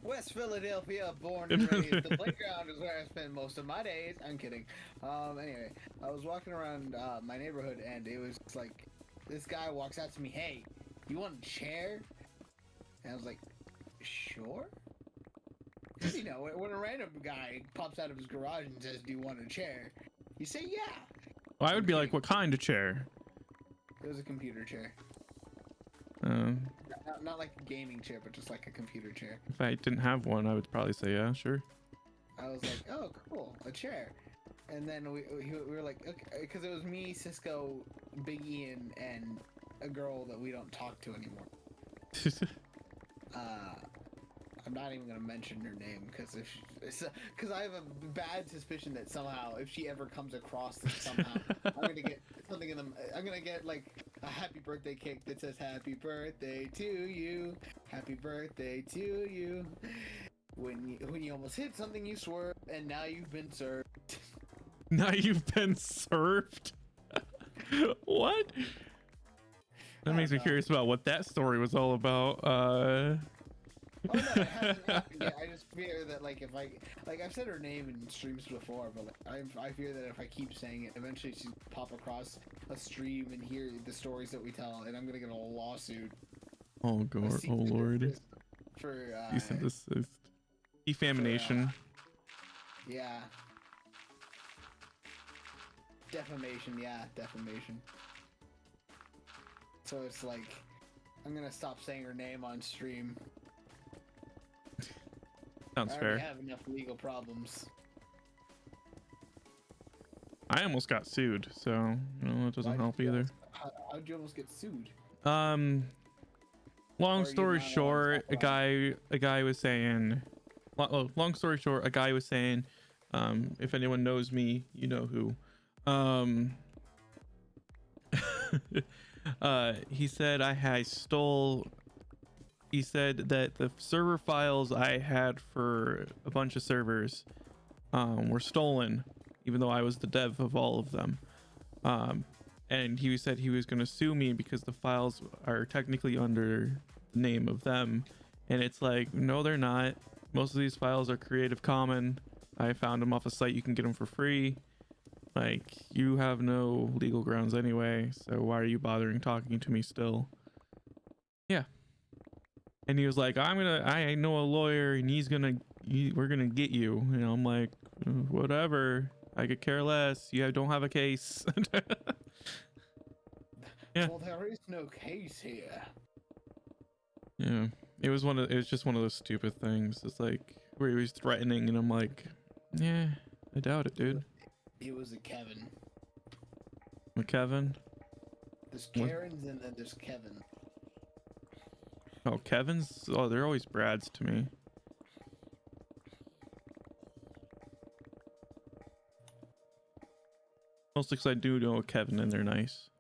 West Philadelphia, born and raised. The playground is where I spend most of my days. I'm kidding. Anyway, I was walking around my neighborhood, and it was like this guy walks out to me. Hey, you want a chair? And I was like, sure. You know, when a random guy pops out of his garage and says, "Do you want a chair?" You say, "Yeah." Well, I would be like, what kind of chair? It was a computer chair. Not like a gaming chair, but just like a computer chair. If I didn't have one, I would probably say, yeah, sure. I was like, oh, cool, a chair. And then we were like, okay, because it was me, Cisco, Big Ian, and a girl that we don't talk to anymore. I'm not even gonna mention her name because I have a bad suspicion that somehow if she ever comes across this somehow, I'm gonna get something in them. I'm gonna get like a happy birthday cake that says "Happy birthday to you, happy birthday to you." When you almost hit something, you swerve, and now you've been served. Now you've been served. What? That makes me curious about what that story was all about. Oh no, it hasn't happened yet. I just fear that like if I've said her name in streams before, but like I fear that if I keep saying it, eventually she'll pop across a stream and hear the stories that we tell, and I'm gonna get a lawsuit. Oh god, oh lord. For Cease and desist. Defamation. Yeah. Defamation, yeah, defamation. So it's like, I'm gonna stop saying her name on stream. Sounds I fair. already have enough legal problems. I almost got sued, so you know it doesn't Why'd help you either. how'd you almost get sued? Long Or story you're not allowed to short, talk about a guy was saying, long story short, a guy was saying, if anyone knows me, you know who. He said he said that the server files I had for a bunch of servers were stolen, even though I was the dev of all of them. And he said he was going to sue me because the files are technically under the name of them. And it's like, no, they're not. Most of these files are Creative Commons. I found them off a site. You can get them for free. Like, you have no legal grounds anyway. So why are you bothering talking to me still? Yeah. And he was like, I know a lawyer and we're going to get you. And I'm like, whatever. I could care less. You don't have a case. Yeah. Well, there is no case here. Yeah. It was just one of those stupid things. It's like where he was threatening and I'm like, yeah, I doubt it, dude. It was a Kevin. Kevin? There's Karens and then there's Kevin. Oh, Kevin's? Oh, they're always Brads to me. Mostly because I do know a Kevin and they're nice.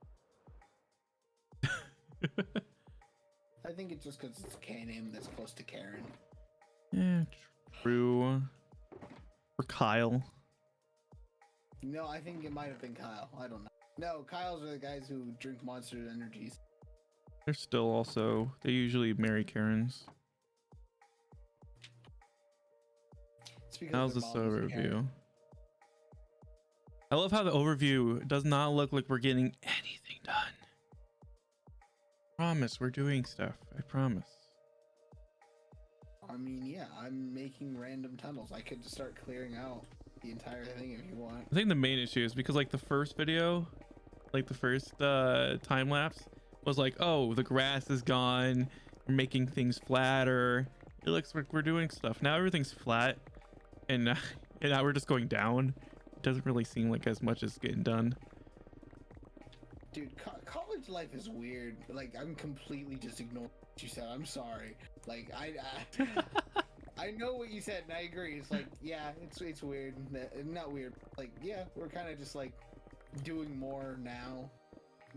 I think it's just because it's a K name that's close to Karen. Yeah, true. Or Kyle. No, I think it might have been Kyle. I don't know. No, Kyle's are the guys who drink Monster Energies. They're still also, they usually marry Karens. It's because How's their this mom was a overview? Karen. I love how the overview does not look like we're getting anything done. Promise, we're doing stuff. I promise. I mean, yeah, I'm making random tunnels. I could just start clearing out the entire thing if you want. I think the main issue is because like the first video, like the first time lapse was like, oh, the grass is gone. We're making things flatter. It looks like we're doing stuff. Now everything's flat and now we're just going down. It doesn't really seem like as much is getting done. Dude, college life is weird. Like, I'm completely just ignoring what you said. I'm sorry. Like, I know what you said, and I agree. It's like, yeah, it's weird. Not weird. Like, yeah, we're kind of just like doing more now,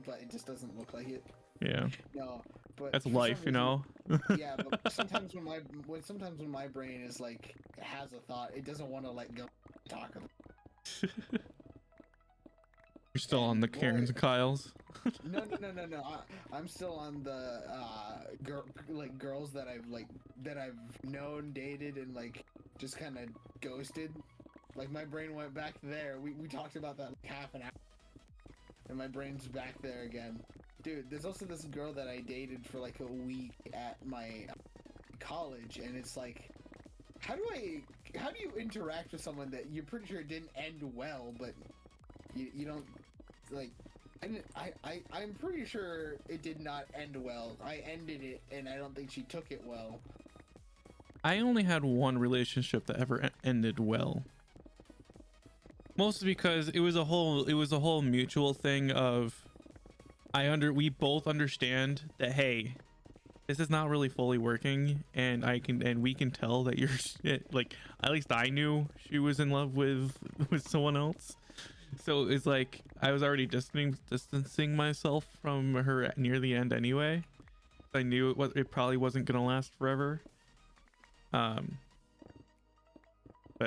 but it just doesn't look like it. Yeah. No, but That's for life, some you know. reason- yeah, but sometimes when my brain is like has a thought, it doesn't want to let go. Talk about. You're still on the Karens and Kyles. No. I'm still on the girls that I've known, dated, and like just kind of ghosted. Like my brain went back there. We talked about that like half an hour, and my brain's back there again. Dude, there's also this girl that I dated for like a week at my college, and it's like, how do you interact with someone that you're pretty sure didn't end well, but you don't like. I'm pretty sure it did not end well. I ended it, and I don't think she took it well. I only had one relationship that ever ended well. Mostly because it was a whole mutual thing of we both understand that, hey, this is not really fully working, and we can tell that you're like, at least I knew she was in love with someone else. So it's like I was already distancing myself from her near the end anyway. I knew it probably wasn't gonna last forever. But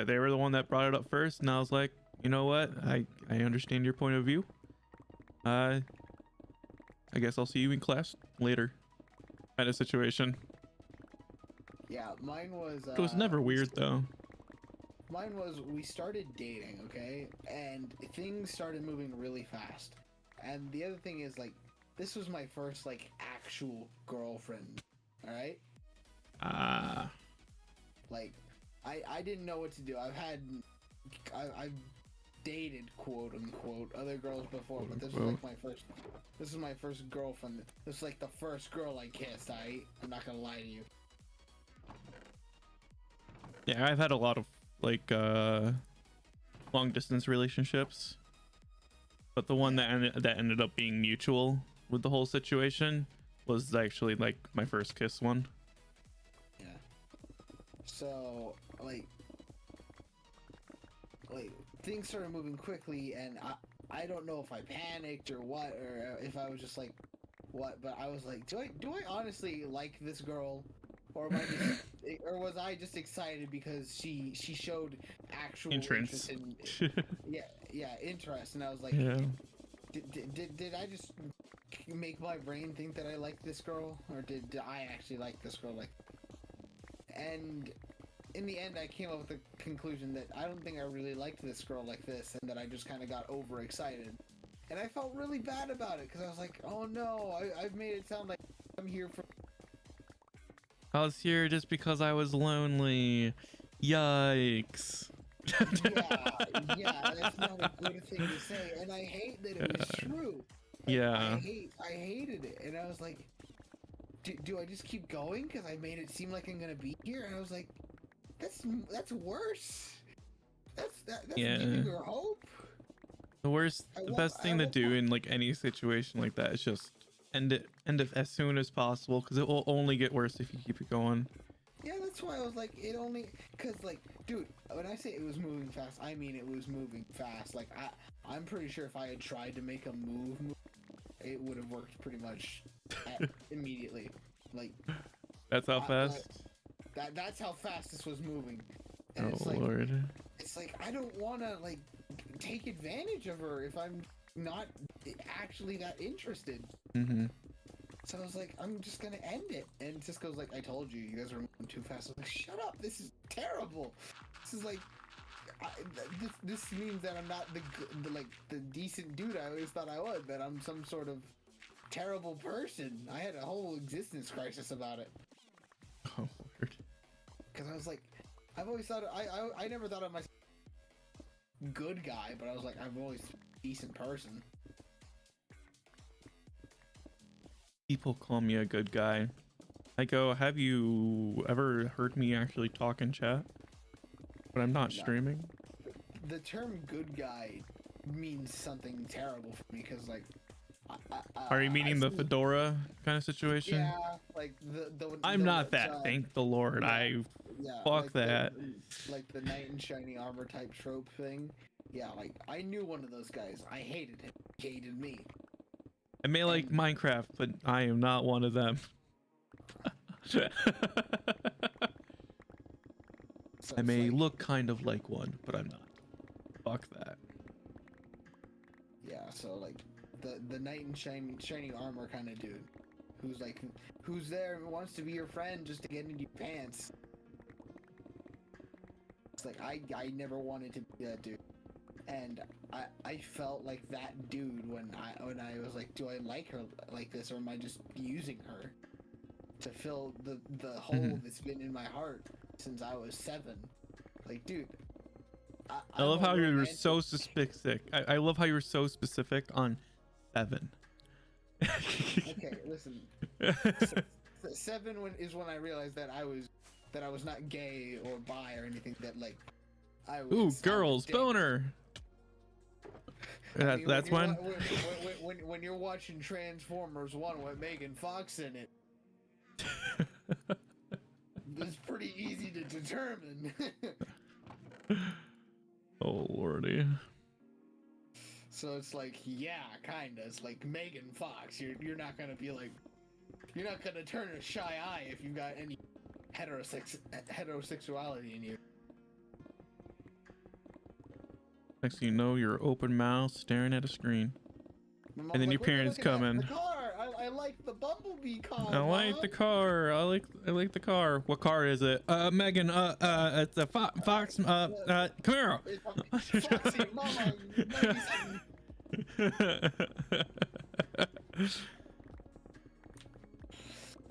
they were the one that brought it up first, and I was like, you know what? I understand your point of view. I guess I'll see you in class later. Kind of situation. Yeah, mine was. It was never weird though. Mine was, we started dating, okay? And things started moving really fast. And the other thing is, like, this was my first, like, actual girlfriend, alright? Like, I didn't know what to do. I've dated quote unquote other girls before, but this was Quote, like my first. This is my first girlfriend. This is like the first girl I kissed. I'm not gonna lie to you. yeah, I've had a lot of like long distance relationships, but the one that ended up being mutual with the whole situation was actually like my first kiss one. Yeah. So like things started moving quickly, and I don't know if I panicked or what, or if I was just like what, but I was like, do I honestly like this girl, or am I just, or was I just excited because she showed actual Entrance. interest in interest, and I was like, Yeah. did I just make my brain think that I liked this girl, or did I actually like this girl? Like, and in the end, I came up with the conclusion that I don't think I really liked this girl like this, and that I just kind of got overexcited. And I felt really bad about it, because I was like, oh no, I've made it sound like I'm here for... I was here just because I was lonely. Yikes. yeah, that's not a good thing to say, and I hate that it was true. Like, Yeah. I hated it, and I was like, do I just keep going because I made it seem like I'm gonna be here? And I was like, that's worse. That's giving her hope. The best thing to do in like any situation like that is just end it as soon as possible, because it will only get worse if you keep it going. Yeah, that's why I was like, it only, because like, dude, when I say it was moving fast, I mean it was moving fast. Like, I'm pretty sure if I had tried to make a move, it would have worked pretty much immediately. Like, that's how fast. That's how fast this was moving. And Oh it's like, Lord. It's like, I don't want to like take advantage of her if I'm not actually that interested. Mm-hmm. So I was like, I'm just gonna end it. And Cisco's like, I told you, you guys are moving too fast. I was like, shut up, this is terrible. This is like, this means that I'm not the decent dude I always thought I was. That I'm some sort of terrible person. I had a whole existence crisis about it. Oh Lord. Because I was like, I've always thought, I never thought of myself good guy, but I was like, I'm always a decent person. People call me a good guy. I go, have you ever heard me actually talk in chat? But I'm not streaming. The term good guy means something terrible for me, because like, are you meaning the fedora kind of situation? Yeah, like I'm not that, thank the Lord. Fuck like that. Like the knight in shiny armor type trope thing. Yeah, like I knew one of those guys. I hated him. He hated me. I may like Minecraft, but I am not one of them. So I may look kind of like one, but I'm not. Fuck that. Yeah, so like the knight in shiny armor kind of dude, who's there and wants to be your friend just to get into your pants. It's like I never wanted to be that dude, and I felt like that dude when I was like, do I like her like this, or am I just using her to fill the hole that's been in my heart since I was 7? Like, dude, I love how you were so specific. I love how you were so specific on 7. Okay, listen. 7 is when I realized that I was not gay or bi or anything. That like I was. Ooh, girls, boner. I mean, that's when. When you're watching Transformers 1 with Megan Fox in it, it's pretty easy to determine. Oh Lordy. So it's like, yeah, kinda. It's like Megan Fox. You're not gonna be like, you're not gonna turn a shy eye if you've got any heterosexuality in you. Next thing you know, you're open mouth staring at a screen, and then your parents come in. The car. I like the Bumblebee car. I like the car. I like the car. What car is it? Megan. It's a Fox. Camaro. Foxy, Mama, 97.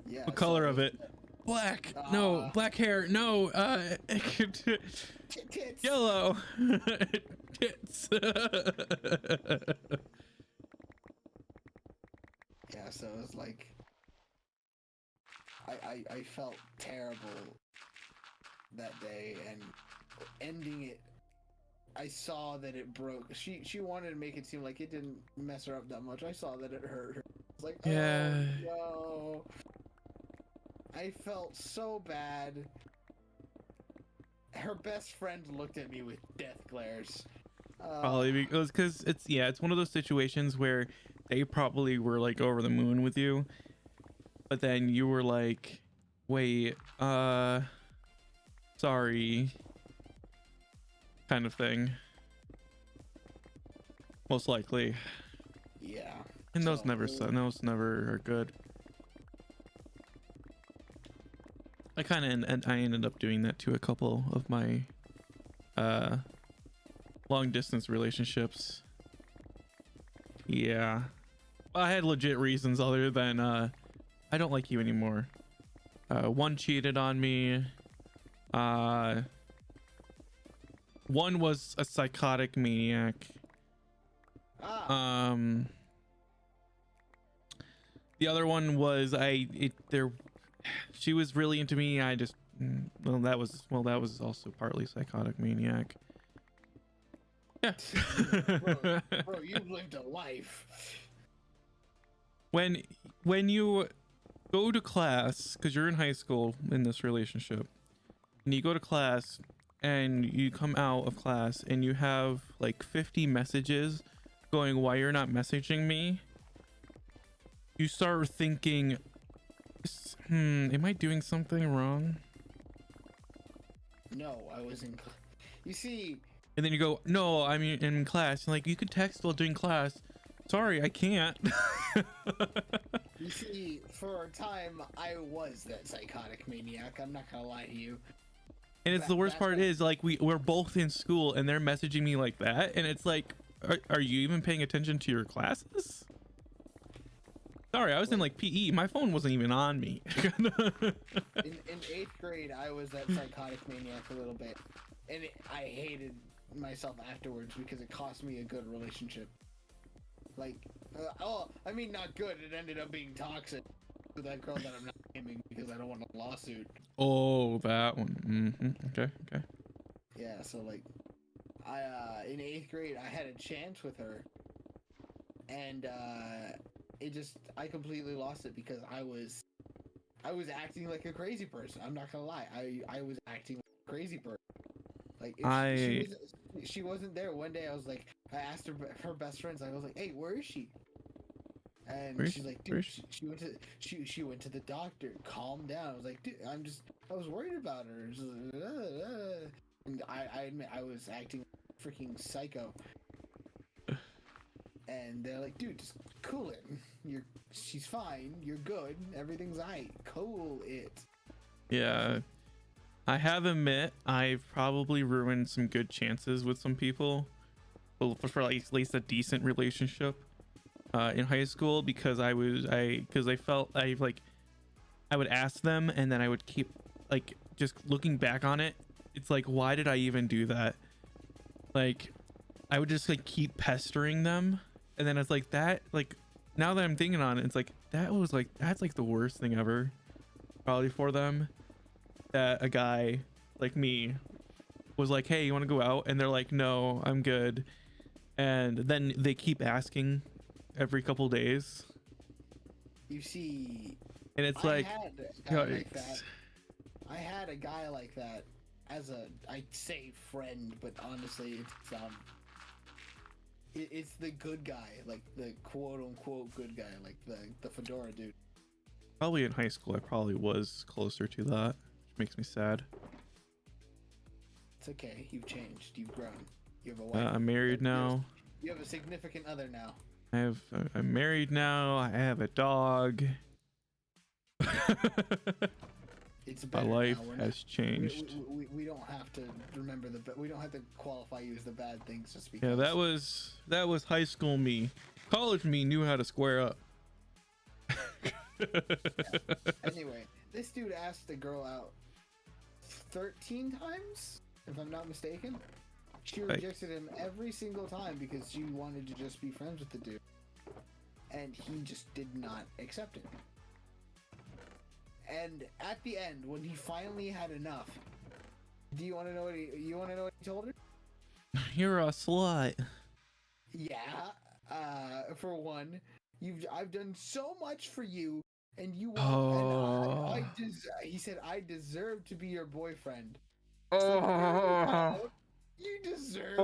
Yeah. What color of it? Black. No. Black hair. No. Tits. Yellow. tickets. Yeah, so it was like I felt terrible that day, and ending it, I saw that it broke. She wanted to make it seem like it didn't mess her up that much. I saw that it hurt her. I was like, Yeah. oh no. I felt so bad. Her best friend looked at me with death glares. Probably because it's one of those situations where they probably were like over the moon with you, but then you were like, wait, sorry, kind of thing, most likely. Yeah. And those So, never are good. I kind of I ended up doing that to a couple of my long distance relationships. Yeah, I had legit reasons other than I don't like you anymore. One cheated on me. One was a psychotic maniac. The other one was she was really into me. I just that was also partly psychotic maniac. Yeah. bro, you've lived a life. When you go to class, because you're in high school in this relationship, and you go to class and you come out of class and you have like 50 messages going, why you're not messaging me, you start thinking, am I doing something wrong? No, I was in. You see. And then you go, no, I'm in class. And like, you could text while doing class. Sorry, I can't. You see, for a time, I was that psychotic maniac. I'm not gonna lie to you. And it's the worst part is like we're both in school and they're messaging me like that, and it's like, are you even paying attention to your classes? Sorry, I was in like PE. My phone wasn't even on me. in 8th grade, I was that psychotic maniac a little bit, and I hated myself afterwards because it cost me a good relationship. Like, I mean, not good. It ended up being toxic with that girl that I'm not naming because I don't want a lawsuit. Oh, that one. Okay. Yeah, so like, in 8th grade, I had a chance with her, and I completely lost it because I was acting like a crazy person. I'm not gonna lie, I was acting like a crazy person. Like, she wasn't there. One day, I asked her best friends. I was like, "Hey, where is she?" And she's like, "Dude, she went to the doctor. Calm down." I was like, "Dude, I was worried about her." And I admit I was acting freaking psycho. And they're like, "Dude, just cool it. She's fine. You're good. Everything's aight. Cool it." Yeah. I have admit I've probably ruined some good chances with some people, for like at least a decent relationship in high school, because I felt I would ask them and then I would keep like, just looking back on it, it's like, why did I even do that? Like, I would just like keep pestering them, and then it's like that, like now that I'm thinking on it, it's like that's like the worst thing ever probably for them, that a guy like me was like, hey, you want to go out? And they're like, no, I'm good. And then they keep asking every couple days. You see, And it's I had a guy like that as I'd say friend, but honestly, it's the good guy, like the quote unquote good guy, like the fedora dude. Probably in high school I probably was closer to that, which makes me sad. It's okay, you've changed, you've grown, you have a wife. I'm married now. You have a significant other now. I'm married now. I have a dog. It's My better life now. has changed. We don't have to remember we don't have to qualify you as the bad things just because. Yeah, that was high school me. College me knew how to square up. Yeah. Anyway, this dude asked the girl out 13 times, if I'm not mistaken. She rejected him every single time because she wanted to just be friends with the dude. And he just did not accept it. And at the end, when he finally had enough, do you want to know what he told her? You're a slut. Yeah. For one, I've done so much for you, and you want. Oh. And he said, I deserve to be your boyfriend. It's like, no, you deserve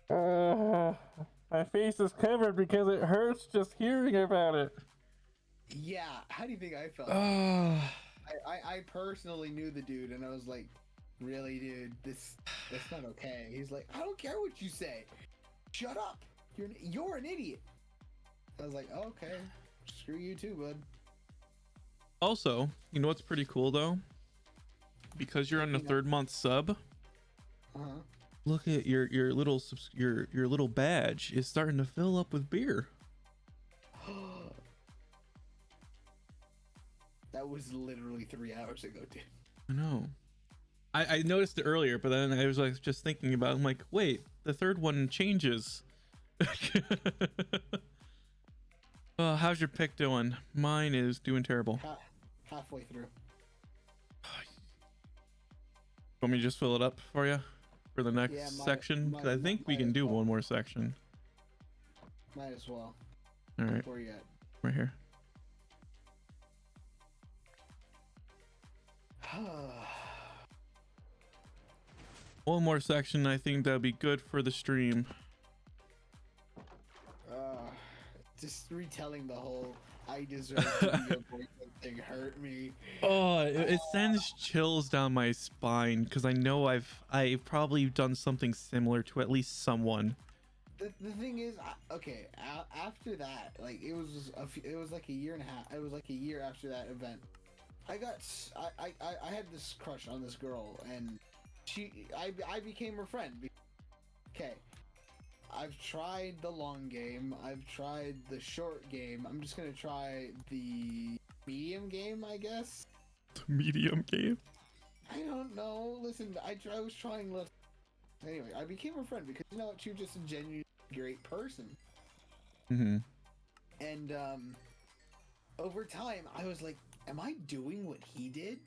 nothing. My face is covered because it hurts just hearing about it. Yeah. How do you think I felt? I personally knew the dude, and I was like, really, dude, that's not okay. He's like, I don't care what you say. Shut up. You're an idiot. I was like, oh, okay, screw you too, bud. Also, you know what's pretty cool though? Because you're on the 3rd month sub. Look at your little badge is starting to fill up with beer. That was literally 3 hours ago, dude. I know. I noticed it earlier, but then I was like just thinking about it. I'm like, wait, the 3rd one changes. How's your pick doing? Mine is doing terrible. Halfway through. Want me to just fill it up for you for the next section? Because I think we can do one more section. Might as well. All right. Where you at? Right here. One more section. I think that'll be good for the stream. Just retelling the whole I deserve to be your boyfriend thing hurt me. Oh, it sends chills down my spine because I know I've probably done something similar to at least someone. The thing is, okay, after that, like it was like a year and a half. It was like a year after that event. I had this crush on this girl, and I became her friend. Okay. I've tried the long game. I've tried the short game. I'm just gonna try the medium game, I guess. The medium game? I don't know. Listen, I was trying. Anyway, I became her friend because you know what? She was just a genuinely great person. Mm-hmm. And over time, I was like, "Am I doing what he did?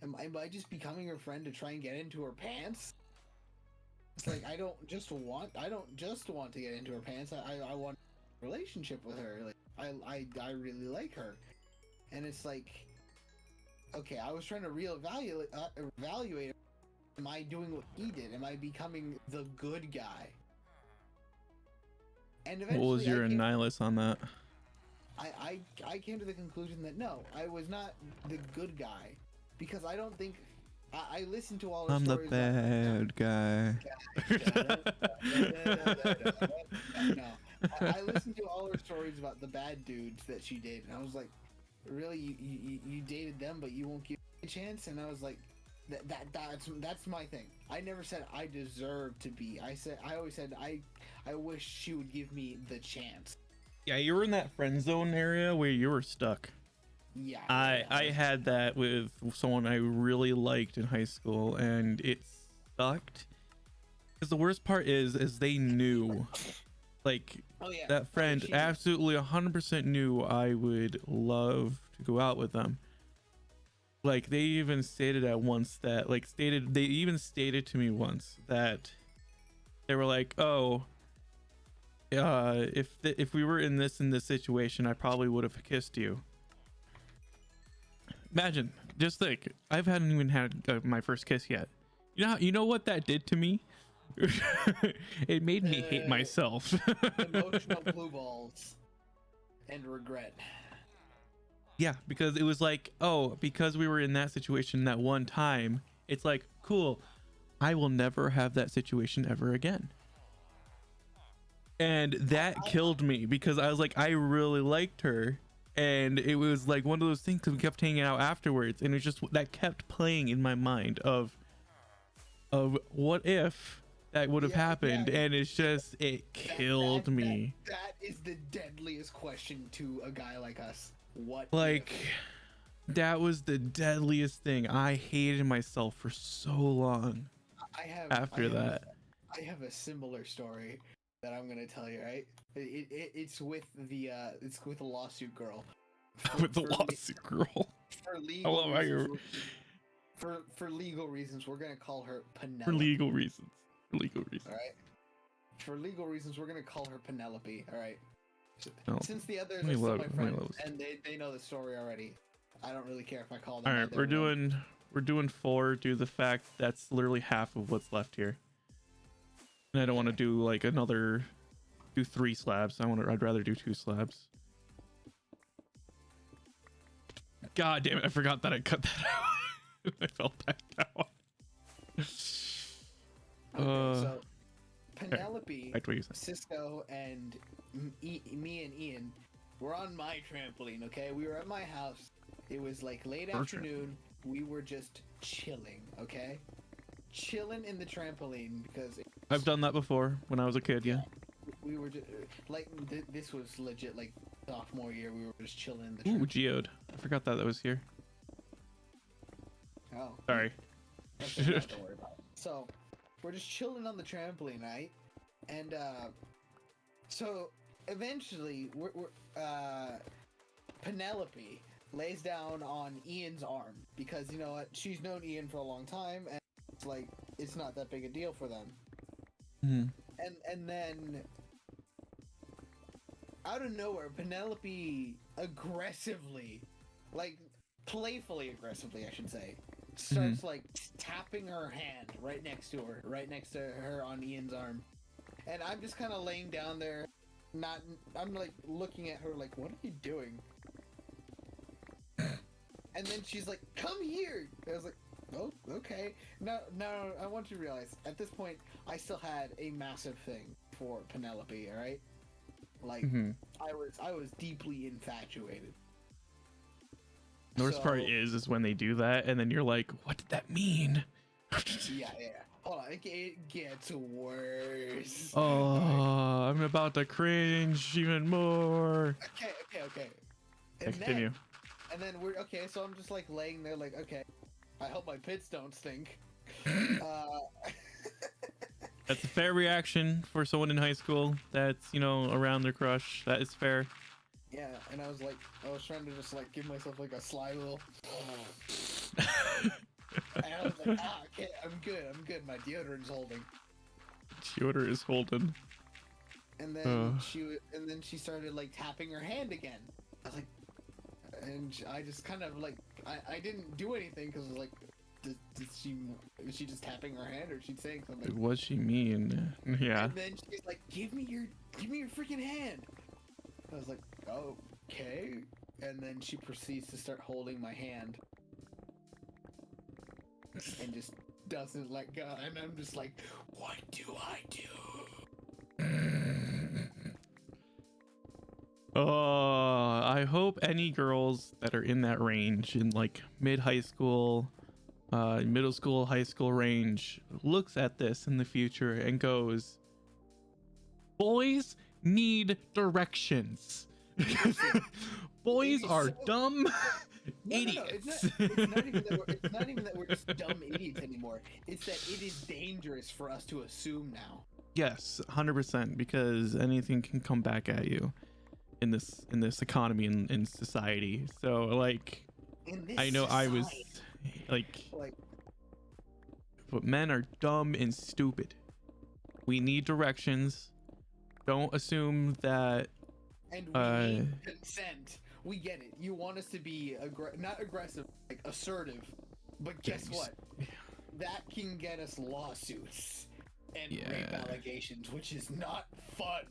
Am I just becoming her friend to try and get into her pants?" It's like I don't just want to get into her pants. I want a relationship with her. Like I really like her, and it's like, okay, I was trying to evaluate. Am I doing what he did? Am I becoming the good guy? And eventually, what was your annihilus on that? I came to the conclusion that no, I was not the good guy because I don't think. I listened to all her stories. I'm the bad guy. No, I listened to all her stories about the bad dudes that she dated, and I was like, "Really, you dated them, but you won't give me a chance?" And I was like, "That's my thing. I never said I deserve to be. I always said I wish she would give me the chance." Yeah, you were in that friend zone area where you were stuck. Yeah, I had that with someone I really liked in high school, and it sucked. Because the worst part is they knew, like, that friend absolutely 100% knew I would love to go out with them. Like, they even stated at once that, they even stated to me once that they were like, oh, if we were in this situation, I probably would have kissed you. Imagine, just think, I haven't even had my first kiss yet. You know what that did to me? It made me hate myself. Emotional blue balls and regret. Yeah, because it was like, oh, because we were in that situation that one time, it's like, cool, I will never have that situation ever again. And that killed me because I was like, I really liked her. And it was like one of those things because we kept hanging out afterwards, and it just that kept playing in my mind of what if that would have happened, and it's just it killed me. That is the deadliest question to a guy like us. What like if? That was the deadliest thing. I hated myself for so long. after that. I have a similar story that I'm gonna tell you. Right? It's with the lawsuit girl. With the lawsuit girl. For I legal love how you're. reasons, for legal reasons, we're gonna call her Penelope. For legal reasons. For legal reasons. All right. For legal reasons, we're gonna call her Penelope. All right. No. Since the others are still my friends and they know the story already, I don't really care if I call them. All right, we're doing 4 due to the fact that's literally half of what's left here. And I don't want to do like do 3 slabs. I'd rather do 2 slabs. God damn it! I forgot that I cut that out. I fell back down. So Penelope, right, Cisco, and me and Ian were on my trampoline. Okay, we were at my house. It was like late afternoon. We were just chilling. Okay, chilling in the trampoline because I've done that before when I was a kid. Yeah. We were just like this was legit like sophomore year. We were just chilling in the Ooh, trampoline. Geode. I forgot that was here. Oh, sorry. Don't worry about it. So we're just chilling on the trampoline, right? And so eventually Penelope lays down on Ian's arm because you know what, she's known Ian for a long time and it's like it's not that big a deal for them. And then out of nowhere, Penelope aggressively, like playfully aggressively I should say, starts like tapping her hand right next to her on Ian's arm. And I'm just kind of laying down there, I'm like looking at her like, what are you doing? And then she's like, come here! I was like, oh, okay. No, I want you to realize, at this point, I still had a massive thing for Penelope, alright? Like, I was deeply infatuated. The worst part is when they do that, and then you're like, what did that mean? yeah. Hold on, it gets worse. Oh, I'm about to cringe even more. Okay. Continue. And then we're okay, so I'm just like laying there like, okay, I hope my pits don't stink. That's a fair reaction for someone in high school that's, you know, around their crush. That is fair. Yeah, and I was trying to just like give myself like a sly little and I was like, okay, I'm good, my deodorant's holding. Deodorant is holding. And then she started like tapping her hand again. I was like, and I just kind of like I didn't do anything because I was like, was she just tapping her hand or she's saying something? What does she mean? Yeah. And then she's like, give me your freaking hand. I was like, okay. And then she proceeds to start holding my hand and just doesn't let go. And I'm just like, what do I do? Oh, I hope any girls that are in that range in like mid-high school, middle school, high school range looks at this in the future and goes, boys need directions. Boys are dumb idiots. It's not even that we're just dumb idiots anymore. It's that it is dangerous for us to assume now. Yes, 100%, because anything can come back at you in this economy and in society. So like, I know society. I was like, but men are dumb and stupid. We need directions. Don't assume that. And we need consent. We get it. You want us to be not aggressive, like assertive. But guess what? That can get us lawsuits and rape allegations, which is not fun.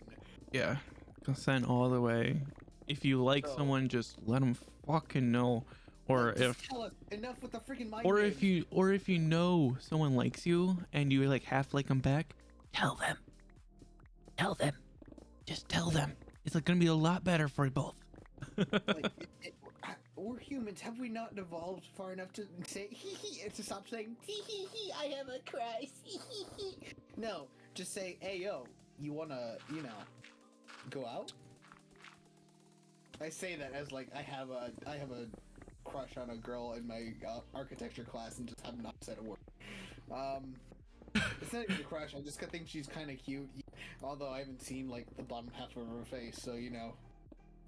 Yeah, consent all the way. If you like someone, just let them fucking know. Or if tell us enough with the freaking mind or games. if you know someone likes you and you like half like them back, tell them. Just tell them. It's like gonna be a lot better for you both. We're humans. Have we not evolved far enough to say and to stop saying I have a crush? No, just say, hey yo, you wanna, go out? I say that as like I have a crush on a girl in my architecture class and just have not said a word. It's not even a crush. I just think she's kind of cute. Although I haven't seen like the bottom half of her face, so you know.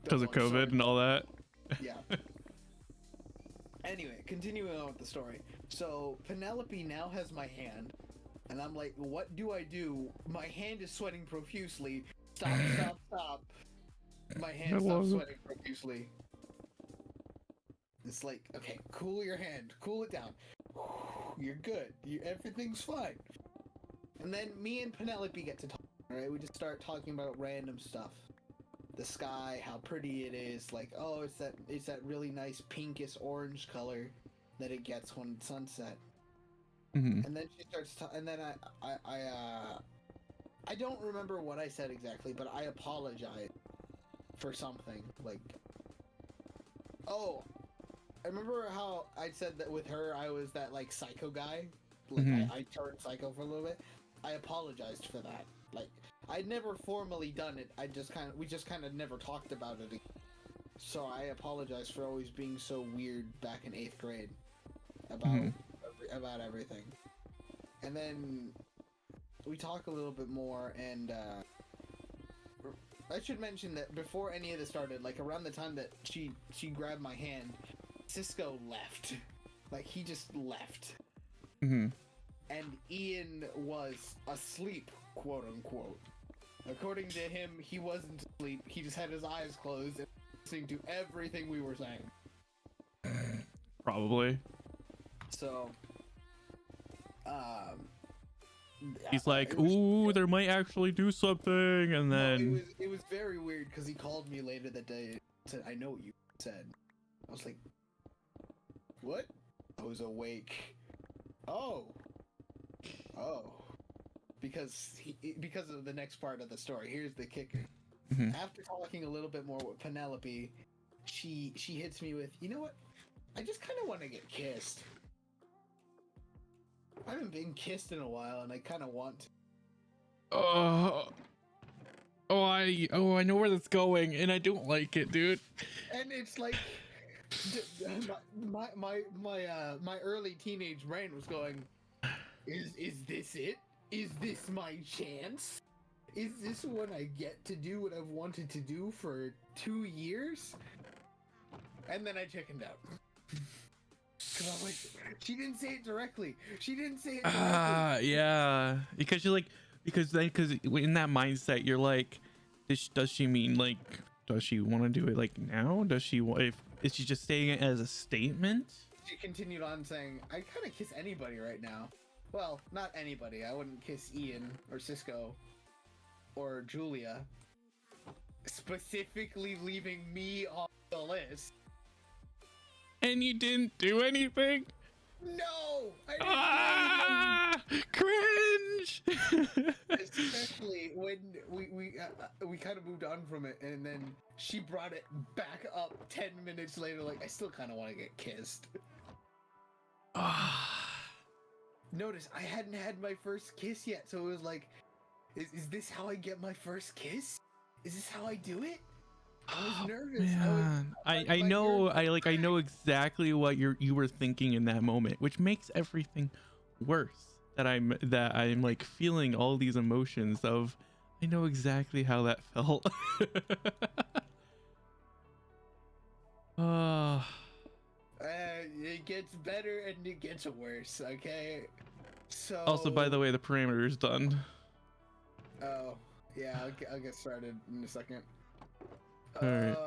Because of COVID and all that. Yeah. Anyway, continuing on with the story. So Penelope now has my hand, and I'm like, what do I do? My hand is sweating profusely. Stop, stop, stop. My hand stops sweating profusely. It's like, okay, cool your hand. Cool it down. You're good. Everything's fine. And then me and Penelope get to talk, right? We just start talking about random stuff. The sky, how pretty it is, like, oh, it's that really nice pinkish orange color that it gets when it's sunset. Mm-hmm. And then she starts and then I don't remember what I said exactly, but I apologize for something. Like, oh, I remember how I said that with her I was that like psycho guy. Like I turned psycho for a little bit. I apologized for that. Like, I'd never formally done it. We just kind of never talked about it again. So I apologize for always being so weird back in 8th grade about everything. And then we talk a little bit more, and I should mention that before any of this started, like around the time that she grabbed my hand, Cisco left. Like, he just left. Mm-hmm. And Ian was asleep, quote unquote. According to him, he wasn't asleep. He just had his eyes closed and listening to everything we were saying. Probably. So, he's like, ooh, there might actually do something, and then... No, it was very weird, because he called me later that day and said, I know what you said. I was like, what? I was awake. Oh. Because of the next part of the story. Here's the kicker. Mm-hmm. After talking a little bit more with Penelope, she hits me with, you know what? I just kind of want to get kissed. I haven't been kissed in a while, and I kind of want to. I know where that's going, and I don't like it, dude. And it's like, my early teenage brain was going, is this it? Is this my chance? Is this when I get to do what I've wanted to do for 2 years? And then I chickened out. Cause I'm like, she didn't say it directly. Yeah. Because you're like, because in that mindset, you're like, does she mean like, does she want to do it like now? Is she just saying it as a statement? She continued on saying, I kind of kiss anybody right now. Well, not anybody. I wouldn't kiss Ian or Cisco or Julia. Specifically leaving me off the list. And you didn't do anything? No! I didn't do anything! Cringe! Especially when we kind of moved on from it, and then she brought it back up 10 minutes later, like, I still kind of want to get kissed. Notice, I hadn't had my first kiss yet, so it was like, is this how I get my first kiss? Is this how I do it? I was nervous. Man. I know exactly what you were thinking in that moment, which makes everything worse. That I'm like feeling all these emotions of, I know exactly how that felt. It gets better and it gets worse, okay? So... Also, by the way, the parameter is done. Oh, yeah, I'll get started in a second. Alright.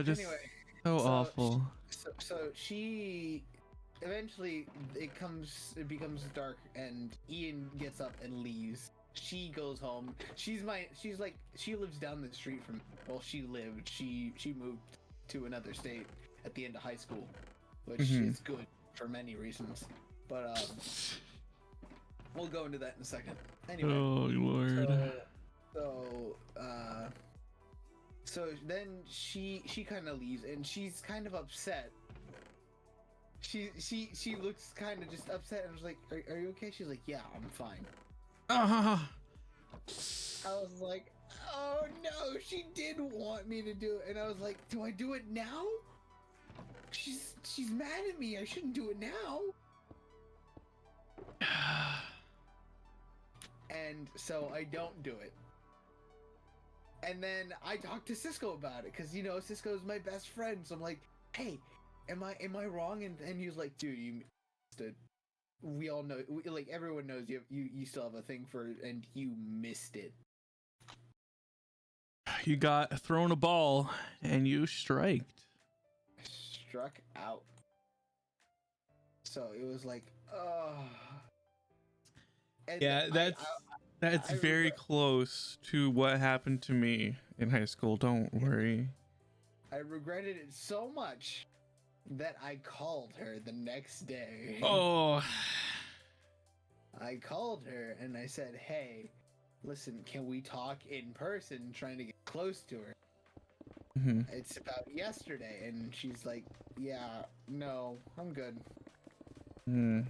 Just anyway, so awful. So she... Eventually, it becomes dark, and Ian gets up and leaves. She goes home. She lives down the street from... Well, she moved to another state at the end of high school, which is good for many reasons. But we'll go into that in a second. Anyway. Oh Lord. So then she kind of leaves, and she's kind of upset. She looks kind of just upset, and I was like, "Are you okay?" She's like, "Yeah, I'm fine." I was like, "Oh no, she did want me to do it," and I was like, "Do I do it now?" She's mad at me. I shouldn't do it now. And so I don't do it. And then I talked to Cisco about it, because, you know, Cisco's my best friend. So I'm like, hey, am I wrong? And he was like, dude, you missed it. We all know, like, everyone knows you still have a thing for it, and you missed it. You got thrown a ball and you striked. Struck out. So it was like, oh. And Yeah, that's I very close to what happened to me in high school. Don't worry. I regretted it so much that I called her the next day. Oh. I called her and I said, hey, listen, can we talk in person, trying to get close to her? Mm-hmm. It's about yesterday. And she's like, yeah, no, I'm good. Mm.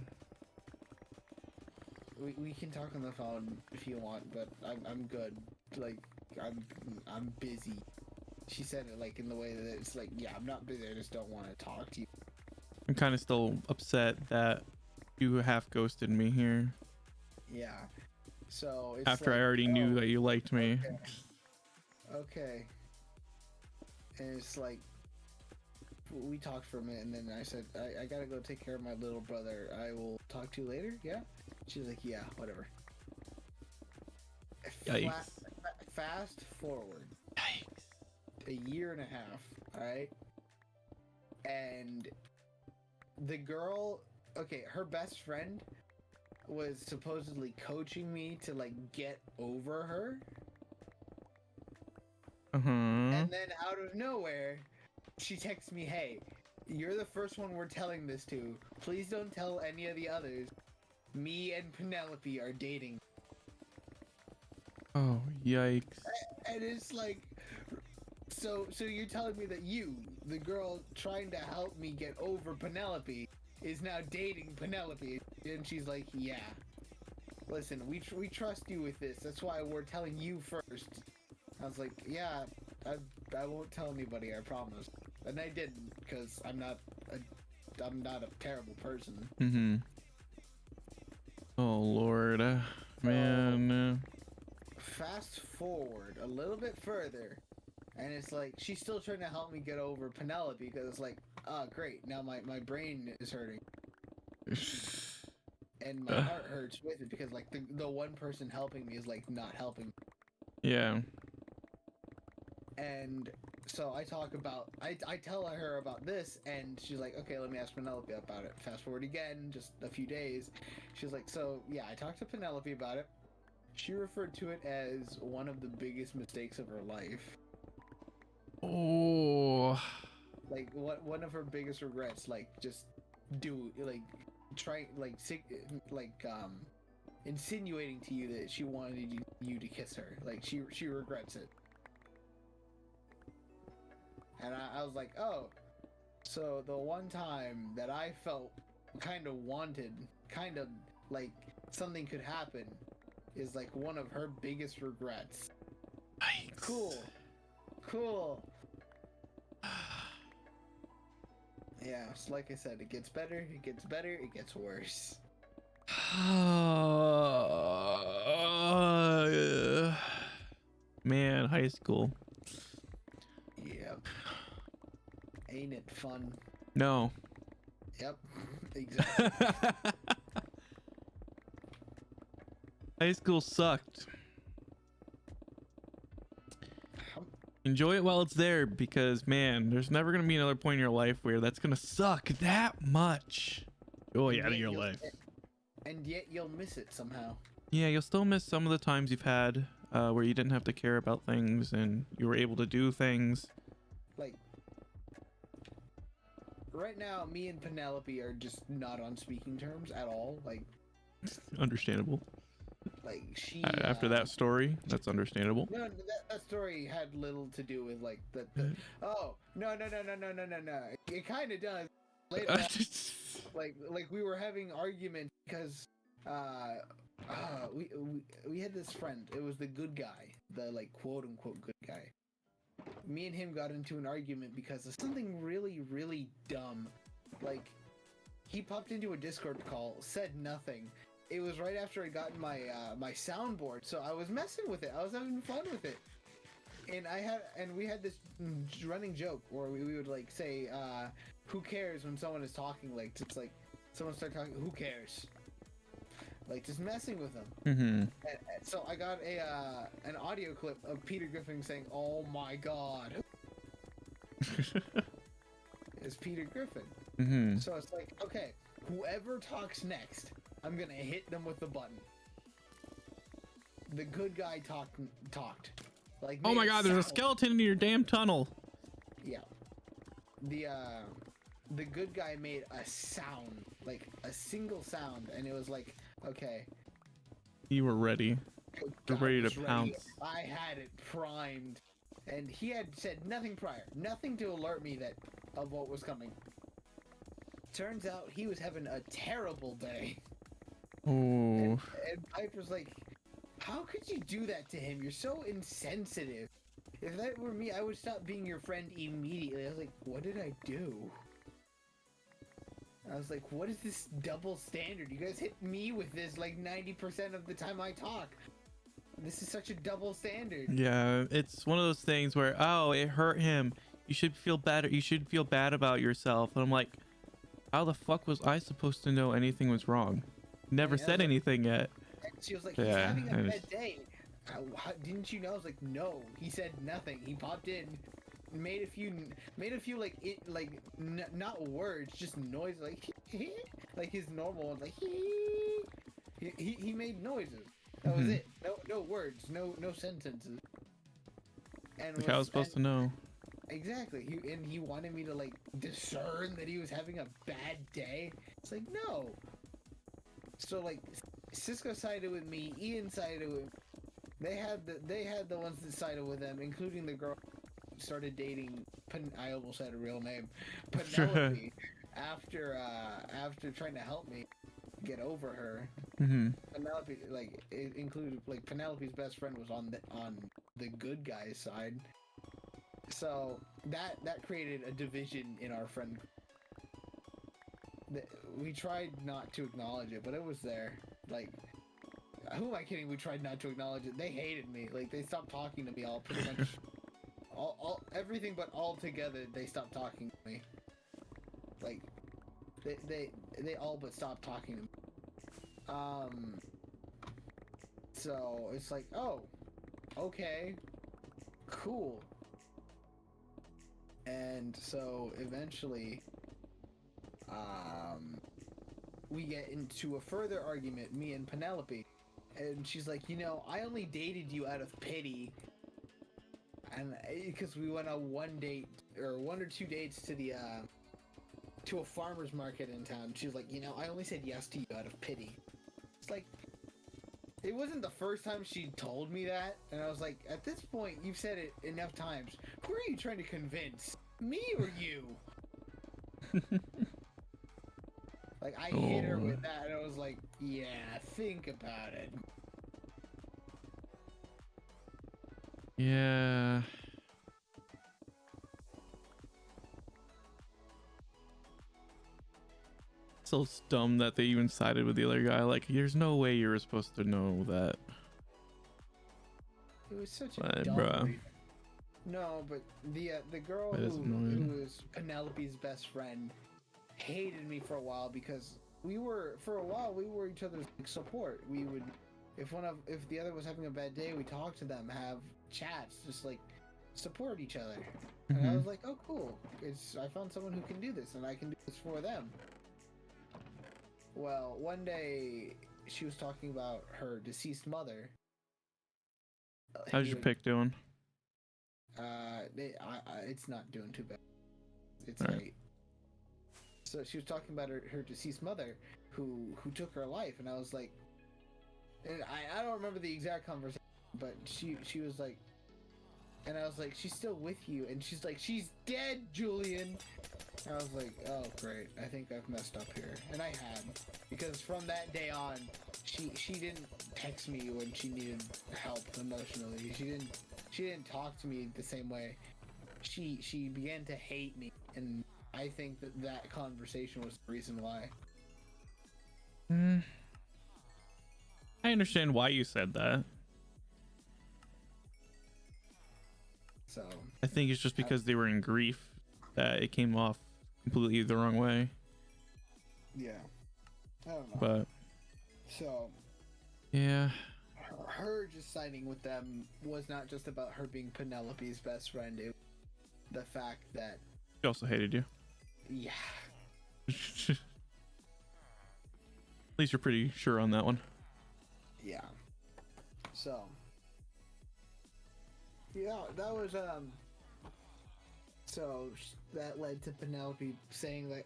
We can talk on the phone if you want, but I'm good. Like, I'm busy. She said it like in the way that it's like, yeah, I'm not busy, I just don't want to talk to you. I'm kind of still upset that you half ghosted me here. Yeah. So it's After like, I already knew that you liked me. Okay. And it's like, we talked for a minute, and then I said, I gotta go take care of my little brother. I will talk to you later. Yeah. She was like, yeah, whatever. Yikes. Fast forward. Yikes. A year and a half, alright? And the girl, okay, her best friend was supposedly coaching me to, like, get over her. Uh-huh. And then out of nowhere, she texts me, hey, you're the first one we're telling this to. Please don't tell any of the others. Me and Penelope are dating. Oh, yikes. And it's like, so you're telling me that you, the girl trying to help me get over Penelope, is now dating Penelope? And she's like, yeah. Listen, we trust you with this. That's why we're telling you first. I was like, yeah, I won't tell anybody, I promise. And I didn't, because I'm not a terrible person. Mm-hmm. Oh, Lord. Man. Fast forward a little bit further, and it's like, she's still trying to help me get over Penelope, because it's like, oh, great, now my brain is hurting. And my heart hurts with it, because, like, the one person helping me is, like, not helping. Yeah. And so I tell her about this, and she's like, okay, let me ask Penelope about it. Fast forward again, just a few days. She's like, so yeah, I talked to Penelope about it. She referred to it as one of the biggest mistakes of her life. Oh. Like, one of her biggest regrets, like, just insinuating to you that she wanted you to kiss her. Like, she regrets it. And I was like, oh, so the one time that I felt kind of wanted, kind of like something could happen, is like one of her biggest regrets. Yikes. Cool. Yeah, so like I said, it gets better, it gets worse. Man, high school. Yep. Ain't it fun? No. Yep, exactly. High school sucked. Enjoy it while it's there, because man, there's never gonna be another point in your life where that's gonna suck that much joy out of your life. And yet you'll miss it somehow. Yeah, you'll still miss some of the times you've had where you didn't have to care about things and you were able to do things. Like, right now, me and Penelope are just not on speaking terms at all. Like, Understandable. like she After that story, that's understandable. No, that story had little to do with like the oh no. It kind of does later on. like we were having arguments because we had this friend. It was the good guy, the like quote unquote good guy. Me and him got into an argument because of something really, really dumb. Like, he popped into a Discord call, said nothing, it was right after I gotten my my soundboard, so I was messing with it. I was having fun with it, and we had this running joke where we would like say, "Who cares?" when someone is talking, like just like someone start talking, "Who cares?" Like just messing with them. Mm-hmm. And so I got an audio clip of Peter Griffin saying, "Oh my God." It's Peter Griffin. Mm-hmm. So it's like, okay, whoever talks next, I'm gonna hit them with the button. The good guy talked. Like, Oh made my God! There's a sound. skeleton in your damn tunnel. Yeah. The good guy made a sound, like a single sound, and it was like, okay. You were ready. You're God ready was to pounce. I had it primed, and he had said nothing prior, nothing to alert me that of what was coming. Turns out he was having a terrible day. Oh. And Piper's like, how could you do that to him? You're so insensitive. If that were me, I would stop being your friend immediately. I was like, what did I do? I was like, what is this double standard? You guys hit me with this like 90% of the time I talk. This is such a double standard. Yeah, it's one of those things where, oh, it hurt him. You should feel bad. You should feel bad about yourself. And I'm like, how the fuck was I supposed to know anything was wrong? Never said like, anything yet. And she was like, he's having a bad day. Didn't you know? I was like, no. He said nothing. He popped in, made a few not words, just noise, like like his normal ones, like he made noises. That was it. No words, no sentences. And like I was supposed to know. Exactly. He wanted me to like discern that he was having a bad day. It's like, no. So like Cisco sided with me, Ian sided with me. They had the ones that sided with them, including the girl who started dating I almost had a real name, Penelope. after trying to help me get over her. Penelope, like, it included, like, Penelope's best friend was on the good guy's side. So that created a division in our friend group. We tried not to acknowledge it, but it was there. Like, who am I kidding? We tried not to acknowledge it. They hated me. Like, they stopped talking to me all pretty much. all everything but all together, they stopped talking to me. Like, they all but stopped talking to me. So it's like, oh, okay, cool. And so eventually, we get into a further argument, me and Penelope, and she's like, you know, I only dated you out of pity, and because we went on one or two dates to the to a farmer's market in town. She was like, you know, I only said yes to you out of pity. It's like, it wasn't the first time she told me that, and I was like, at this point, you've said it enough times. Who are you trying to convince? Me or you? Like, I hit her with that, and I was like, yeah, think about it. Yeah. So dumb that they even sided with the other guy. Like, there's no way you were supposed to know that. It was such a dumb reason. No, but the girl who was Penelope's best friend hated me for a while because we were each other's like, support. We would, if the other was having a bad day, we talk to them, have chats, just like support each other. And I was like, oh cool, I found someone who can do this, and I can do this for them. Well, one day she was talking about her deceased mother. How's your pick doing? It's not doing too bad. It's right. late. So she was talking about her deceased mother who took her life, and I was like, and I don't remember the exact conversation, but she was like, and I was like, she's still with you, and she's like, she's dead, Julian. And I was like, oh great, I think I've messed up here, and I had, because from that day on, she didn't text me when she needed help emotionally. She didn't talk to me the same way. She began to hate me, and I think that conversation was the reason why. I understand why you said that. So I think it's just because they were in grief that it came off completely the wrong way. yeah, I don't know. But So yeah, her just siding with them was not just about her being Penelope's best friend. It was the fact that she also hated you. yeah, At least you're pretty sure on that one. yeah. So yeah, that was so that led to Penelope saying that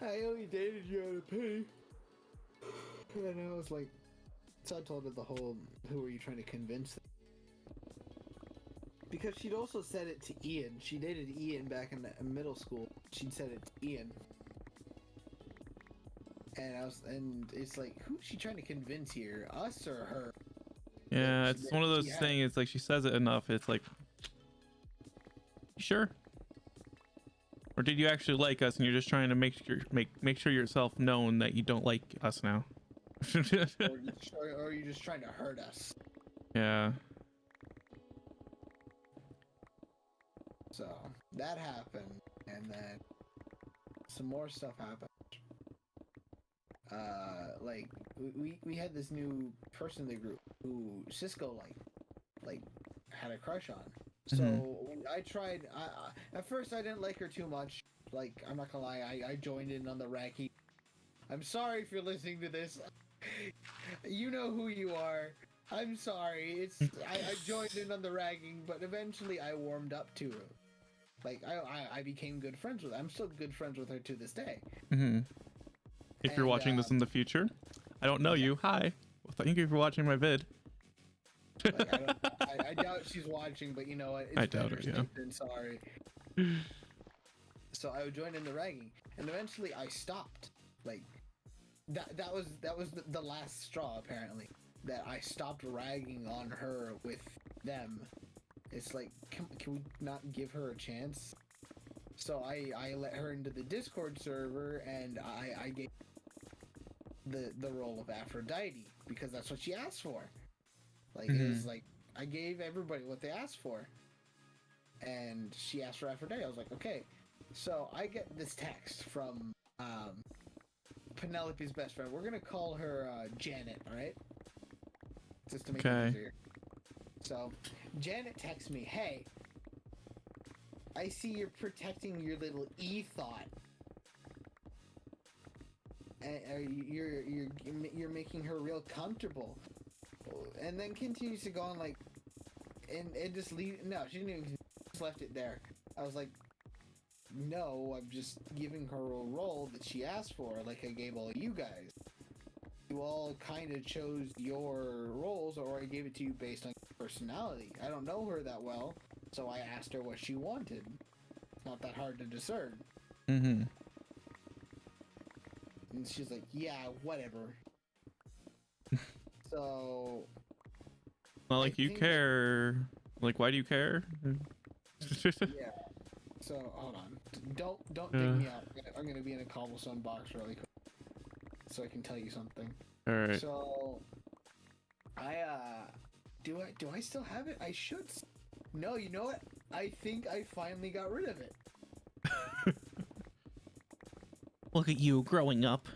I only dated you out of pity. And I was like, so I told her the whole, who were you trying to convince? Because she'd also said it to Ian. She dated Ian back in middle school. She'd said it to Ian. And it's like, who's she trying to convince here? Us or her? Yeah, it's one of those things. It's like she says it enough. It's like, you sure? Or did you actually like us and you're just trying to make sure yourself known that you don't like us now? or are you just trying to hurt us? Yeah. So that happened, and then some more stuff happened. Like we had this new person in the group who Cisco like had a crush on. So I tried. At first I didn't like her too much. Like, I'm not gonna lie, I joined in on the racky. I'm sorry if you're listening to this. You know who you are. I'm sorry. I joined in on the ragging, but eventually I warmed up to her. Like I became good friends with her. I'm still good friends with her to this day. If you're watching this in the future, I don't know you. Hi. Well, thank you for watching my vid. Like, I doubt she's watching, but you know what? It's I doubt it. Yeah. Sorry. So I joined in the ragging, and eventually I stopped. Like that was the last straw, apparently. That I stopped ragging on her with them. It's like, can we not give her a chance? So I let her into the Discord server, and I gave the role of Aphrodite because that's what she asked for. Like it was like I gave everybody what they asked for, and she asked for Aphrodite. I was like, okay. So I get this text from Penelope's best friend. We're gonna call her Janet, all right? Just to make it easier. So Janet texts me, "Hey, I see you're protecting your little e-thought. And you're making her real comfortable." And then continues to go on like, and just leave. No, she didn't even just left it there. I was like, no, I'm just giving her a role that she asked for, like I gave all you guys. You all kind of chose your roles, or I gave it to you based on your personality. I don't know her that well, so I asked her what she wanted. It's not that hard to discern. And she's like, yeah, whatever. So... Not like you care. Like, why do you care? Yeah. So, hold on. Don't dig me out. I'm gonna be in a cobblestone box really quick, so I can tell you something. All right. So, do I still have it? I should. No, you know what? I think I finally got rid of it. Look at you growing up.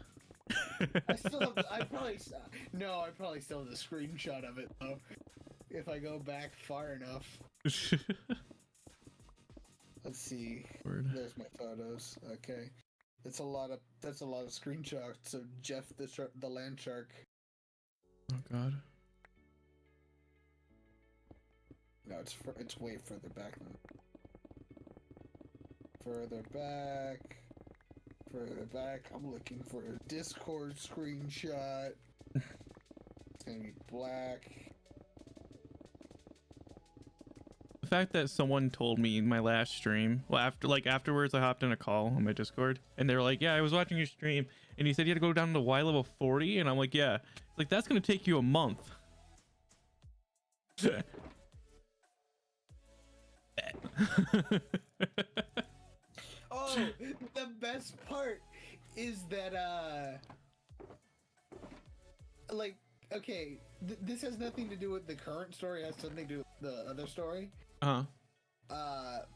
I still have. I probably still have the screenshot of it though. If I go back far enough. Let's see. Word. There's my photos. Okay, that's a lot of screenshots of Jeff the land shark. Oh God. No, it's way further back. Further back. I'm looking for a Discord screenshot. It's gonna be black. The fact that someone told me in my last stream, well, afterwards, I hopped in a call on my Discord, and they were like, "Yeah, I was watching your stream, and you said you had to go down to Y level 40," and I'm like, "Yeah." It's like, that's gonna take you a month. Oh, the best part is that like Okay, this has nothing to do with the current story. It has something to do with the other story. Uh-huh.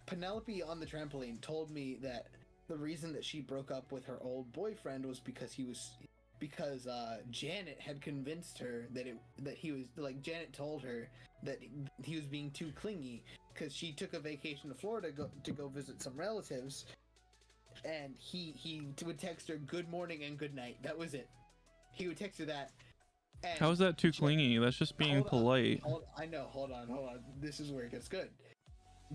Penelope on the trampoline told me that the reason that she broke up with her old boyfriend was because Janet had convinced her that he was like, Janet told her that he was being too clingy because she took a vacation to Florida to go visit some relatives, and he would text her good morning and good night. That was it. He would text her that. And How is that too clingy? That's just being polite. I know. Hold on. This is where it gets good.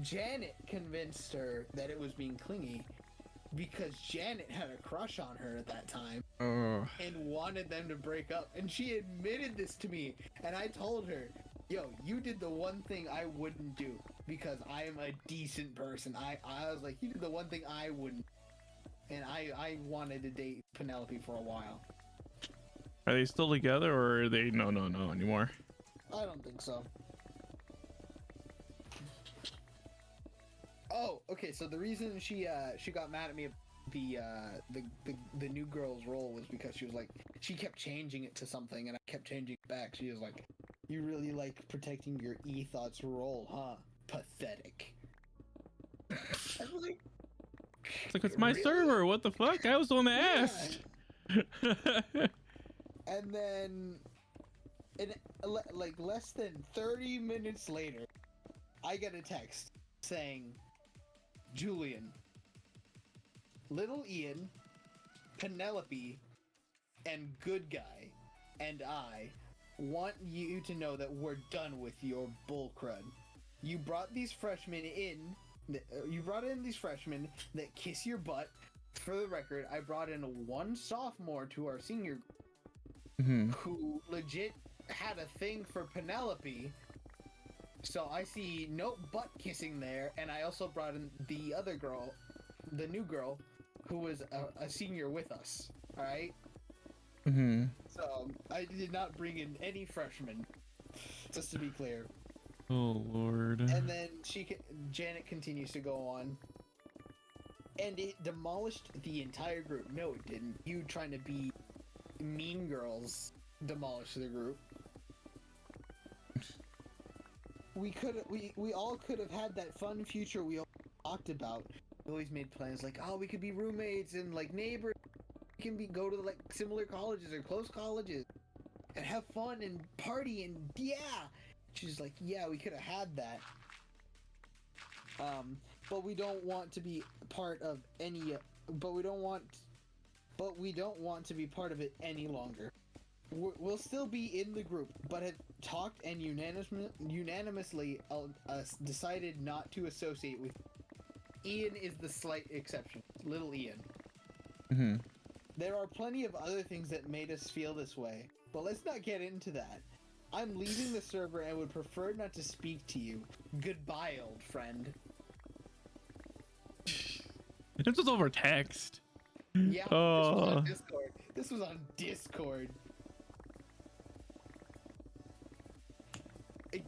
Janet convinced her that it was being clingy because Janet had a crush on her at that time and wanted them to break up. And she admitted this to me. And I told her, yo, you did the one thing I wouldn't do because I am a decent person. I was like, you did the one thing I wouldn't. And I wanted to date Penelope for a while. Are they still together, or are they no anymore? I don't think so. Oh, okay. So the reason she got mad at me the new girl's role was because she was like, she kept changing it to something, and I kept changing it back. She was like, "You really like protecting your ethos role, huh? Pathetic." I was like, It's like, it's my really? server. What the fuck? I was the one that asked. And then, like less than 30 minutes later, I get a text saying, Julian, Little Ian, Penelope, and Good Guy, and I want you to know that we're done with your bull crud. You brought these freshmen in. You brought in these freshmen that kiss your butt. For the record, I brought in one sophomore to our senior who legit had a thing for Penelope. So I see no butt kissing there, and I also brought in the other girl, the new girl, who was a senior with us. All right. So I did not bring in any freshmen, just to be clear. Oh Lord. And then Janet continues to go on, and it demolished the entire group. No, it didn't. You trying to be mean girls demolished the group. We all could have had that fun future we all talked about. We always made plans like, oh, we could be roommates and like neighbors. We can go to like similar colleges or close colleges and have fun and party and yeah. She's like, yeah, we could have had that. But we don't want to be part of any. But we don't want to be part of it any longer. We'll still be in the group, but have talked and unanimously decided not to associate with. Ian is the slight exception. Little Ian. There are plenty of other things that made us feel this way, but let's not get into that. I'm leaving the server and would prefer not to speak to you. Goodbye, old friend. This was over text. Yeah, this was on Discord. This was on Discord.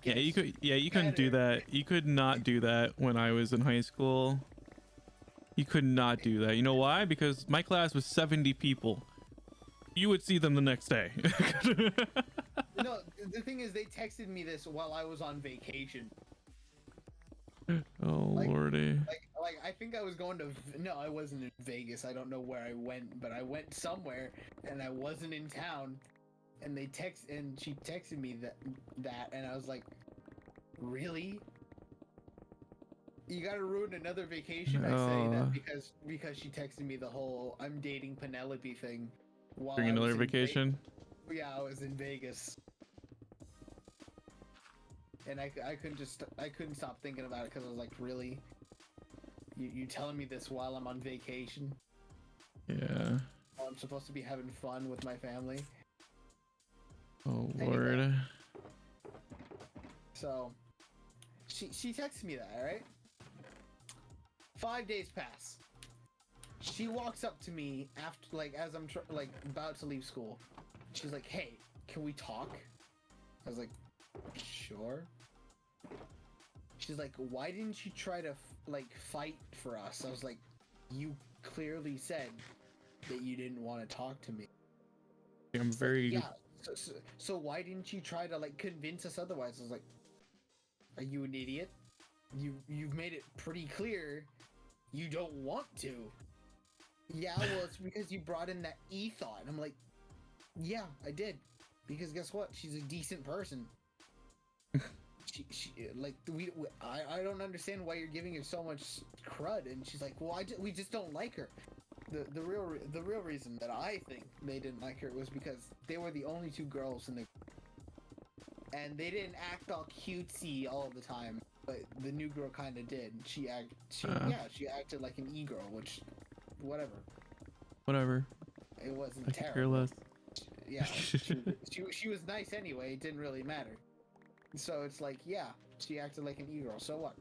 Yeah, you couldn't do that. You could not do that when I was in high school. You could not do that. You know why? Because my class was 70 people. You would see them the next day. No, the thing is, they texted me this while I was on vacation. Oh lordy. Like I think I was going to. No, I wasn't in Vegas. I don't know where I went, but I went somewhere, and I wasn't in town. And she texted me that, and I was like, really? You gotta ruin another vacation. I say that because she texted me the whole "I'm dating Penelope" thing. During another vacation. Yeah, I was in Vegas, and I couldn't stop thinking about it because I was like, really? You telling me this while I'm on vacation? Yeah. While I'm supposed to be having fun with my family. Oh Lord. Anyway, so she texted me that, right? 5 days pass. She walks up to me after, like, as I'm about to leave school. She's like, "Hey, can we talk?" I was like, "Sure." She's like, "Why didn't you try to fight for us?" I was like, "You clearly said that you didn't want to talk to me." I'm It's very like, yeah. So why didn't you try to like convince us otherwise? I was like, are you an idiot? You've made it pretty clear you don't want to. Yeah, well, it's because you brought in that thought. I'm like, yeah, I did. Because guess what? She's a decent person. she like I don't understand why you're giving her so much crud. And she's like, well, we just don't like her. The real reason that I think they didn't like her was because they were the only two girls in the, and they didn't act all cutesy all the time, but the new girl kind of did. She acted like an e-girl, which whatever. It wasn't I terrible. care less. Yeah, she was nice anyway. It didn't really matter. So it's like, yeah, she acted like an e-girl. So what?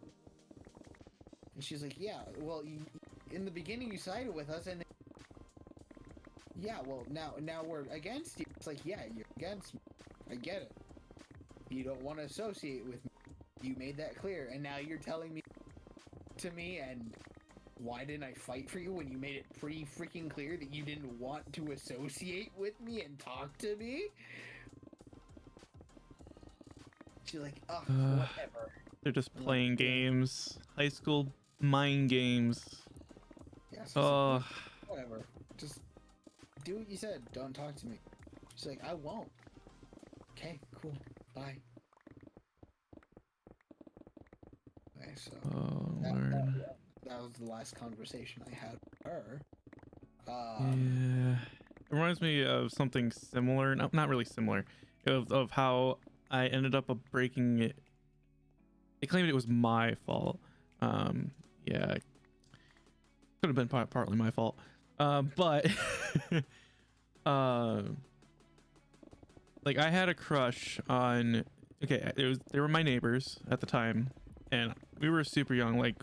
And she's like, yeah, well, in the beginning you sided with us, and then, yeah, well, now we're against you. It's like, yeah, you're against me. I get it. You don't want to associate with me. You made that clear, and now you're telling me to me, and why didn't I fight for you when you made it pretty freaking clear that you didn't want to associate with me and talk to me? She's like, oh, whatever. They're just playing games. High school mind games. Yeah, so whatever. Just do what you said. Don't talk to me. She's like, I won't. Okay, cool. Bye. Okay, so that was the last conversation I had with her. Yeah, it reminds me of something similar. Not really similar. Of how I ended up breaking it. They claimed it was my fault. Yeah, could have been partly my fault. But like I had a crush on. Okay, they were my neighbors at the time, and we were super young, like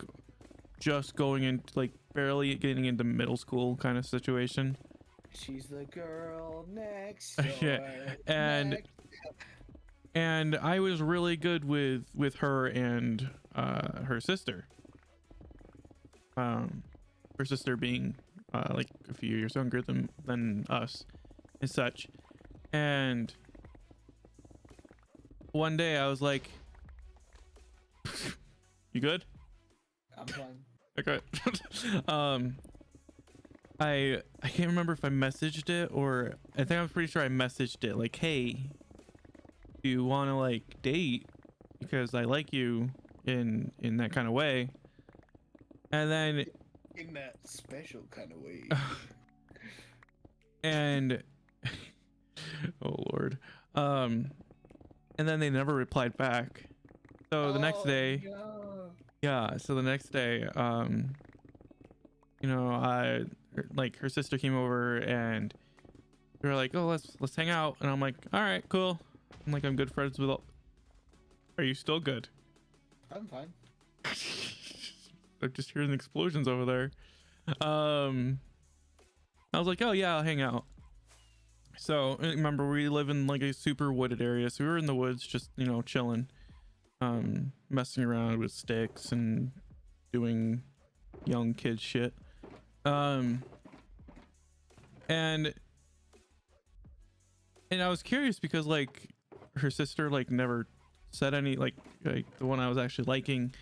just going into like barely getting into middle school kind of situation. She's the girl next door. Yeah. And I was really good with her and her sister. Her sister being like a few years younger than us and such. And one day I was like, you good? I'm fine. Okay. I can't remember if I messaged it, or I think I'm pretty sure I messaged it like, hey, do you want to like date, because I like you in that kind of way. And then in that special kind of way. And oh Lord. And then they never replied back. So the next day, no. yeah, so the next day, you know, like her sister came over and they were like, oh, let's hang out. And I'm like, all right, cool. I'm like, I'm good friends with all. Are you still good? I'm fine. I'm just hearing explosions over there. I was like, oh yeah, I'll hang out. So remember, we live in like a super wooded area, so we were in the woods just, you know, chilling, messing around with sticks and doing young kid shit. And I was curious because like her sister like never said any, like the one I was actually liking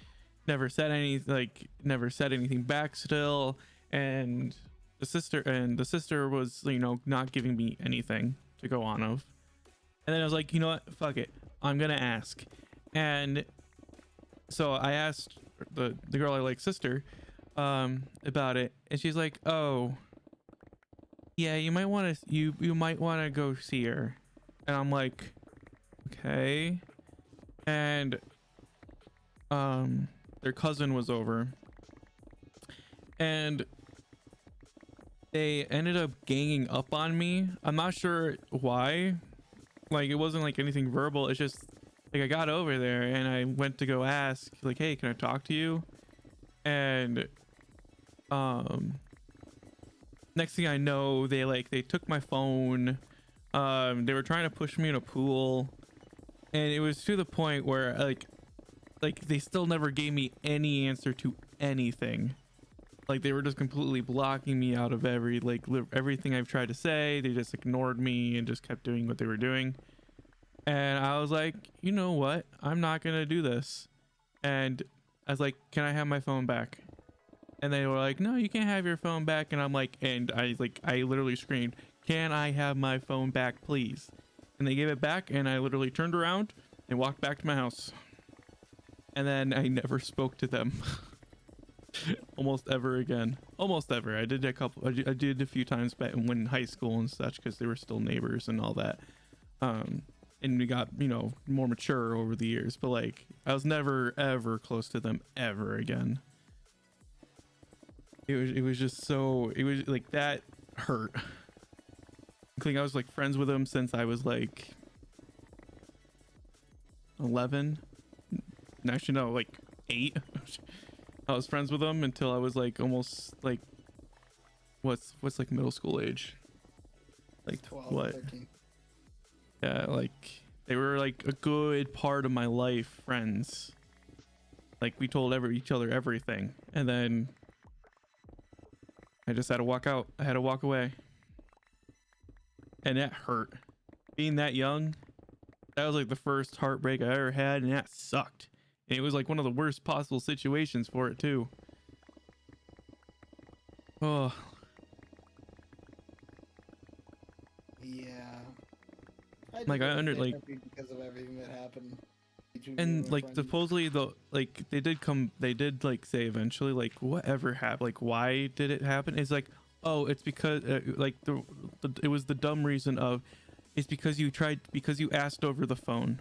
never said anything back still. And the sister was, you know, not giving me anything to go on of. And then I was like, you know what, fuck it, I'm gonna ask. And so I asked the girl I like, sister, about it, and she's like, oh yeah, you might want to go see her. And I'm like, okay. And their cousin was over, and they ended up ganging up on me. I'm not sure why. Like, it wasn't like anything verbal. It's just like I got over there and I went to go ask, like, hey, can I talk to you? And next thing I know, they took my phone. They were trying to push me in a pool, and it was to the point where like they still never gave me any answer to anything. Like they were just completely blocking me out of everything I've tried to say. They just ignored me and just kept doing what they were doing. And I was like, you know what? I'm not gonna do this. And I was like, can I have my phone back? And they were like, no, you can't have your phone back. And I'm like, and I literally screamed, can I have my phone back, please? And they gave it back, and I literally turned around and walked back to my house. And then I never spoke to them almost ever again. Almost ever. I did I did a few times back when in high school and such, because they were still neighbors and all that. And we got, you know, more mature over the years, but like I was never ever close to them ever again. It was just so, it was like that hurt. I think I was like friends with them since I was like 11. Actually no, like 8. I was friends with them until I was like almost like what's like middle school age, like 12, what 13. Yeah, like they were like a good part of my life, friends. Like we told each other everything, and then I just had to walk out. I had to walk away, and that hurt. Being that young, that was like the first heartbreak I ever had, and that sucked. And it was like one of the worst possible situations for it too. Oh, Yeah. like I under like like, because of everything that happened between me and my like friend. supposedly they did like say eventually like whatever happened, like why did it happen? It's like, oh, it's because like it was the dumb reason of, it's because you asked over the phone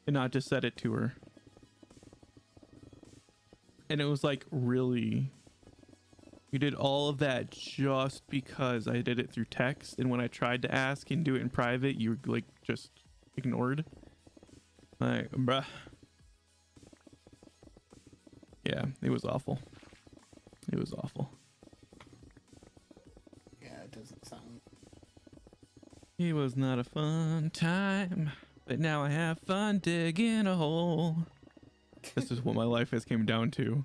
and not just said it to her. And it was like, really? You did all of that just because I did it through text, and when I tried to ask and do it in private, you like just ignored? Like, bruh. Yeah, it was awful. It was awful. Yeah, it doesn't sound. It was not a fun time, but now I have fun digging a hole. This is what my life has came down to.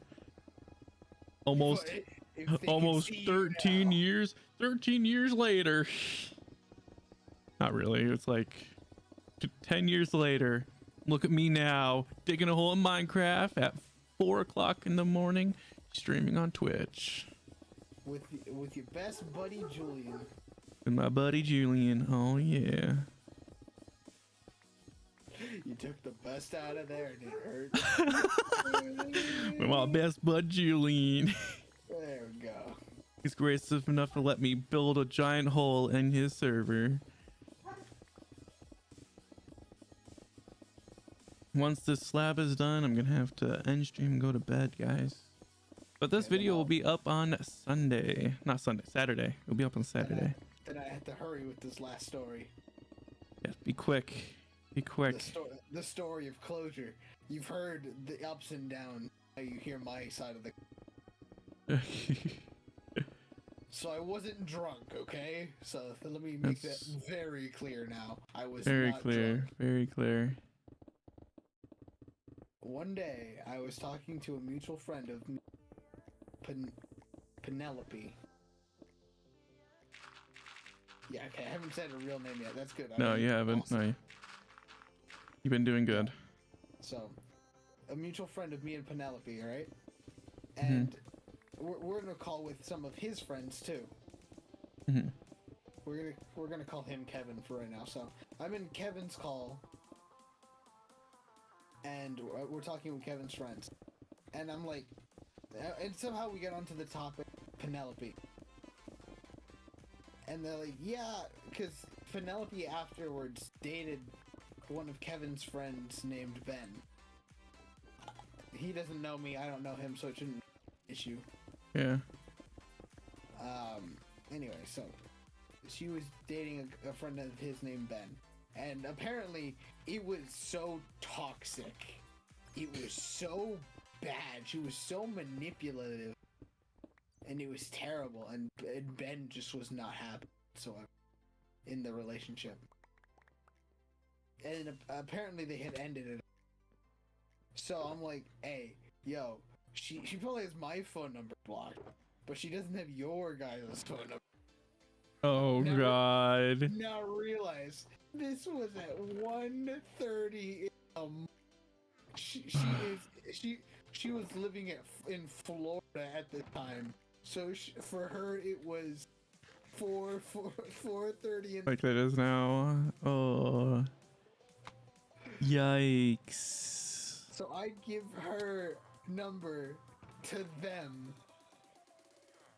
Almost If they could almost see you 13 now. years 13 years later. Not really, it's like 10 years later. Look at me now, digging a hole in Minecraft at 4 o'clock in the morning, streaming on Twitch with your best buddy Julian. with my buddy Julian. Oh yeah. You took the best out of there and it hurt. With my best bud Julian. There we go. He's gracious enough to let me build a giant hole in his server. Once this slab is done, I'm gonna have to end stream and go to bed, guys. But this video will be up on Sunday. Not Sunday, Saturday. It'll be up on Saturday. Then I had to hurry with this last story. Yeah, be quick. Be quick. The story of closure. You've heard the ups and downs. Now you hear my side of the. So I wasn't drunk, okay? So let me make that very clear now. I was very not clear. drunk. Very clear. One day, I was talking to a mutual friend of me, Penelope. Yeah, okay, I haven't said her real name yet. That's good. No, you haven't. Awesome. No. You've been doing good. So, a mutual friend of me and Penelope, alright? And we're gonna call with some of his friends too. Mm-hmm. We're gonna call him Kevin for right now. So I'm in Kevin's call, and we're talking with Kevin's friends, and I'm like, and somehow we get onto the topic Penelope, and they're like, yeah, because Penelope afterwards dated one of Kevin's friends named Ben. He doesn't know me, I don't know him, so it shouldn't be an issue. Yeah. Anyway, so she was dating a friend of his named Ben, and apparently it was so toxic. It was so bad. She was so manipulative, and it was terrible. And Ben just was not happy whatsoever in the relationship. And apparently they had ended it. So I'm like, hey, yo, She probably has my phone number blocked, but she doesn't have your guys' phone number. Oh Now, God. now realize this was at 1:30 a.m. She was living in Florida at the time, so for her it was 4:30 in. Like it is now. Oh. Yikes. So I give her number to them,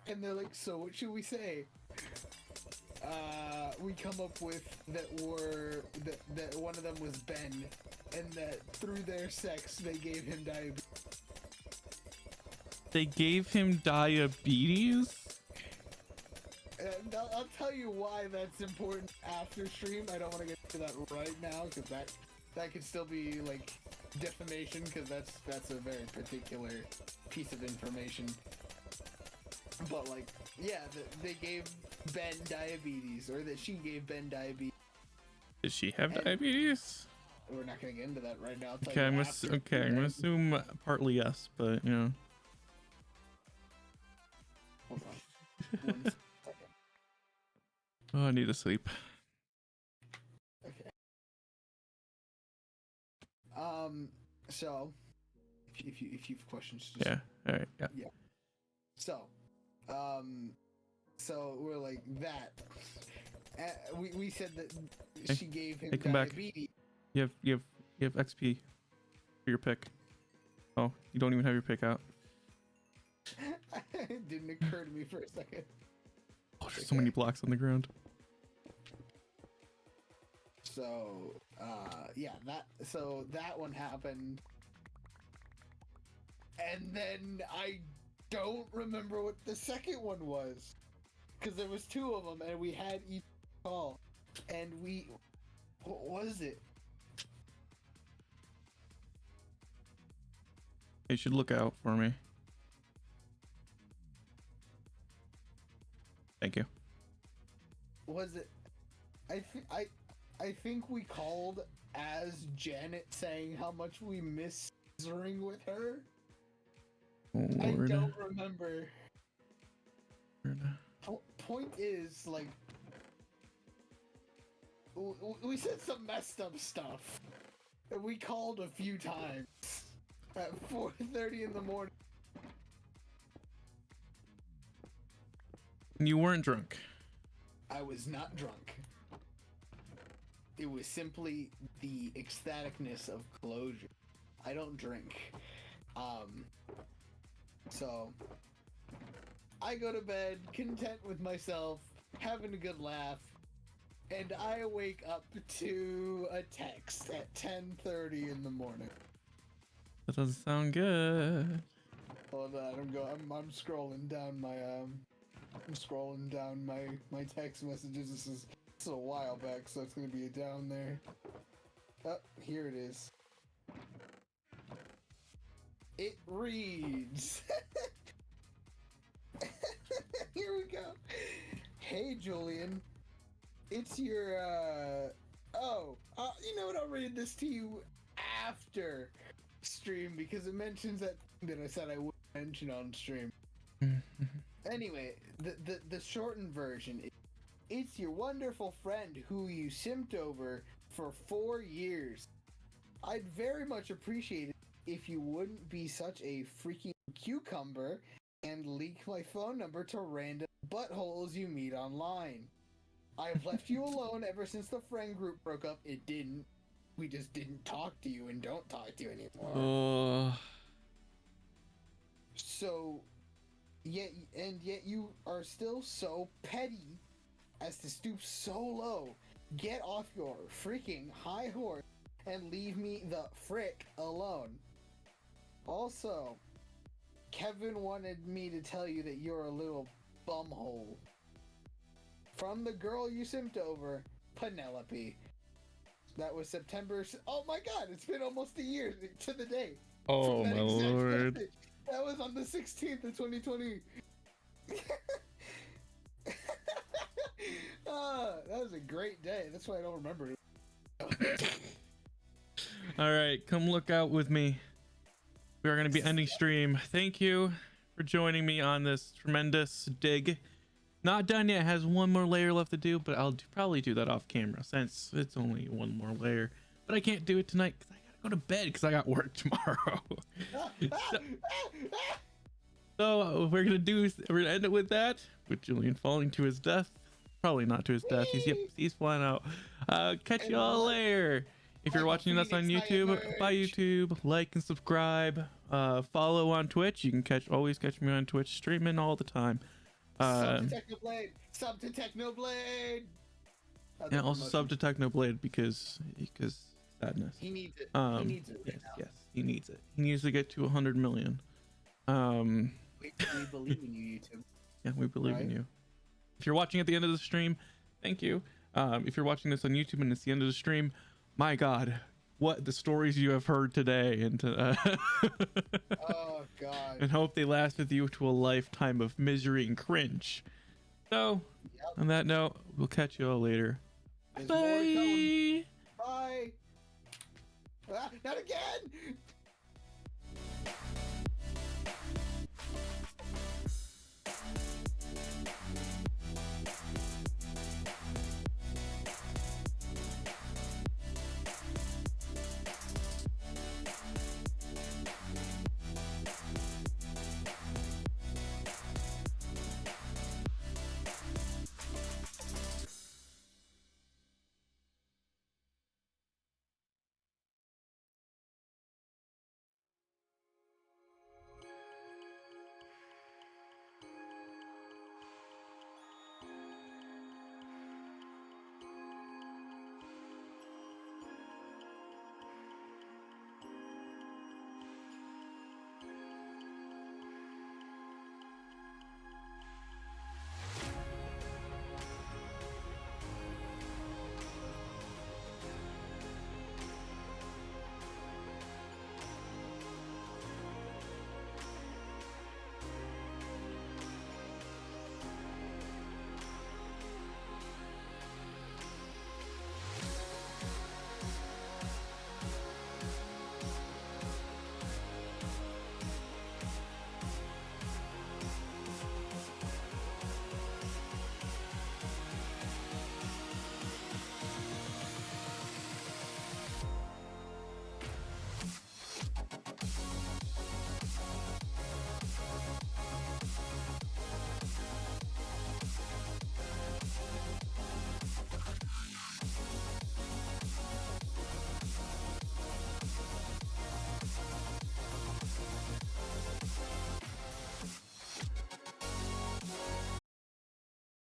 and they're like, "So what should we say?" We come up with that one of them was Ben, and that through their sex they gave him diabetes. They gave him diabetes? And I'll tell you why that's important after stream. I don't want to get to that right now because that could still be like defamation, because that's a very particular piece of information. But like, yeah, they gave Ben diabetes, or that she gave Ben diabetes. Did she have diabetes? We're not gonna get into that right now. I'll tell Okay, you I'm after. gonna assume partly yes, but you know. Hold on. 1 second. Oh, I need to sleep. Okay. So if you have questions, just... Yeah. All right. Yeah. Yeah. So, so we're like that. We said that she gave him come back. diabetes. You have XP for your pick. Oh, you don't even have your pick out. It didn't occur to me for a second. Oh, there's so many blocks on the ground. So, yeah, that one happened. And then I don't remember what the second one was. Because there was 2 of them, and we had each call. And what was it? You should look out for me. Thank you. Was it? I think we called as Janet saying how much we miss scissoring with her. Lord. I don't remember. Lord. Point is, like, we said some messed up stuff, and we called a few times at 4:30 in the morning. You weren't drunk. I was not drunk. It was simply the ecstaticness of closure. I don't drink. So I go to bed content with myself, having a good laugh, and I wake up to a text at 10:30 in the morning. That doesn't sound good. Hold on, I'm scrolling down my text messages. This is a while back, so it's gonna be down there. Oh, here it is. It reads. Here we go. Hey Julian, it's your you know what? I'll read this to you after stream because it mentions that thing that I said I would mention on stream. Anyway, the shortened version. It's your wonderful friend who you simped over for 4 years. I'd very much appreciate it if you wouldn't be such a freaking cucumber and leak my phone number to random buttholes you meet online. I've left you alone ever since the friend group broke up. It didn't. We just didn't talk to you and don't talk to you anymore. So, yet you are still so petty as to stoop so low. Get off your freaking high horse and leave me the frick alone. Also, Kevin wanted me to tell you that you're a little bumhole. From the girl you simped over, Penelope. That was September. Oh my god, it's been almost a year to the day. Oh my lord. Message. That was on the 16th of 2020. That was a great day. That's why I don't remember it. All right, come look out with me. we are going to be ending stream. Thank you for joining me on this tremendous dig. Not done yet. It has one more layer left to do, but I'll probably do that off camera since it's only one more layer. But I can't do it tonight because I gotta go to bed because I got work tomorrow. So we're gonna end it with that, with Julian falling to his death. Probably not to his death. He's flying out. Catch y'all later. If you're watching us on YouTube, by YouTube, like and subscribe. Follow on Twitch. You can always catch me on Twitch streaming all the time. Sub to Technoblade. Sub to Technoblade. And also sub to Technoblade because sadness. He needs it. He needs it right now. Yes, he needs it. He needs to get to 100 million. We believe in you, YouTube. Yeah, we believe in you. If you're watching at the end of the stream, thank you. If you're watching this on YouTube and it's the end of the stream, my God, what the stories you have heard today, and Oh God. and hope they last with you to a lifetime of misery and cringe. So, on that note, we'll catch you all later. There's Bye. more coming. Bye. Ah, not again.